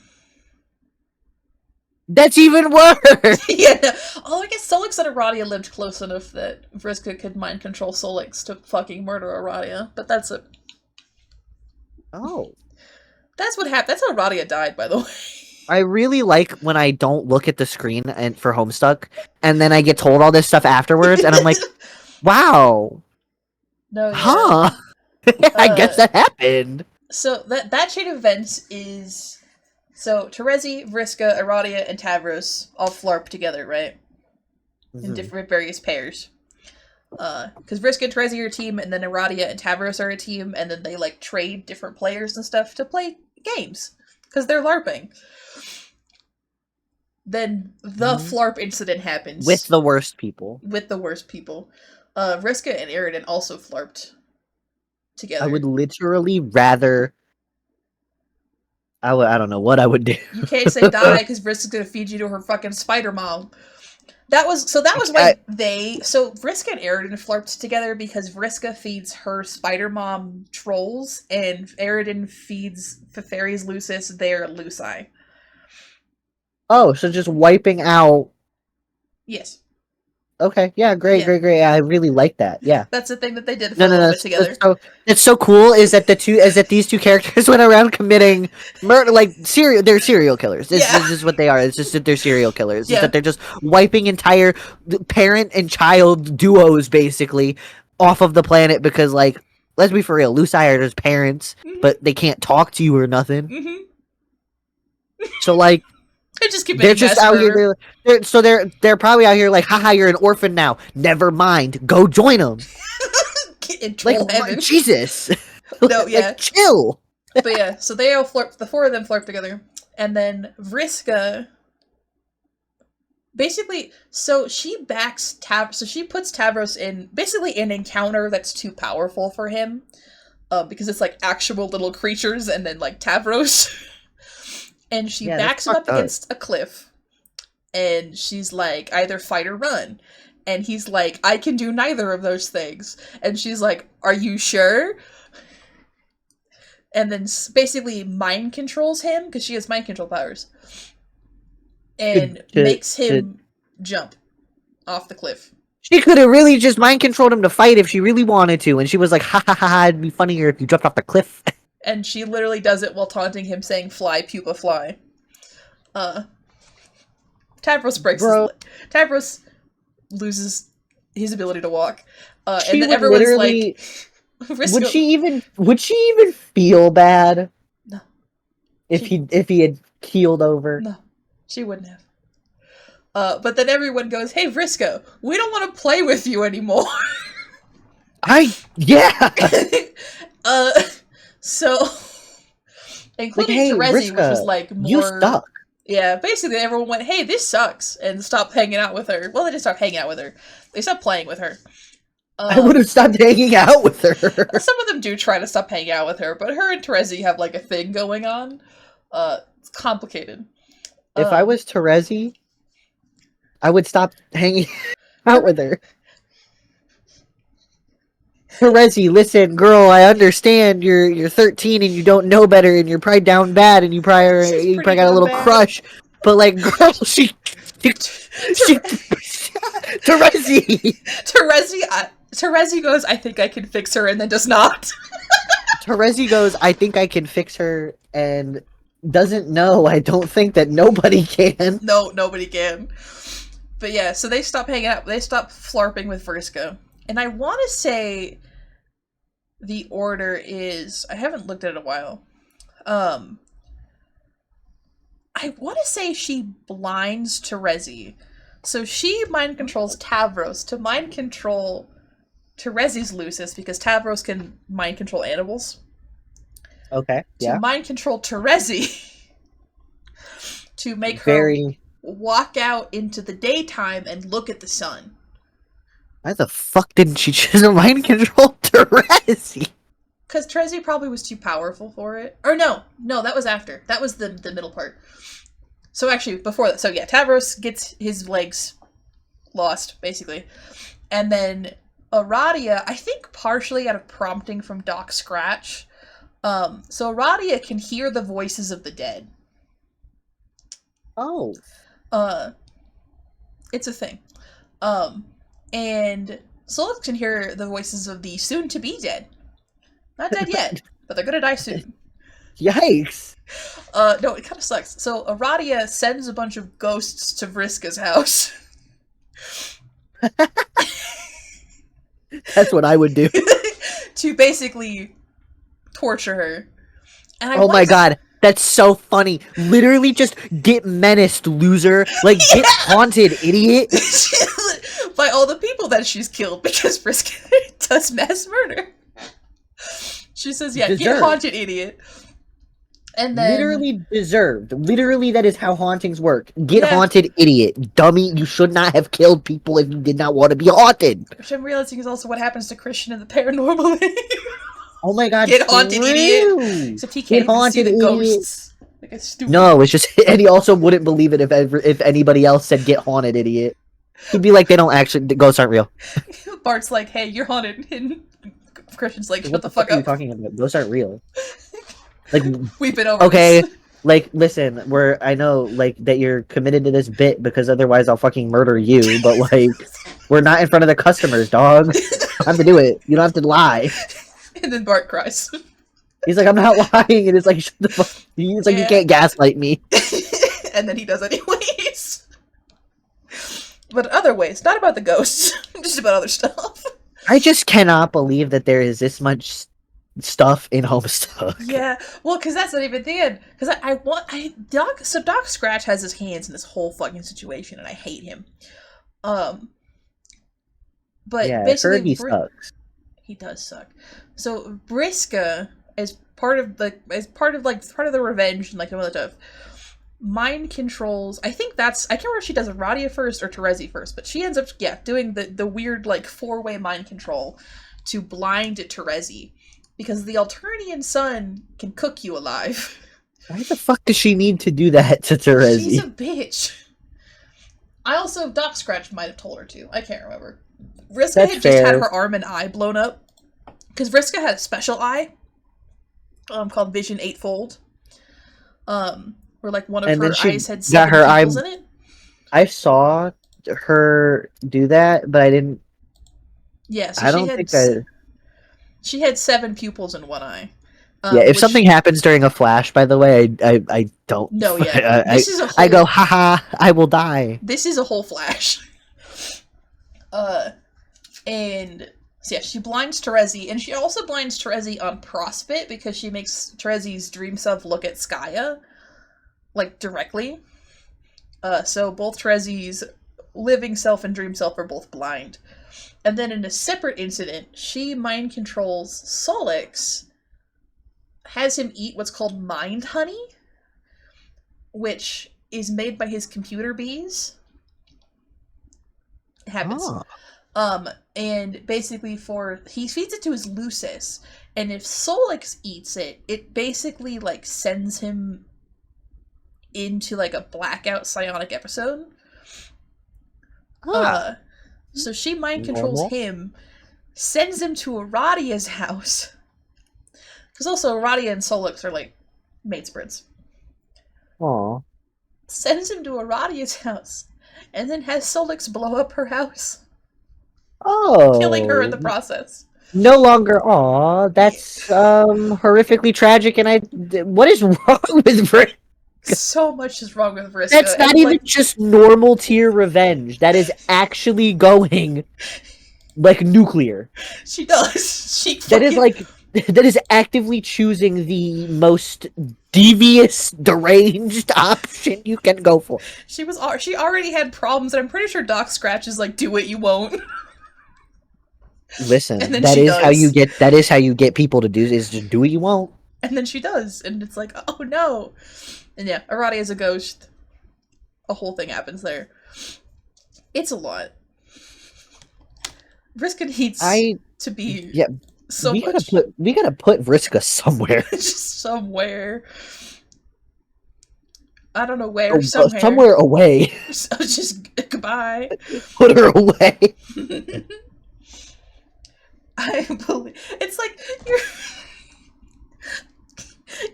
That's even worse. Yeah. No. Oh, I guess Solix and Aradia lived close enough that Vriska could mind control Solix to fucking murder Aradia. But that's it. Oh. That's what happened. That's how Aradia died, by the way. I really like when I don't look at the screen and for Homestuck, and then I get told all this stuff afterwards, and I'm like, wow. No. Yeah. Huh. I guess that happened. So that chain of events is... So, Terezi, Vriska, Aradia, and Tavros all flarp together, right? In different various pairs. Because Vriska and Terezi are a team, and then Aradia and Tavros are a team, and then they, like, trade different players and stuff to play games. Because they're LARPing. Then the flarp incident happens. With the worst people. Vriska and Aridin also flarped together. I would literally rather... I don't know what I would do. You can't say die because Vriska's gonna feed you to her fucking spider mom. That was why Vriska and Aridin flarped together because Vriska feeds her spider mom trolls and Aridin feeds Fairies Lucis their Luci. Oh, so just wiping out. Yes. Okay, yeah, great. I really like that. Yeah, that's the thing that they did for a little bit together. That's so cool. Is that these two characters went around committing murder, like they're serial killers. This is what they are. It's just that they're serial killers. It's that they're just wiping entire parent and child duos basically off of the planet because, like, let's be for real, Luci are just parents, but they can't talk to you or nothing. So like. They just They're committing just mass out here. murder. They're probably out here like, haha, you're an orphan now. Never mind. Go join them. In Like, troll heaven. Jesus. No, yeah. Like, chill. But yeah, so they all flirt. The four of them flirt together, and then Vriska basically. So she backs Tav. So she puts Tavros in basically an encounter that's too powerful for him, because it's like actual little creatures, and then like Tavros, and she backs him up against a cliff, and she's like, either fight or run. And he's like, I can do neither of those things. And she's like, are you sure? And then basically mind controls him, because she has mind control powers, and makes him jump off the cliff. She could have really just mind controlled him to fight if she really wanted to, and she was like, ha ha ha ha, it'd be funnier if you jumped off the cliff. And she literally does it while taunting him, saying, fly, pupa, fly. Tavros breaks Tavros loses his ability to walk. And then everyone's like... Would she even feel bad? No. If he had keeled over? No, she wouldn't have. But then everyone goes, hey, Vriska, we don't want to play with you anymore. Yeah! So, including like, hey, Terezi, Vriska, which was like more... You suck. Yeah, basically everyone went, hey, this sucks, and stopped hanging out with her. Well, they didn't stop hanging out with her. They stopped playing with her. I would have stopped hanging out with her. Some of them do try to stop hanging out with her, but her and Terezi have like a thing going on. It's complicated. If I was Terezi, I would stop hanging out with her. Terezi, listen, girl, I understand you're 13 and you don't know better and you're probably down bad and you probably got a little crush, but like, girl, she Terezi goes, I think I can fix her, and then does not. Terezi goes, I think I can fix her, and doesn't know, I don't think that nobody can. No, nobody can. But yeah, so they stop hanging out, they stop flarping with Vriska. And I want to say the order is, I haven't looked at it in a while. I want to say she blinds Terezi. So she mind controls Tavros to mind control Terezi's Lucis, because Tavros can mind control animals. Okay, yeah. To mind control Terezi to make her walk out into the daytime and look at the sun. Why the fuck didn't she choose a mind control Terezi? Because Terezi probably was too powerful for it. Or no, that was after. That was the middle part. So actually, before that. So yeah, Tavros gets his legs lost, basically. And then Aradia, I think partially out of prompting from Doc Scratch. So Aradia can hear the voices of the dead. Oh. It's a thing. And Solix can hear the voices of the soon-to-be dead. Not dead yet, but they're gonna die soon. Yikes. No, it kind of sucks. So Aradia sends a bunch of ghosts to Vriska's house. That's what I would do. To basically torture her. And oh my god, that's so funny. Literally just get menaced, loser. Like, get haunted, idiot. By all the people that she's killed, because Vriska does mass murder. She says, yeah, get haunted, idiot. And then... Literally deserved. Literally, that is how hauntings work. Get haunted, idiot. Dummy, you should not have killed people if you did not want to be haunted. Which I'm realizing is also what happens to Christian in the Paranormal. Oh my god, get haunted, idiot. Except he can't even see the ghosts. Like a stupid... No, it's just... And he also wouldn't believe it if anybody else said get haunted, idiot. He'd be like, they don't actually... Ghosts aren't real. Bart's like, hey, you're haunted. And Christian's like, shut what the fuck up. What are you talking about? Ghosts aren't real. Like, we've been over this. Like, listen, I know, like, that you're committed to this bit because otherwise I'll fucking murder you, but, like, we're not in front of the customers, dog. You don't have to do it. You don't have to lie. And then Bart cries. He's like, I'm not lying, and it's like, shut the fuck. He's like, you can't gaslight me. And then he does anyways. But other ways, not about the ghosts, just about other stuff. I just cannot believe that there is this much stuff in Homestuck. Yeah, well, because that's not even the end. Because Doc Scratch has his hands in this whole fucking situation, and I hate him. Um, but Yeah, basically, Herbie sucks. he does suck. So Briska, as part of the revenge and like all that stuff, mind controls. I think I can't remember if she does Aradia first or Terezi first, but she ends up doing the weird like 4-way mind control to blind Terezi because the Alternian sun can cook you alive. Why the fuck does she need to do that to She's a Terezi? bitch. I also Doc Scratch might have told her to. I can't remember. Vriska That's had just had fair. her arm and eye blown up because Vriska had a special eye, called Vision Eightfold, where like one of And then her she eyes had got 7 her eye. pupils in it. I saw her do that, but I didn't. Yeah, so I don't think I. she had 7 pupils in one eye. Yeah, if Which something happens during a flash, by the way, I don't. no, yeah, I, this is a I whole. go, haha, I will die. This is a whole flash. And so yeah, she blinds Terezi, and she also blinds Terezi on Prospit because she makes Terezi's dream self look at Skaya, like directly. So both Terezi's living self and dream self are both blind. And then in a separate incident, she mind controls Solix, has him eat what's called mind honey, which is made by his computer bees. It happens. Oh. And basically he feeds it to his Lucis, and if Solix eats it, it basically like sends him into like a blackout psionic episode. So she mind controls him, sends him to Aradia's house. Because also Aradia and Solix are like mates Brits. Aw. Sends him to Aradia's house, and then has Solix blow up her house. Oh. Killing her in the process. No longer, aw, that's horrifically tragic, and what is wrong with Vriska? So much is wrong with Vriska. That's not even just normal tier revenge. That is actually going like nuclear. She does. That is actively choosing the most devious, deranged option you can go for. She already had problems, and I'm pretty sure Doc Scratch is like, do it, you won't. Listen, that is how you get people to do is just do what you won't. And then she does, and it's like, oh no. And yeah, Aradia is a ghost. A whole thing happens there. It's a lot. Vriska needs to be so we much. We gotta put Vriska somewhere. Just somewhere. I don't know where. Somewhere away. So just goodbye. Put her away. I believe it's like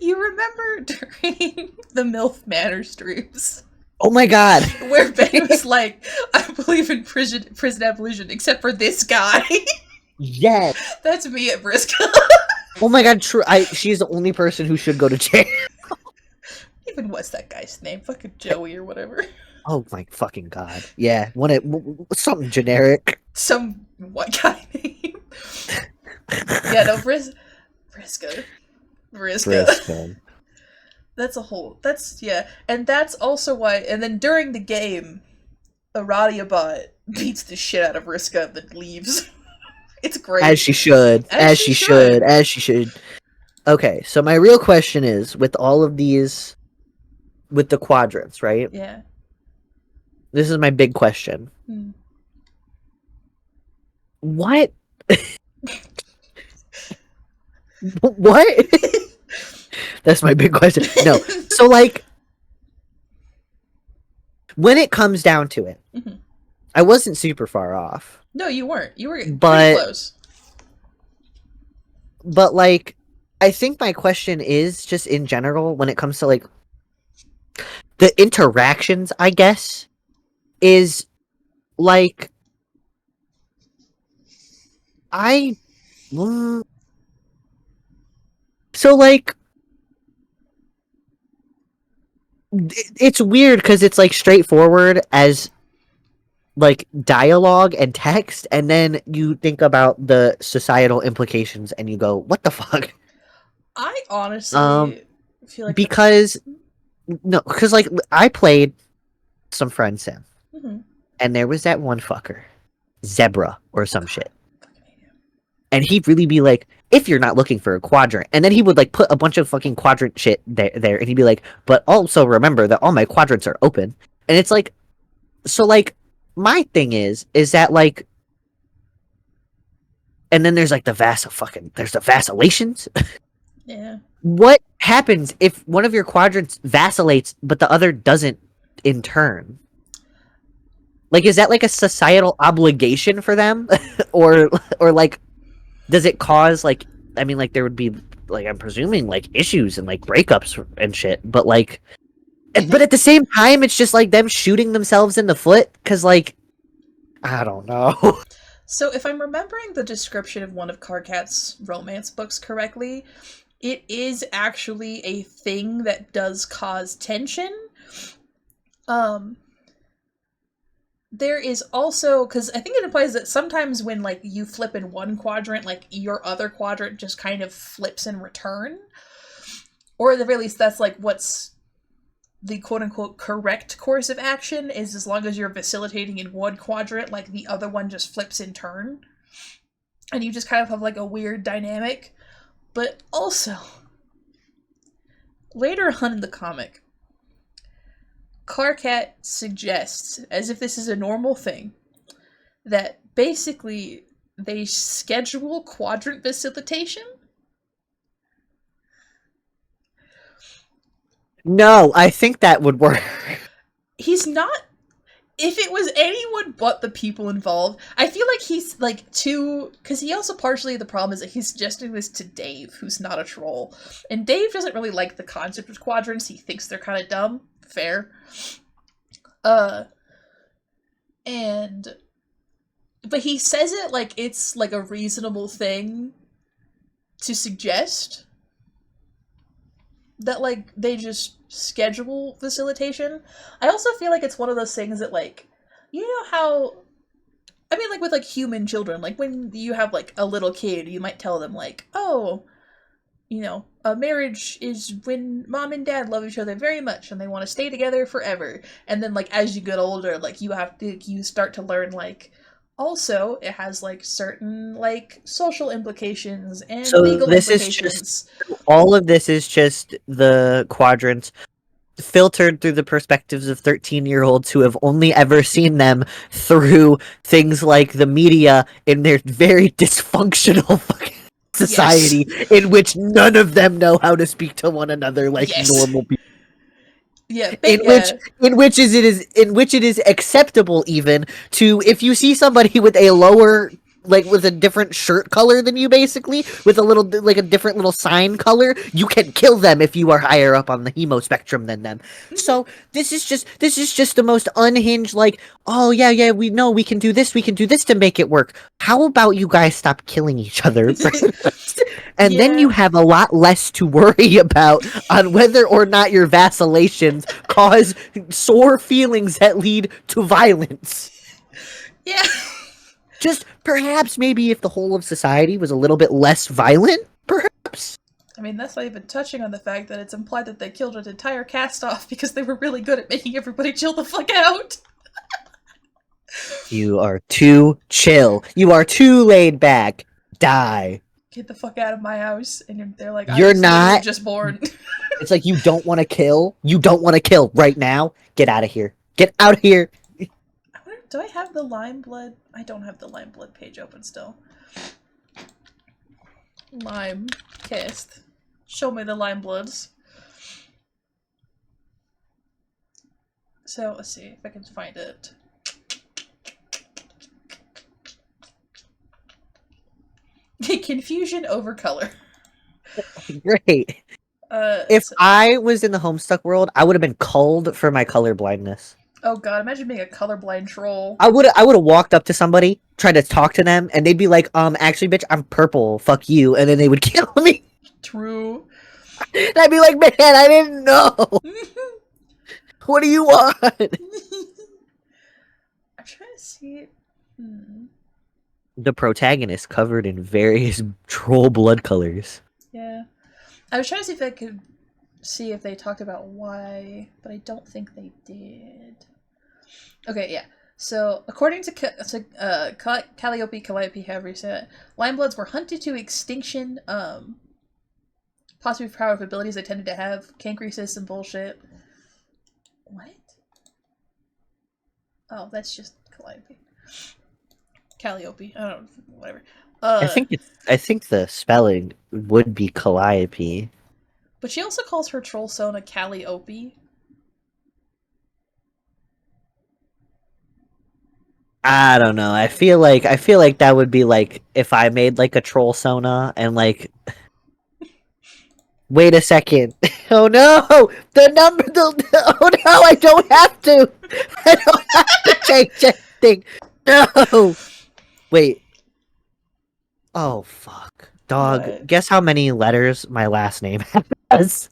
you remember during the MILF Manor streams. Oh my god. Where Ben was like, I believe in prison evolution, except for this guy. Yes. That's me at Briska. Oh my god, true. She's the only person who should go to jail. Even what's that guy's name? Fucking Joey or whatever. Oh my fucking god. Yeah. Something generic. Some white guy name. Yeah, no, Briska. And that's also why, and then during the game, Aradia Bot beats the shit out of Vriska and then leaves. It's great. As she should. As she should. Okay, so my real question is, with all of these, with the quadrants, right? Yeah. This is my big question. What? What? That's my big question. No. So, like, when it comes down to it, I wasn't super far off. No, you weren't. You were pretty close. But, like, I think my question is just in general, when it comes to, like, the interactions, I guess, is, like, so, like, it's weird because it's, like, straightforward as like dialogue and text, and then you think about the societal implications and you go, what the fuck? I Um, honestly feel like the. because no, because like I played some friend sim, Mhm. and there was that one fucker, Zebra or Oh some god, shit, fucking hate him. and he'd really be like, if you're not looking for a quadrant, and then he would like put a bunch of fucking quadrant shit there, and he'd be like, but also remember that all my quadrants are open, and it's like, so like my thing is that like, and then there's like there's the vacillations. Yeah. What happens if one of your quadrants vacillates but the other doesn't in turn? Like, is that like a societal obligation for them, or like does it cause like, I mean, like there would be like, I'm presuming like issues and like breakups and shit, but like, I but think at the same time it's just like them shooting themselves in the foot because like, I don't know. so. If I'm remembering the description of one of Karkat's romance books correctly, it is actually a thing that does cause tension. Um, there is also, because I think it implies that sometimes when like you flip in one quadrant, like your other quadrant just kind of flips in return, or at the very least, that's like what's the quote unquote correct course of action is, as long as you're facilitating in one quadrant, like the other one just flips in turn, and you just kind of have like a weird dynamic. But also, later on in the comic, Karkat suggests, as if this is a normal thing, that basically they schedule quadrant facilitation. No, I think that would work. He's not. If it was anyone but the people involved, I feel like he's like too. Because he also partially, the problem is that he's suggesting this to Dave, who's not a troll. And Dave doesn't really like the concept of quadrants. He thinks they're kind of dumb. Fair. Uh, and. But he says it like it's like a reasonable thing to suggest that like they just schedule facilitation. I also feel like it's one of those things that like, you know how, I mean, like with like human children, like when you have like a little kid, you might tell them like, oh, you know, a marriage is when mom and dad love each other very much and they want to stay together forever. And then like as you get older, like you start to learn like, also it has like certain like social implications and So legal this is just, implications. all of this is just the quadrants filtered through the perspectives of 13-year-olds who have only ever seen them through things like the media in their very dysfunctional fucking Yes. society in which none of them know how to speak to one another like Yes. normal people. Yeah, In which yeah. in which it is acceptable even to, if you see somebody with a lower, like with a different shirt color than you, basically with a little like a different little sign color, you can kill them if you are higher up on the hemo spectrum than them. So this is just the most unhinged, like, oh yeah, we know we can do this to make it work. How about you guys stop killing each other first? And then Yeah. you have a lot less to worry about on whether or not your vacillations cause sore feelings that lead to violence. Yeah. Just perhaps maybe if the whole of society was a little bit less violent, perhaps. I mean, that's not even touching on the fact that it's implied that they killed an entire cast off because they were really good at making everybody chill the fuck out. You are too chill. You are too laid back. Die. Get the fuck out of my house. And they're like, I You're was literally not. just born. It's like you don't want to kill. You don't want to kill right now. Get out of here. Get out of here. I wonder, do I have the Lime Blood? I don't have the Lime Blood page open still. Lime cast. Show me the Lime Bloods. So, let's see if I can find it. Confusion over color. Great. If So, I was in the Homestuck world, I would have been culled for my color blindness. oh god, imagine being a colorblind troll. I would have walked up to somebody, tried to talk to them, and they'd be like, actually, bitch, I'm purple. Fuck you," and then they would kill me. True. And I'd be like, "Man, I didn't know. What do you want?" I'm trying to See, hmm. The protagonist covered in various troll blood colors. Yeah. I was trying to see if I could see if they talked about why, but I don't think they did. Okay, yeah. So, according to Calliope, however you say it, limebloods were hunted to extinction, possibly for powerful abilities they tended to have. Can't resist and bullshit. What? Oh, that's just Calliope. Calliope. I don't know. Whatever. I think the spelling would be Calliope. But she also calls her troll Sona Calliope. I don't know. I feel like that would be like if I made like a troll Sona and like wait a second. Oh no! The number the oh no, I don't have to. I don't have to change anything. No. Wait. Oh fuck. Dog, What? guess how many letters my last name has?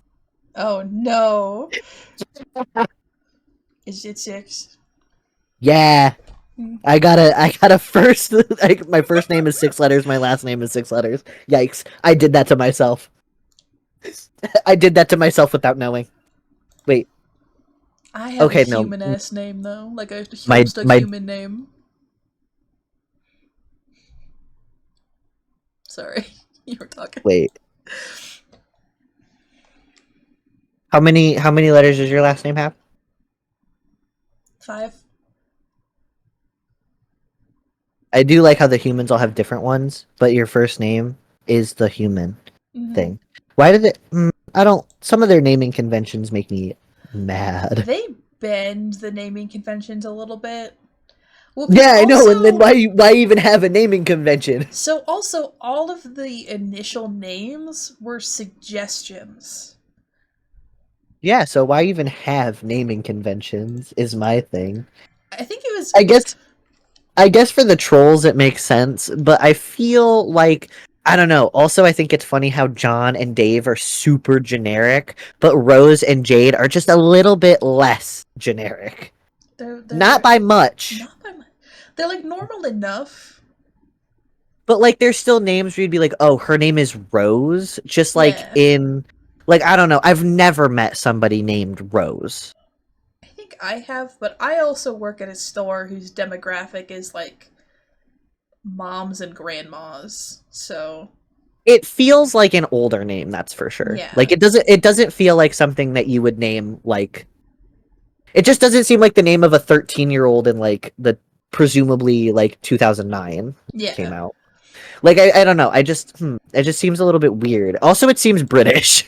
Oh no. Is it 6? Yeah. Hmm. I got a first like my first name is 6 letters, my last name is 6 letters. Yikes. I did that to myself. I did that to myself without knowing. Wait. I have a Okay, no. human ass name though, like a My Homestuck my human name. Sorry, you were talking. wait. How many letters does your last name have? 5. I do like how the humans all have different ones, but your first name is the human Mm-hmm. thing. Why did it? I don't. Some of their naming conventions make me mad. They bend the naming conventions a little bit. Well, because Yeah, I know. And then also, why even have a naming convention? all of the initial names were suggestions. Yeah, so why even have naming conventions is my thing. I think it was. I guess I guess for the trolls it makes sense, but I feel like I don't know. Also, I think it's funny how John and Dave are super generic, but Rose and Jade are just a little bit less generic. Not They're by much, not by much. They're like normal enough. but like there's still names where you'd be like, "Oh, her name is Rose." Just like Yeah, in like I don't know. I've never met somebody named Rose. I think I have, but I also work at a store whose demographic is like moms and grandmas. So It feels like an older name, that's for sure. Like yeah, it doesn't feel like something that you would name like it just doesn't seem like the name of a 13-year-old in like the presumably like 2009 came yeah, out. Like I don't know. It just seems a little bit weird. Also it seems British.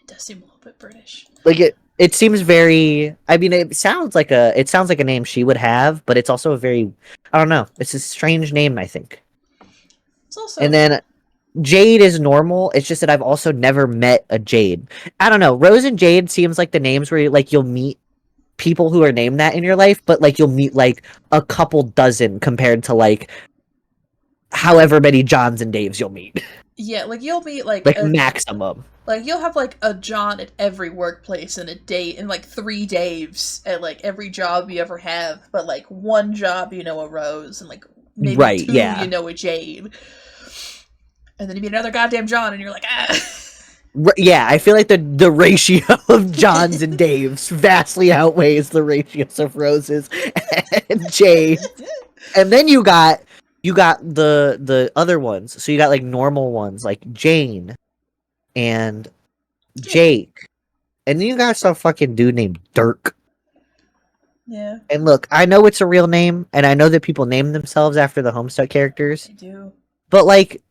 it does seem a little bit British. Like it seems very I mean it sounds like a name she would have, but it's also a very I don't know. It's a strange name, I think. It's And also then Jade is normal. It's just that I've also never met a Jade. I don't know. Rose and Jade seems like the names where like you'll meet people who are named that in your life, but like you'll meet like a couple dozen compared to like however many Johns and Daves you'll meet. yeah, like you'll meet Like maximum. like you'll have like a John at every workplace and a date and like 3 Daves at like every job you ever have, but like one job you know a Rose and like maybe Right, 2 you yeah. know a Jade. And then you meet another goddamn John and you're like, ah. Yeah, I feel like the ratio of Johns and Daves vastly outweighs the ratios of Roses and Jade. And then you got the other ones. So you got like normal ones like Jane and Yeah. Jake. And then you got some fucking dude named Dirk. Yeah, And look, I know it's a real name, and I know that people name themselves after the Homestuck characters, I do. but like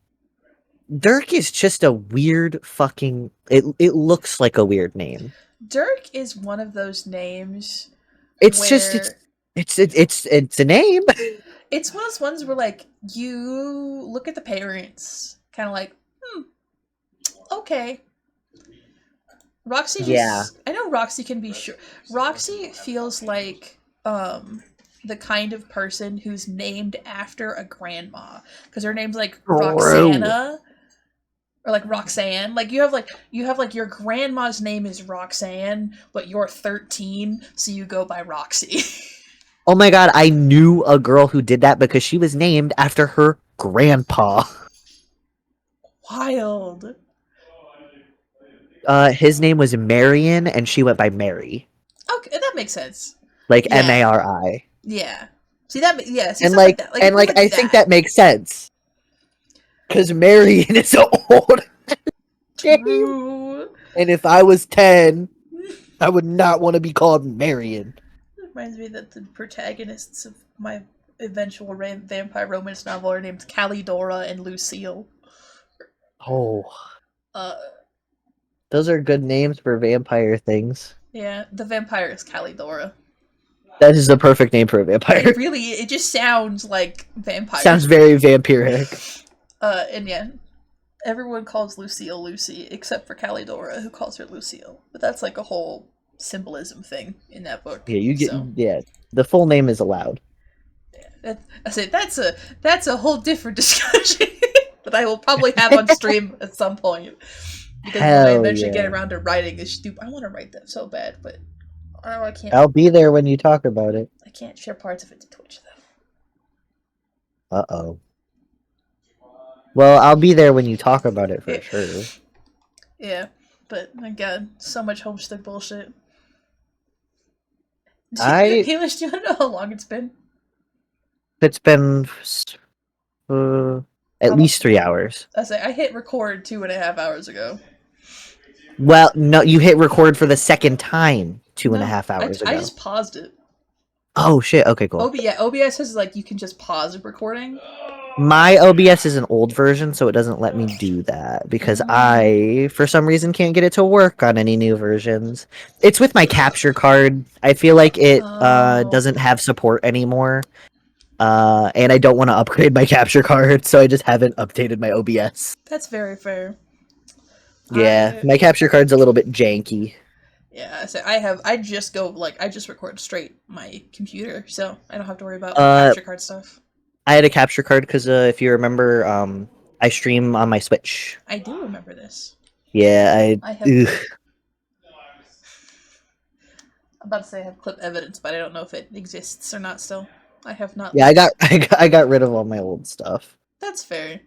Dirk is just a weird fucking it looks like a weird name. Dirk is one of those names It's just where it's a name. it's one of those ones where like you look at the parents kind of like, okay. Roxy Yeah. just I know Roxy can be sure. Roxy feels like the kind of person who's named after a grandma because her name's like True. Roxana or like Roxanne. Like you have like your grandma's name is Roxanne, but you're 13, so you go by Roxy. Oh my god, I knew a girl who did that because she was named after her grandpa. Wild. His name was Marion, and she went by Mary, Okay, that makes sense. like Yeah, Mari. yeah. See that? Yeah, see And stuff like that. Like things I like think that. that makes sense because Marion is an old name, True. and if I was 10, I would not want to be called Marion. Reminds me that the protagonists of my eventual vampire romance novel are named Calidora and Lucille. Oh, Uh, those are good names for vampire things. yeah, the vampire is Calidora. That is the perfect name for a vampire. It just sounds like vampire. Sounds very vampiric. And yeah, everyone calls Lucille Lucy except for Calidora, who calls her Lucille. But that's like a whole symbolism thing in that book. Yeah, you get So, yeah. The full name is allowed. I say that's a whole different discussion that I will probably have on stream at some point. Because when I Hell eventually get yeah. around to writing this stupid, I want to write that so bad, but I can't. I'll be there when you talk about it. I can't share parts of it to Twitch though. Uh-oh. Well, I'll be there when you talk about it for sure. Yeah, but my god, so much homestead bullshit. Hamish, do you want to know how long it's been? It's been at least 3 hours. I hit record 2.5 hours ago. Well, no, you hit record for the second time 2.5 hours ago. I just paused it. Oh shit! Okay, cool. OBS has like you can just pause recording. My OBS is an old version, so it doesn't let me do that because I, for some reason, can't get it to work on any new versions. It's with my capture card. I feel like it doesn't have support anymore, and I don't want to upgrade my capture card, so I just haven't updated my OBS. That's very fair. Yeah, my capture card's a little bit janky. Yeah, I just record straight my computer, so I don't have to worry about capture card stuff. I had a capture card because if you remember, I stream on my Switch. I do remember this. Yeah, I have. I'm about to say I have clip evidence, but I don't know if it exists or not. Still, I have not. Yeah, I got rid of all my old stuff. That's fair.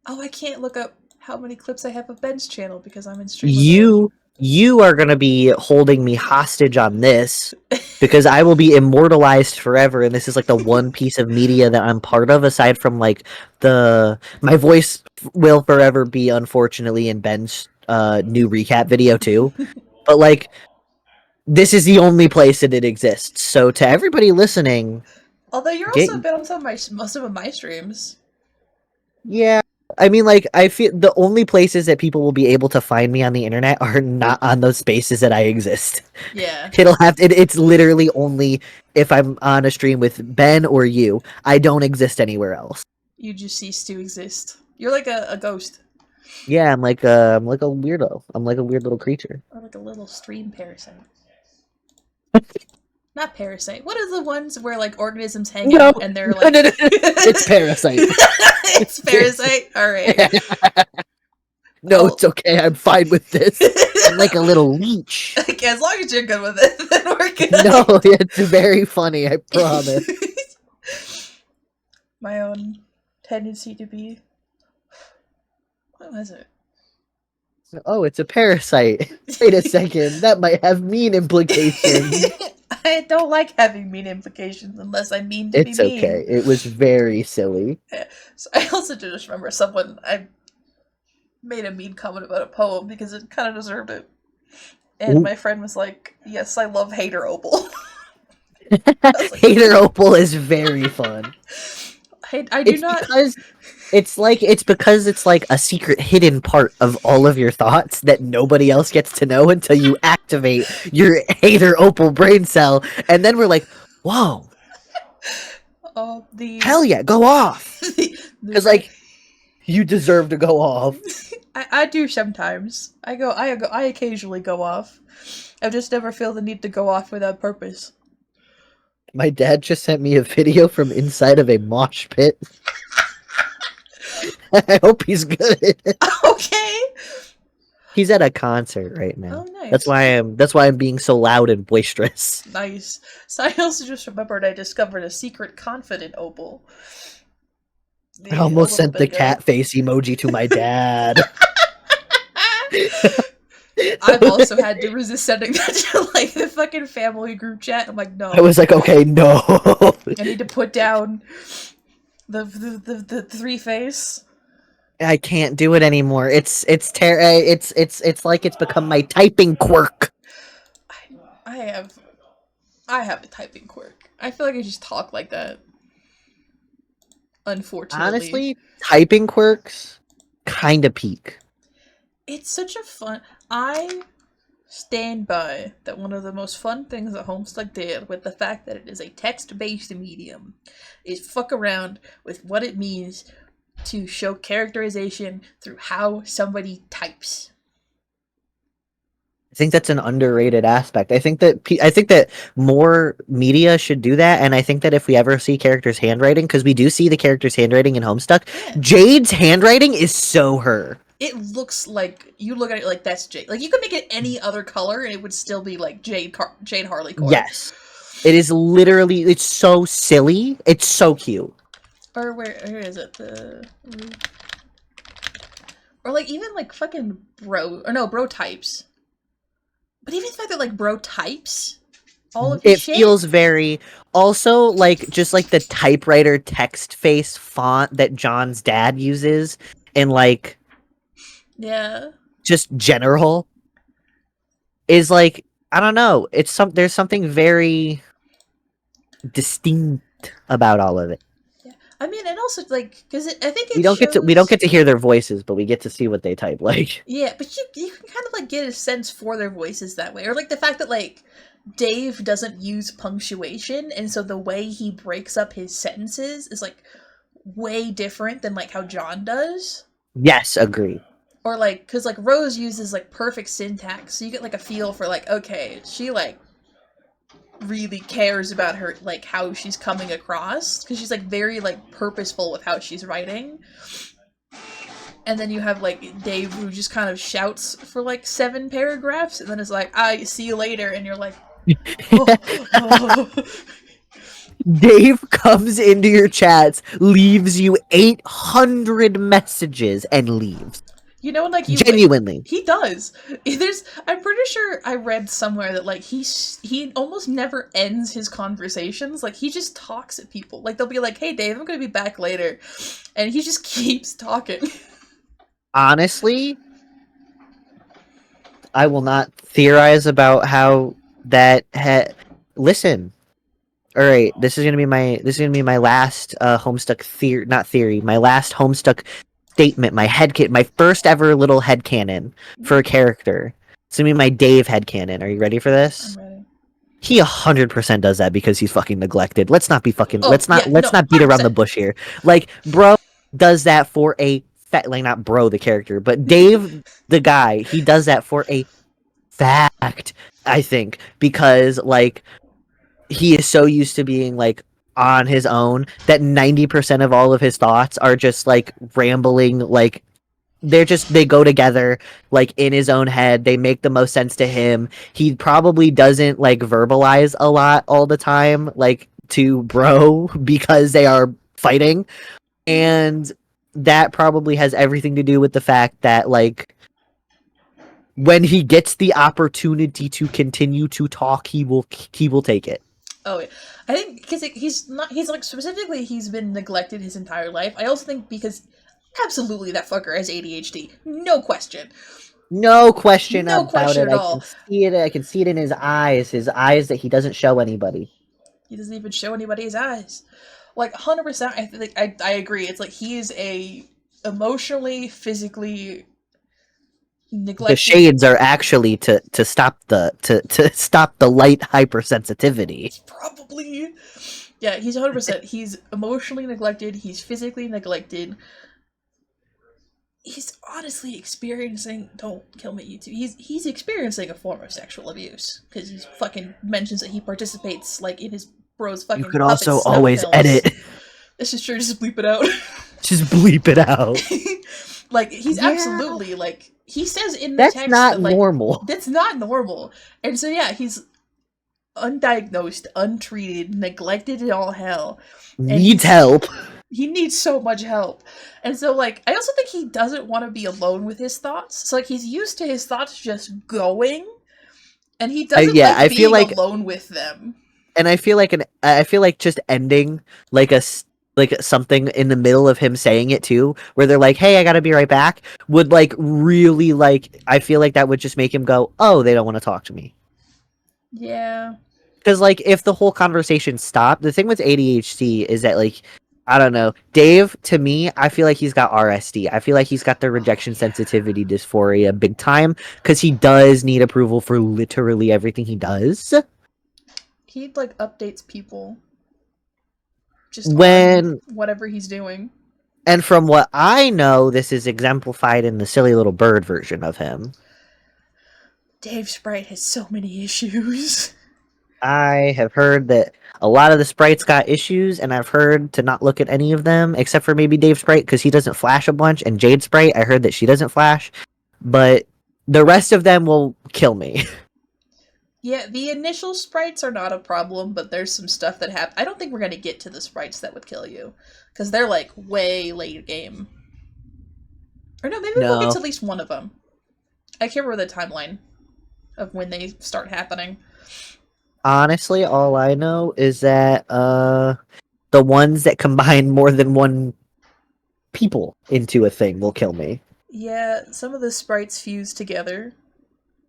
Oh, I can't look up how many clips I have of Ben's channel because I'm in stream. You are gonna be holding me hostage on this because I will be immortalized forever, and this is like the one piece of media that I'm part of, aside from like my voice will forever be unfortunately in Ben's new recap video too. But like this is the only place that it exists. So to everybody listening, although you're also been on most of my streams. Yeah. I mean, like, I feel the only places that people will be able to find me on the internet are not on those spaces that I exist. Yeah. It's literally only if I'm on a stream with Ben or you. I don't exist anywhere else. You just cease to exist. You're like a ghost. Yeah, I'm like a weirdo. I'm like a weird little creature. Or like a little stream parasite. Not parasite. What are the ones where like organisms hang out and they're like? No. It's parasite. It's parasite. All right. No, it's okay. I'm fine with this. I'm like a little leech. Okay, as long as you're good with it, then we're good. No, it's very funny. I promise. My own tendency to be. What was it? Oh, it's a parasite. Wait a second. That might have mean implications. I don't like having mean implications unless I mean to be mean. It's okay. It was very silly. Yeah. So I also just remember I made a mean comment about a poem because it kind of deserved it. And my friend was like, yes, I love Hater Opal. Like, Hater Opal is very fun. I do not... It's because it's like a secret hidden part of all of your thoughts that nobody else gets to know until you activate your Hater Opal brain cell, and then we're like, whoa. Hell yeah, go off. Because like you deserve to go off. I do sometimes. I occasionally go off. I just never feel the need to go off without purpose. My dad just sent me a video from inside of a mosh pit. I hope he's good. Okay. He's at a concert right now. Oh, nice. That's why I'm being so loud and boisterous. Nice. So I also just remembered I discovered a secret confident opal I a almost little sent bit the ago. cat face emoji to my dad. I've also had to resist sending that to like the fucking family group chat. I'm like, I no, was like, okay, no. I need to put down the three face. I can't do it anymore. It's like it's become my typing quirk. I have I have a typing quirk. I feel like I just talk like that. Unfortunately, Honestly, typing quirks kind of peak. it's such a fun. I stand by that one of the most fun things that Homestuck did with the fact that it is a text-based medium is fuck around with what it means to show characterization through how somebody types. I think that's an underrated aspect. I think that more media should do that, and I think that if we ever see characters' handwriting, because we do see the characters' handwriting in Homestuck, Yeah. Jade's handwriting is so her. It looks like you look at it like that's Jade. Like you could make it any other color and it would still be like Jade Harleycore. Yes, it is literally. It's so silly. It's so cute. Or where is it? Or like even like fucking bro types. But even the fact that like bro types all of his It shit. feels very also like just like the typewriter text face font that John's dad uses in like Yeah. just general is like I don't know. There's something very distinct about all of it. Yeah. I mean, and also like because I think We don't get to hear their voices, but we get to see what they type like. Yeah, but you can kind of like get a sense for their voices that way, or like the fact that like Dave doesn't use punctuation, and so the way he breaks up his sentences is like way different than like how John does. Yes, agree. Or like because like Rose uses like perfect syntax, so you get like a feel for like okay, she like really cares about her like how she's coming across because she's like very like purposeful with how she's writing. And then you have like Dave who just kind of shouts for like 7 paragraphs and then is like, I see you later, and you're like, oh, oh. Dave comes into your chats, leaves you 800 messages, and leaves. You know, like Genuinely. he does. I'm pretty sure I read somewhere that like he almost never ends his conversations. Like he just talks at people. Like they'll be like, "Hey, Dave, I'm gonna be back later," and he just keeps talking. Honestly, I will not theorize about how that. Listen, all right. This is gonna be my last Homestuck theory, not theory. My last Homestuck statement. My first ever little headcanon for a character. It's gonna be my Dave headcanon. Are you ready for this? I'm ready. He 100% does that because he's fucking neglected. Let's not be fucking. Oh, let's not yeah, no, beat around the 100%. bush here. Like, bro does that for a like not bro the character, but Dave the guy. He does that for a fact. I think because like he is so used to being like on his own that 90% of all of his thoughts are just like rambling like they go together like in his own head. They make the most sense to him. He probably doesn't like verbalize a lot all the time like to bro because they are fighting, and that probably has everything to do with the fact that like when he gets the opportunity to continue to talk, he will take it. Oh, yeah. I think because he's like specifically he's been neglected his entire life. I also think because absolutely that fucker has ADHD, no question. No question No about question it. at all. I can see it in his eyes that he doesn't show anybody. He doesn't even show anybody his eyes. Like 100%. I think I agree. It's like he is a emotionally, physically neglected. The shades are actually to stop to stop the light hypersensitivity. Probably. Yeah, he's 100%. He's emotionally neglected. He's physically neglected. He's honestly experiencing. Don't kill me, YouTube. He's experiencing a form of sexual abuse because he fucking mentions that he participates like in his bro's fucking. You could puppet also snuff always films. edit. This is true. Just bleep it out. Just bleep it out. Like, he's Yeah, absolutely, like, he says in the that's text not that, like, normal. that's not normal. And so, yeah, he's undiagnosed, untreated, neglected in all hell. And Needs help. he needs so much help. And so, like, I also think he doesn't want to be alone with his thoughts. So, like, he's used to his thoughts just going, and he doesn't Yeah, like I feel being like, alone with them. and I feel like just ending like like something in the middle of him saying it too, where they're like, "Hey, I gotta be right back," would like really like. I feel like that would just make him go, "Oh, they don't want to talk to me." Yeah. Because like if the whole conversation stopped, the thing with ADHD is that like I don't know, Dave. To me, I feel like he's got RSD. I feel like he's got the rejection sensitivity dysphoria big time because he does need approval for literally everything he does. He, like, updates people just on When whatever he's doing. and from what I know, this is exemplified in the silly little bird version of him. Dave Sprite has so many issues. I have heard that a lot of the sprites got issues, and I've heard to not look at any of them except for maybe Dave Sprite because he doesn't flash a bunch, and Jade Sprite, I heard that she doesn't flash, but the rest of them will kill me. Yeah, the initial sprites are not a problem, but there's some stuff that happen. I don't think we're gonna get to the sprites that would kill you, because they're like way late game. Or no, maybe we'll get No. to at least one of them. I can't remember the timeline of when they start happening. Honestly, all I know is that the ones that combine more than one people into a thing will kill me. Yeah, some of the sprites fuse together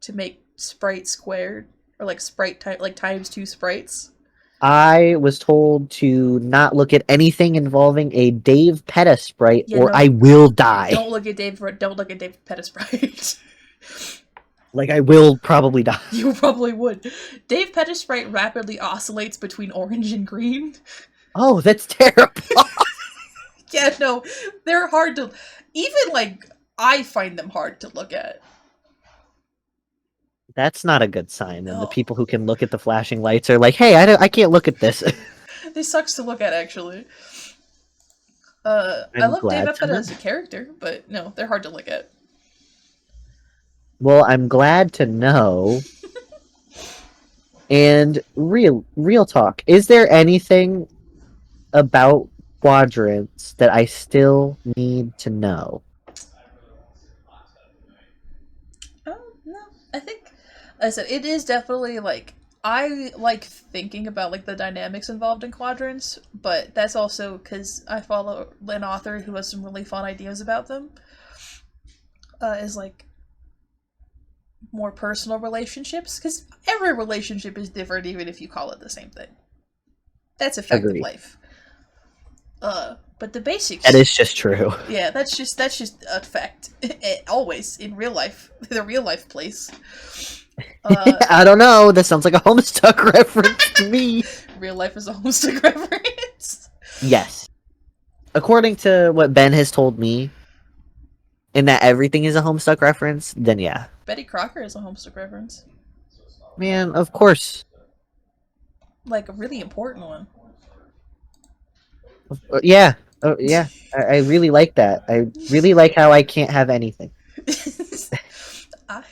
to make sprite squared, or like sprite type, like times two sprites. I was told to not look at anything involving a Dave Petta sprite Yeah, or no, I will die. don't look at Dave. Don't look at Dave Pettisprite. Like I will probably die. You probably would. Dave Pettisprite rapidly oscillates between orange and green. Oh, that's terrible. Yeah, no, they're hard to. Even like I find them hard to look at. That's not a good sign. And the No, people who can look at the flashing lights are like, "Hey, I can't look at this." they sucks to look at actually. I I'm love Dave glad to Epeta know. as a character, but no, they're hard to look at. Well, I'm glad to know. And real talk. Is there anything about quadrants that I still need to know? No, I think, like I said, it is definitely like I like thinking about like the dynamics involved in quadrants, but that's also because I follow an author who has some really fun ideas about them. Is like more personal relationships because every relationship is different, even if you call it the same thing. That's a fact of Agree. life. But the That basics, is just true. yeah, that's just a fact. Always in real life, the real life place. Uh, I don't know. That sounds like a Homestuck reference to me. real life is a homesick reference. Yes. According to what Ben has told me, in that everything is a Homestuck reference, then yeah. Betty Crocker is a homesick reference, Man, of course. like a really important one. Yeah. Yeah. I really like that. I really like how I can't have anything. I...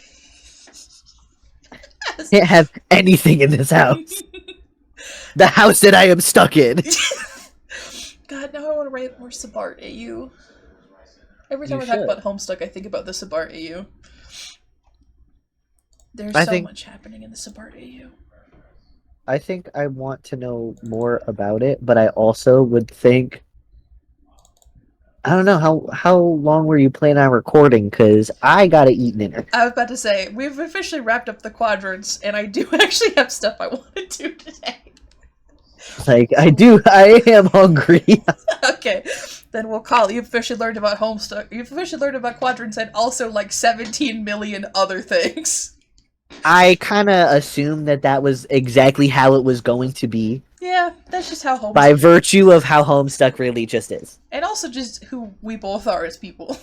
Can't have anything in this house. The house that I am stuck in. God, now I want to write more Sabart at you. Every time You I talk should. about Homestuck, I think about the Sabart AU. There's I so think much happening in the Sabart AU. I think I want to know more about it, but I also would think I don't know how long were you planning on recording? Because I gotta eat dinner. I was about to say, we've officially wrapped up the quadrants, and I do actually have stuff I want to do today. Like I am hungry. Okay, then we'll call. You've officially learned about Homestuck. You've officially learned about quadrants and also like 17 million other things. I kind of assumed that was exactly how it was going to be Yeah, that's just how Homestuck by virtue of how Homestuck really just is. and also just who we both are as people.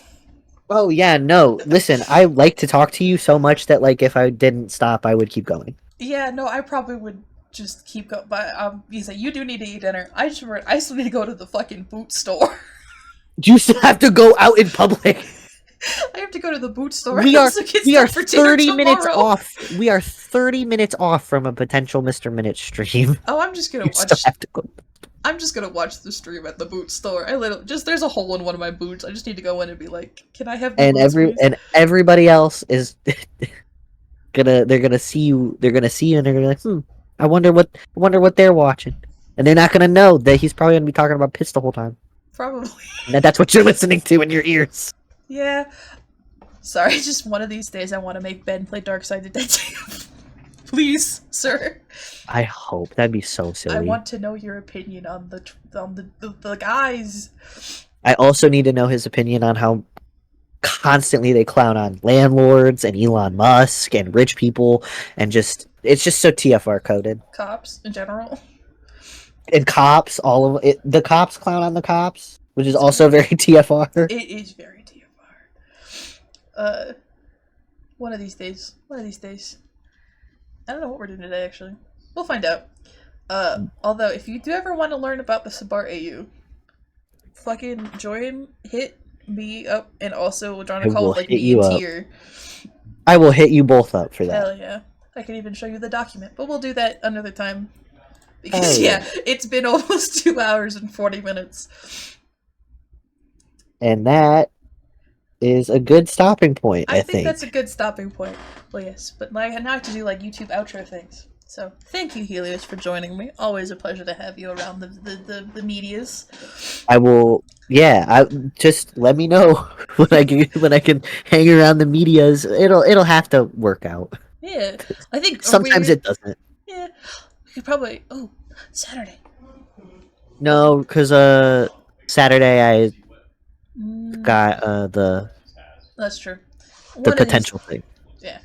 Oh yeah, no. Listen, I like to talk to you so much that like if I didn't stop, I would keep going. Yeah, no, I probably would just keep going. But you say you do need to eat dinner. I still need to go to the fucking boot store. You still have to go out in public. I have to go to the boot store. We I are also get we are stuff for dinner 30 minutes tomorrow. off. We are 30 minutes off from a potential Mr. Minute stream. Oh, I'm just gonna You still watch. have to go. I'm just gonna watch the stream at the boot store. I literally just there's a hole in one of my boots. I just need to go in and be like, "Can I have the And boots, please?" everybody else is they're gonna see you. They're gonna see you, and they're gonna be like, I wonder what they're watching, and they're not gonna know that he's probably gonna be talking about Pitts the whole time, Probably. and that's what you're listening to in your ears. Yeah. Sorry, just one of these days I want to make Ben play Dark-Side Detective. Please, sir. I hope that'd be so silly. I want to know your opinion on the guys. I also need to know his opinion on how constantly they clown on landlords and Elon Musk and rich people, and it's just so TFR coded. Cops in general. And cops, all of it. The cops clown on the cops, which is also very TFR. It is very TFR. One of these days. One of these days. I don't know what we're doing today, actually. We'll find out. Although, if you do ever want to learn about the Sabar AU, fucking join, hit me up, and also join a call with, like, me and Tier. I will hit you both up for that. Hell yeah. I can even show you the document, but we'll do that another time. Because, yeah, it's been almost 2 hours and 40 minutes. And that is a good stopping point, I think. That's a good stopping point. Well, yes, but now I have to do, like, YouTube outro things. So, thank you, Helios, for joining me. Always a pleasure to have you around the medias. I will, just let me know when I can hang around the medias. It'll have to work out. Yeah, I think sometimes it doesn't. Yeah, we could probably. Oh, Saturday. No, because Saturday I got the. That's true. The potential thing. Yeah,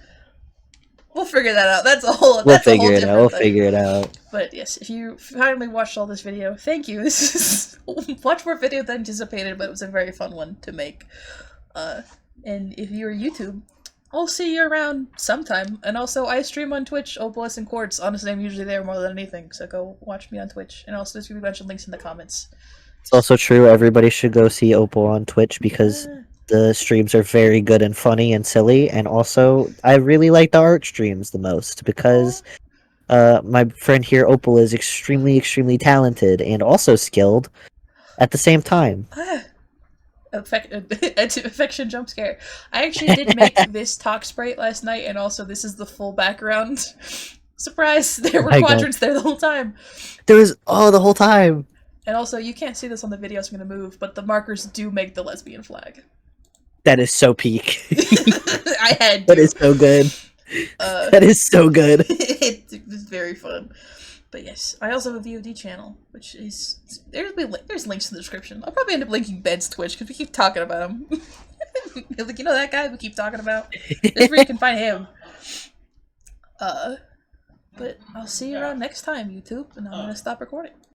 we'll figure that out. That's a whole. We'll figure it out. But yes, if you finally watched all this video, thank you. This is much more video than anticipated, but it was a very fun one to make. And if you're YouTube, I'll see you around sometime. And also, I stream on Twitch, Opalus and Quartz. Honestly, I'm usually there more than anything, so go watch me on Twitch. And also, there's going to be a bunch of links in the comments. It's also true, everybody should go see Opal on Twitch, because the streams are very good and funny and silly. And also, I really like the art streams the most, because my friend here, Opal, is extremely, extremely talented and also skilled at the same time. Affection jump scare. I actually did make this talk sprite last night, and also this is the full background. Surprise! There were quadrants there the whole time. There was the whole time. And also, you can't see this on the video, so I'm gonna move, but the markers do make the lesbian flag. That is so peak. I had to. That is so good. That is so good. It was very fun. But yes, I also have a VOD channel, which is there's links in the description. I'll probably end up linking Ben's Twitch because we keep talking about him. Like, you know that guy we keep talking about? That's where you can find him. But I'll see you around next time, YouTube, and I'm gonna stop recording.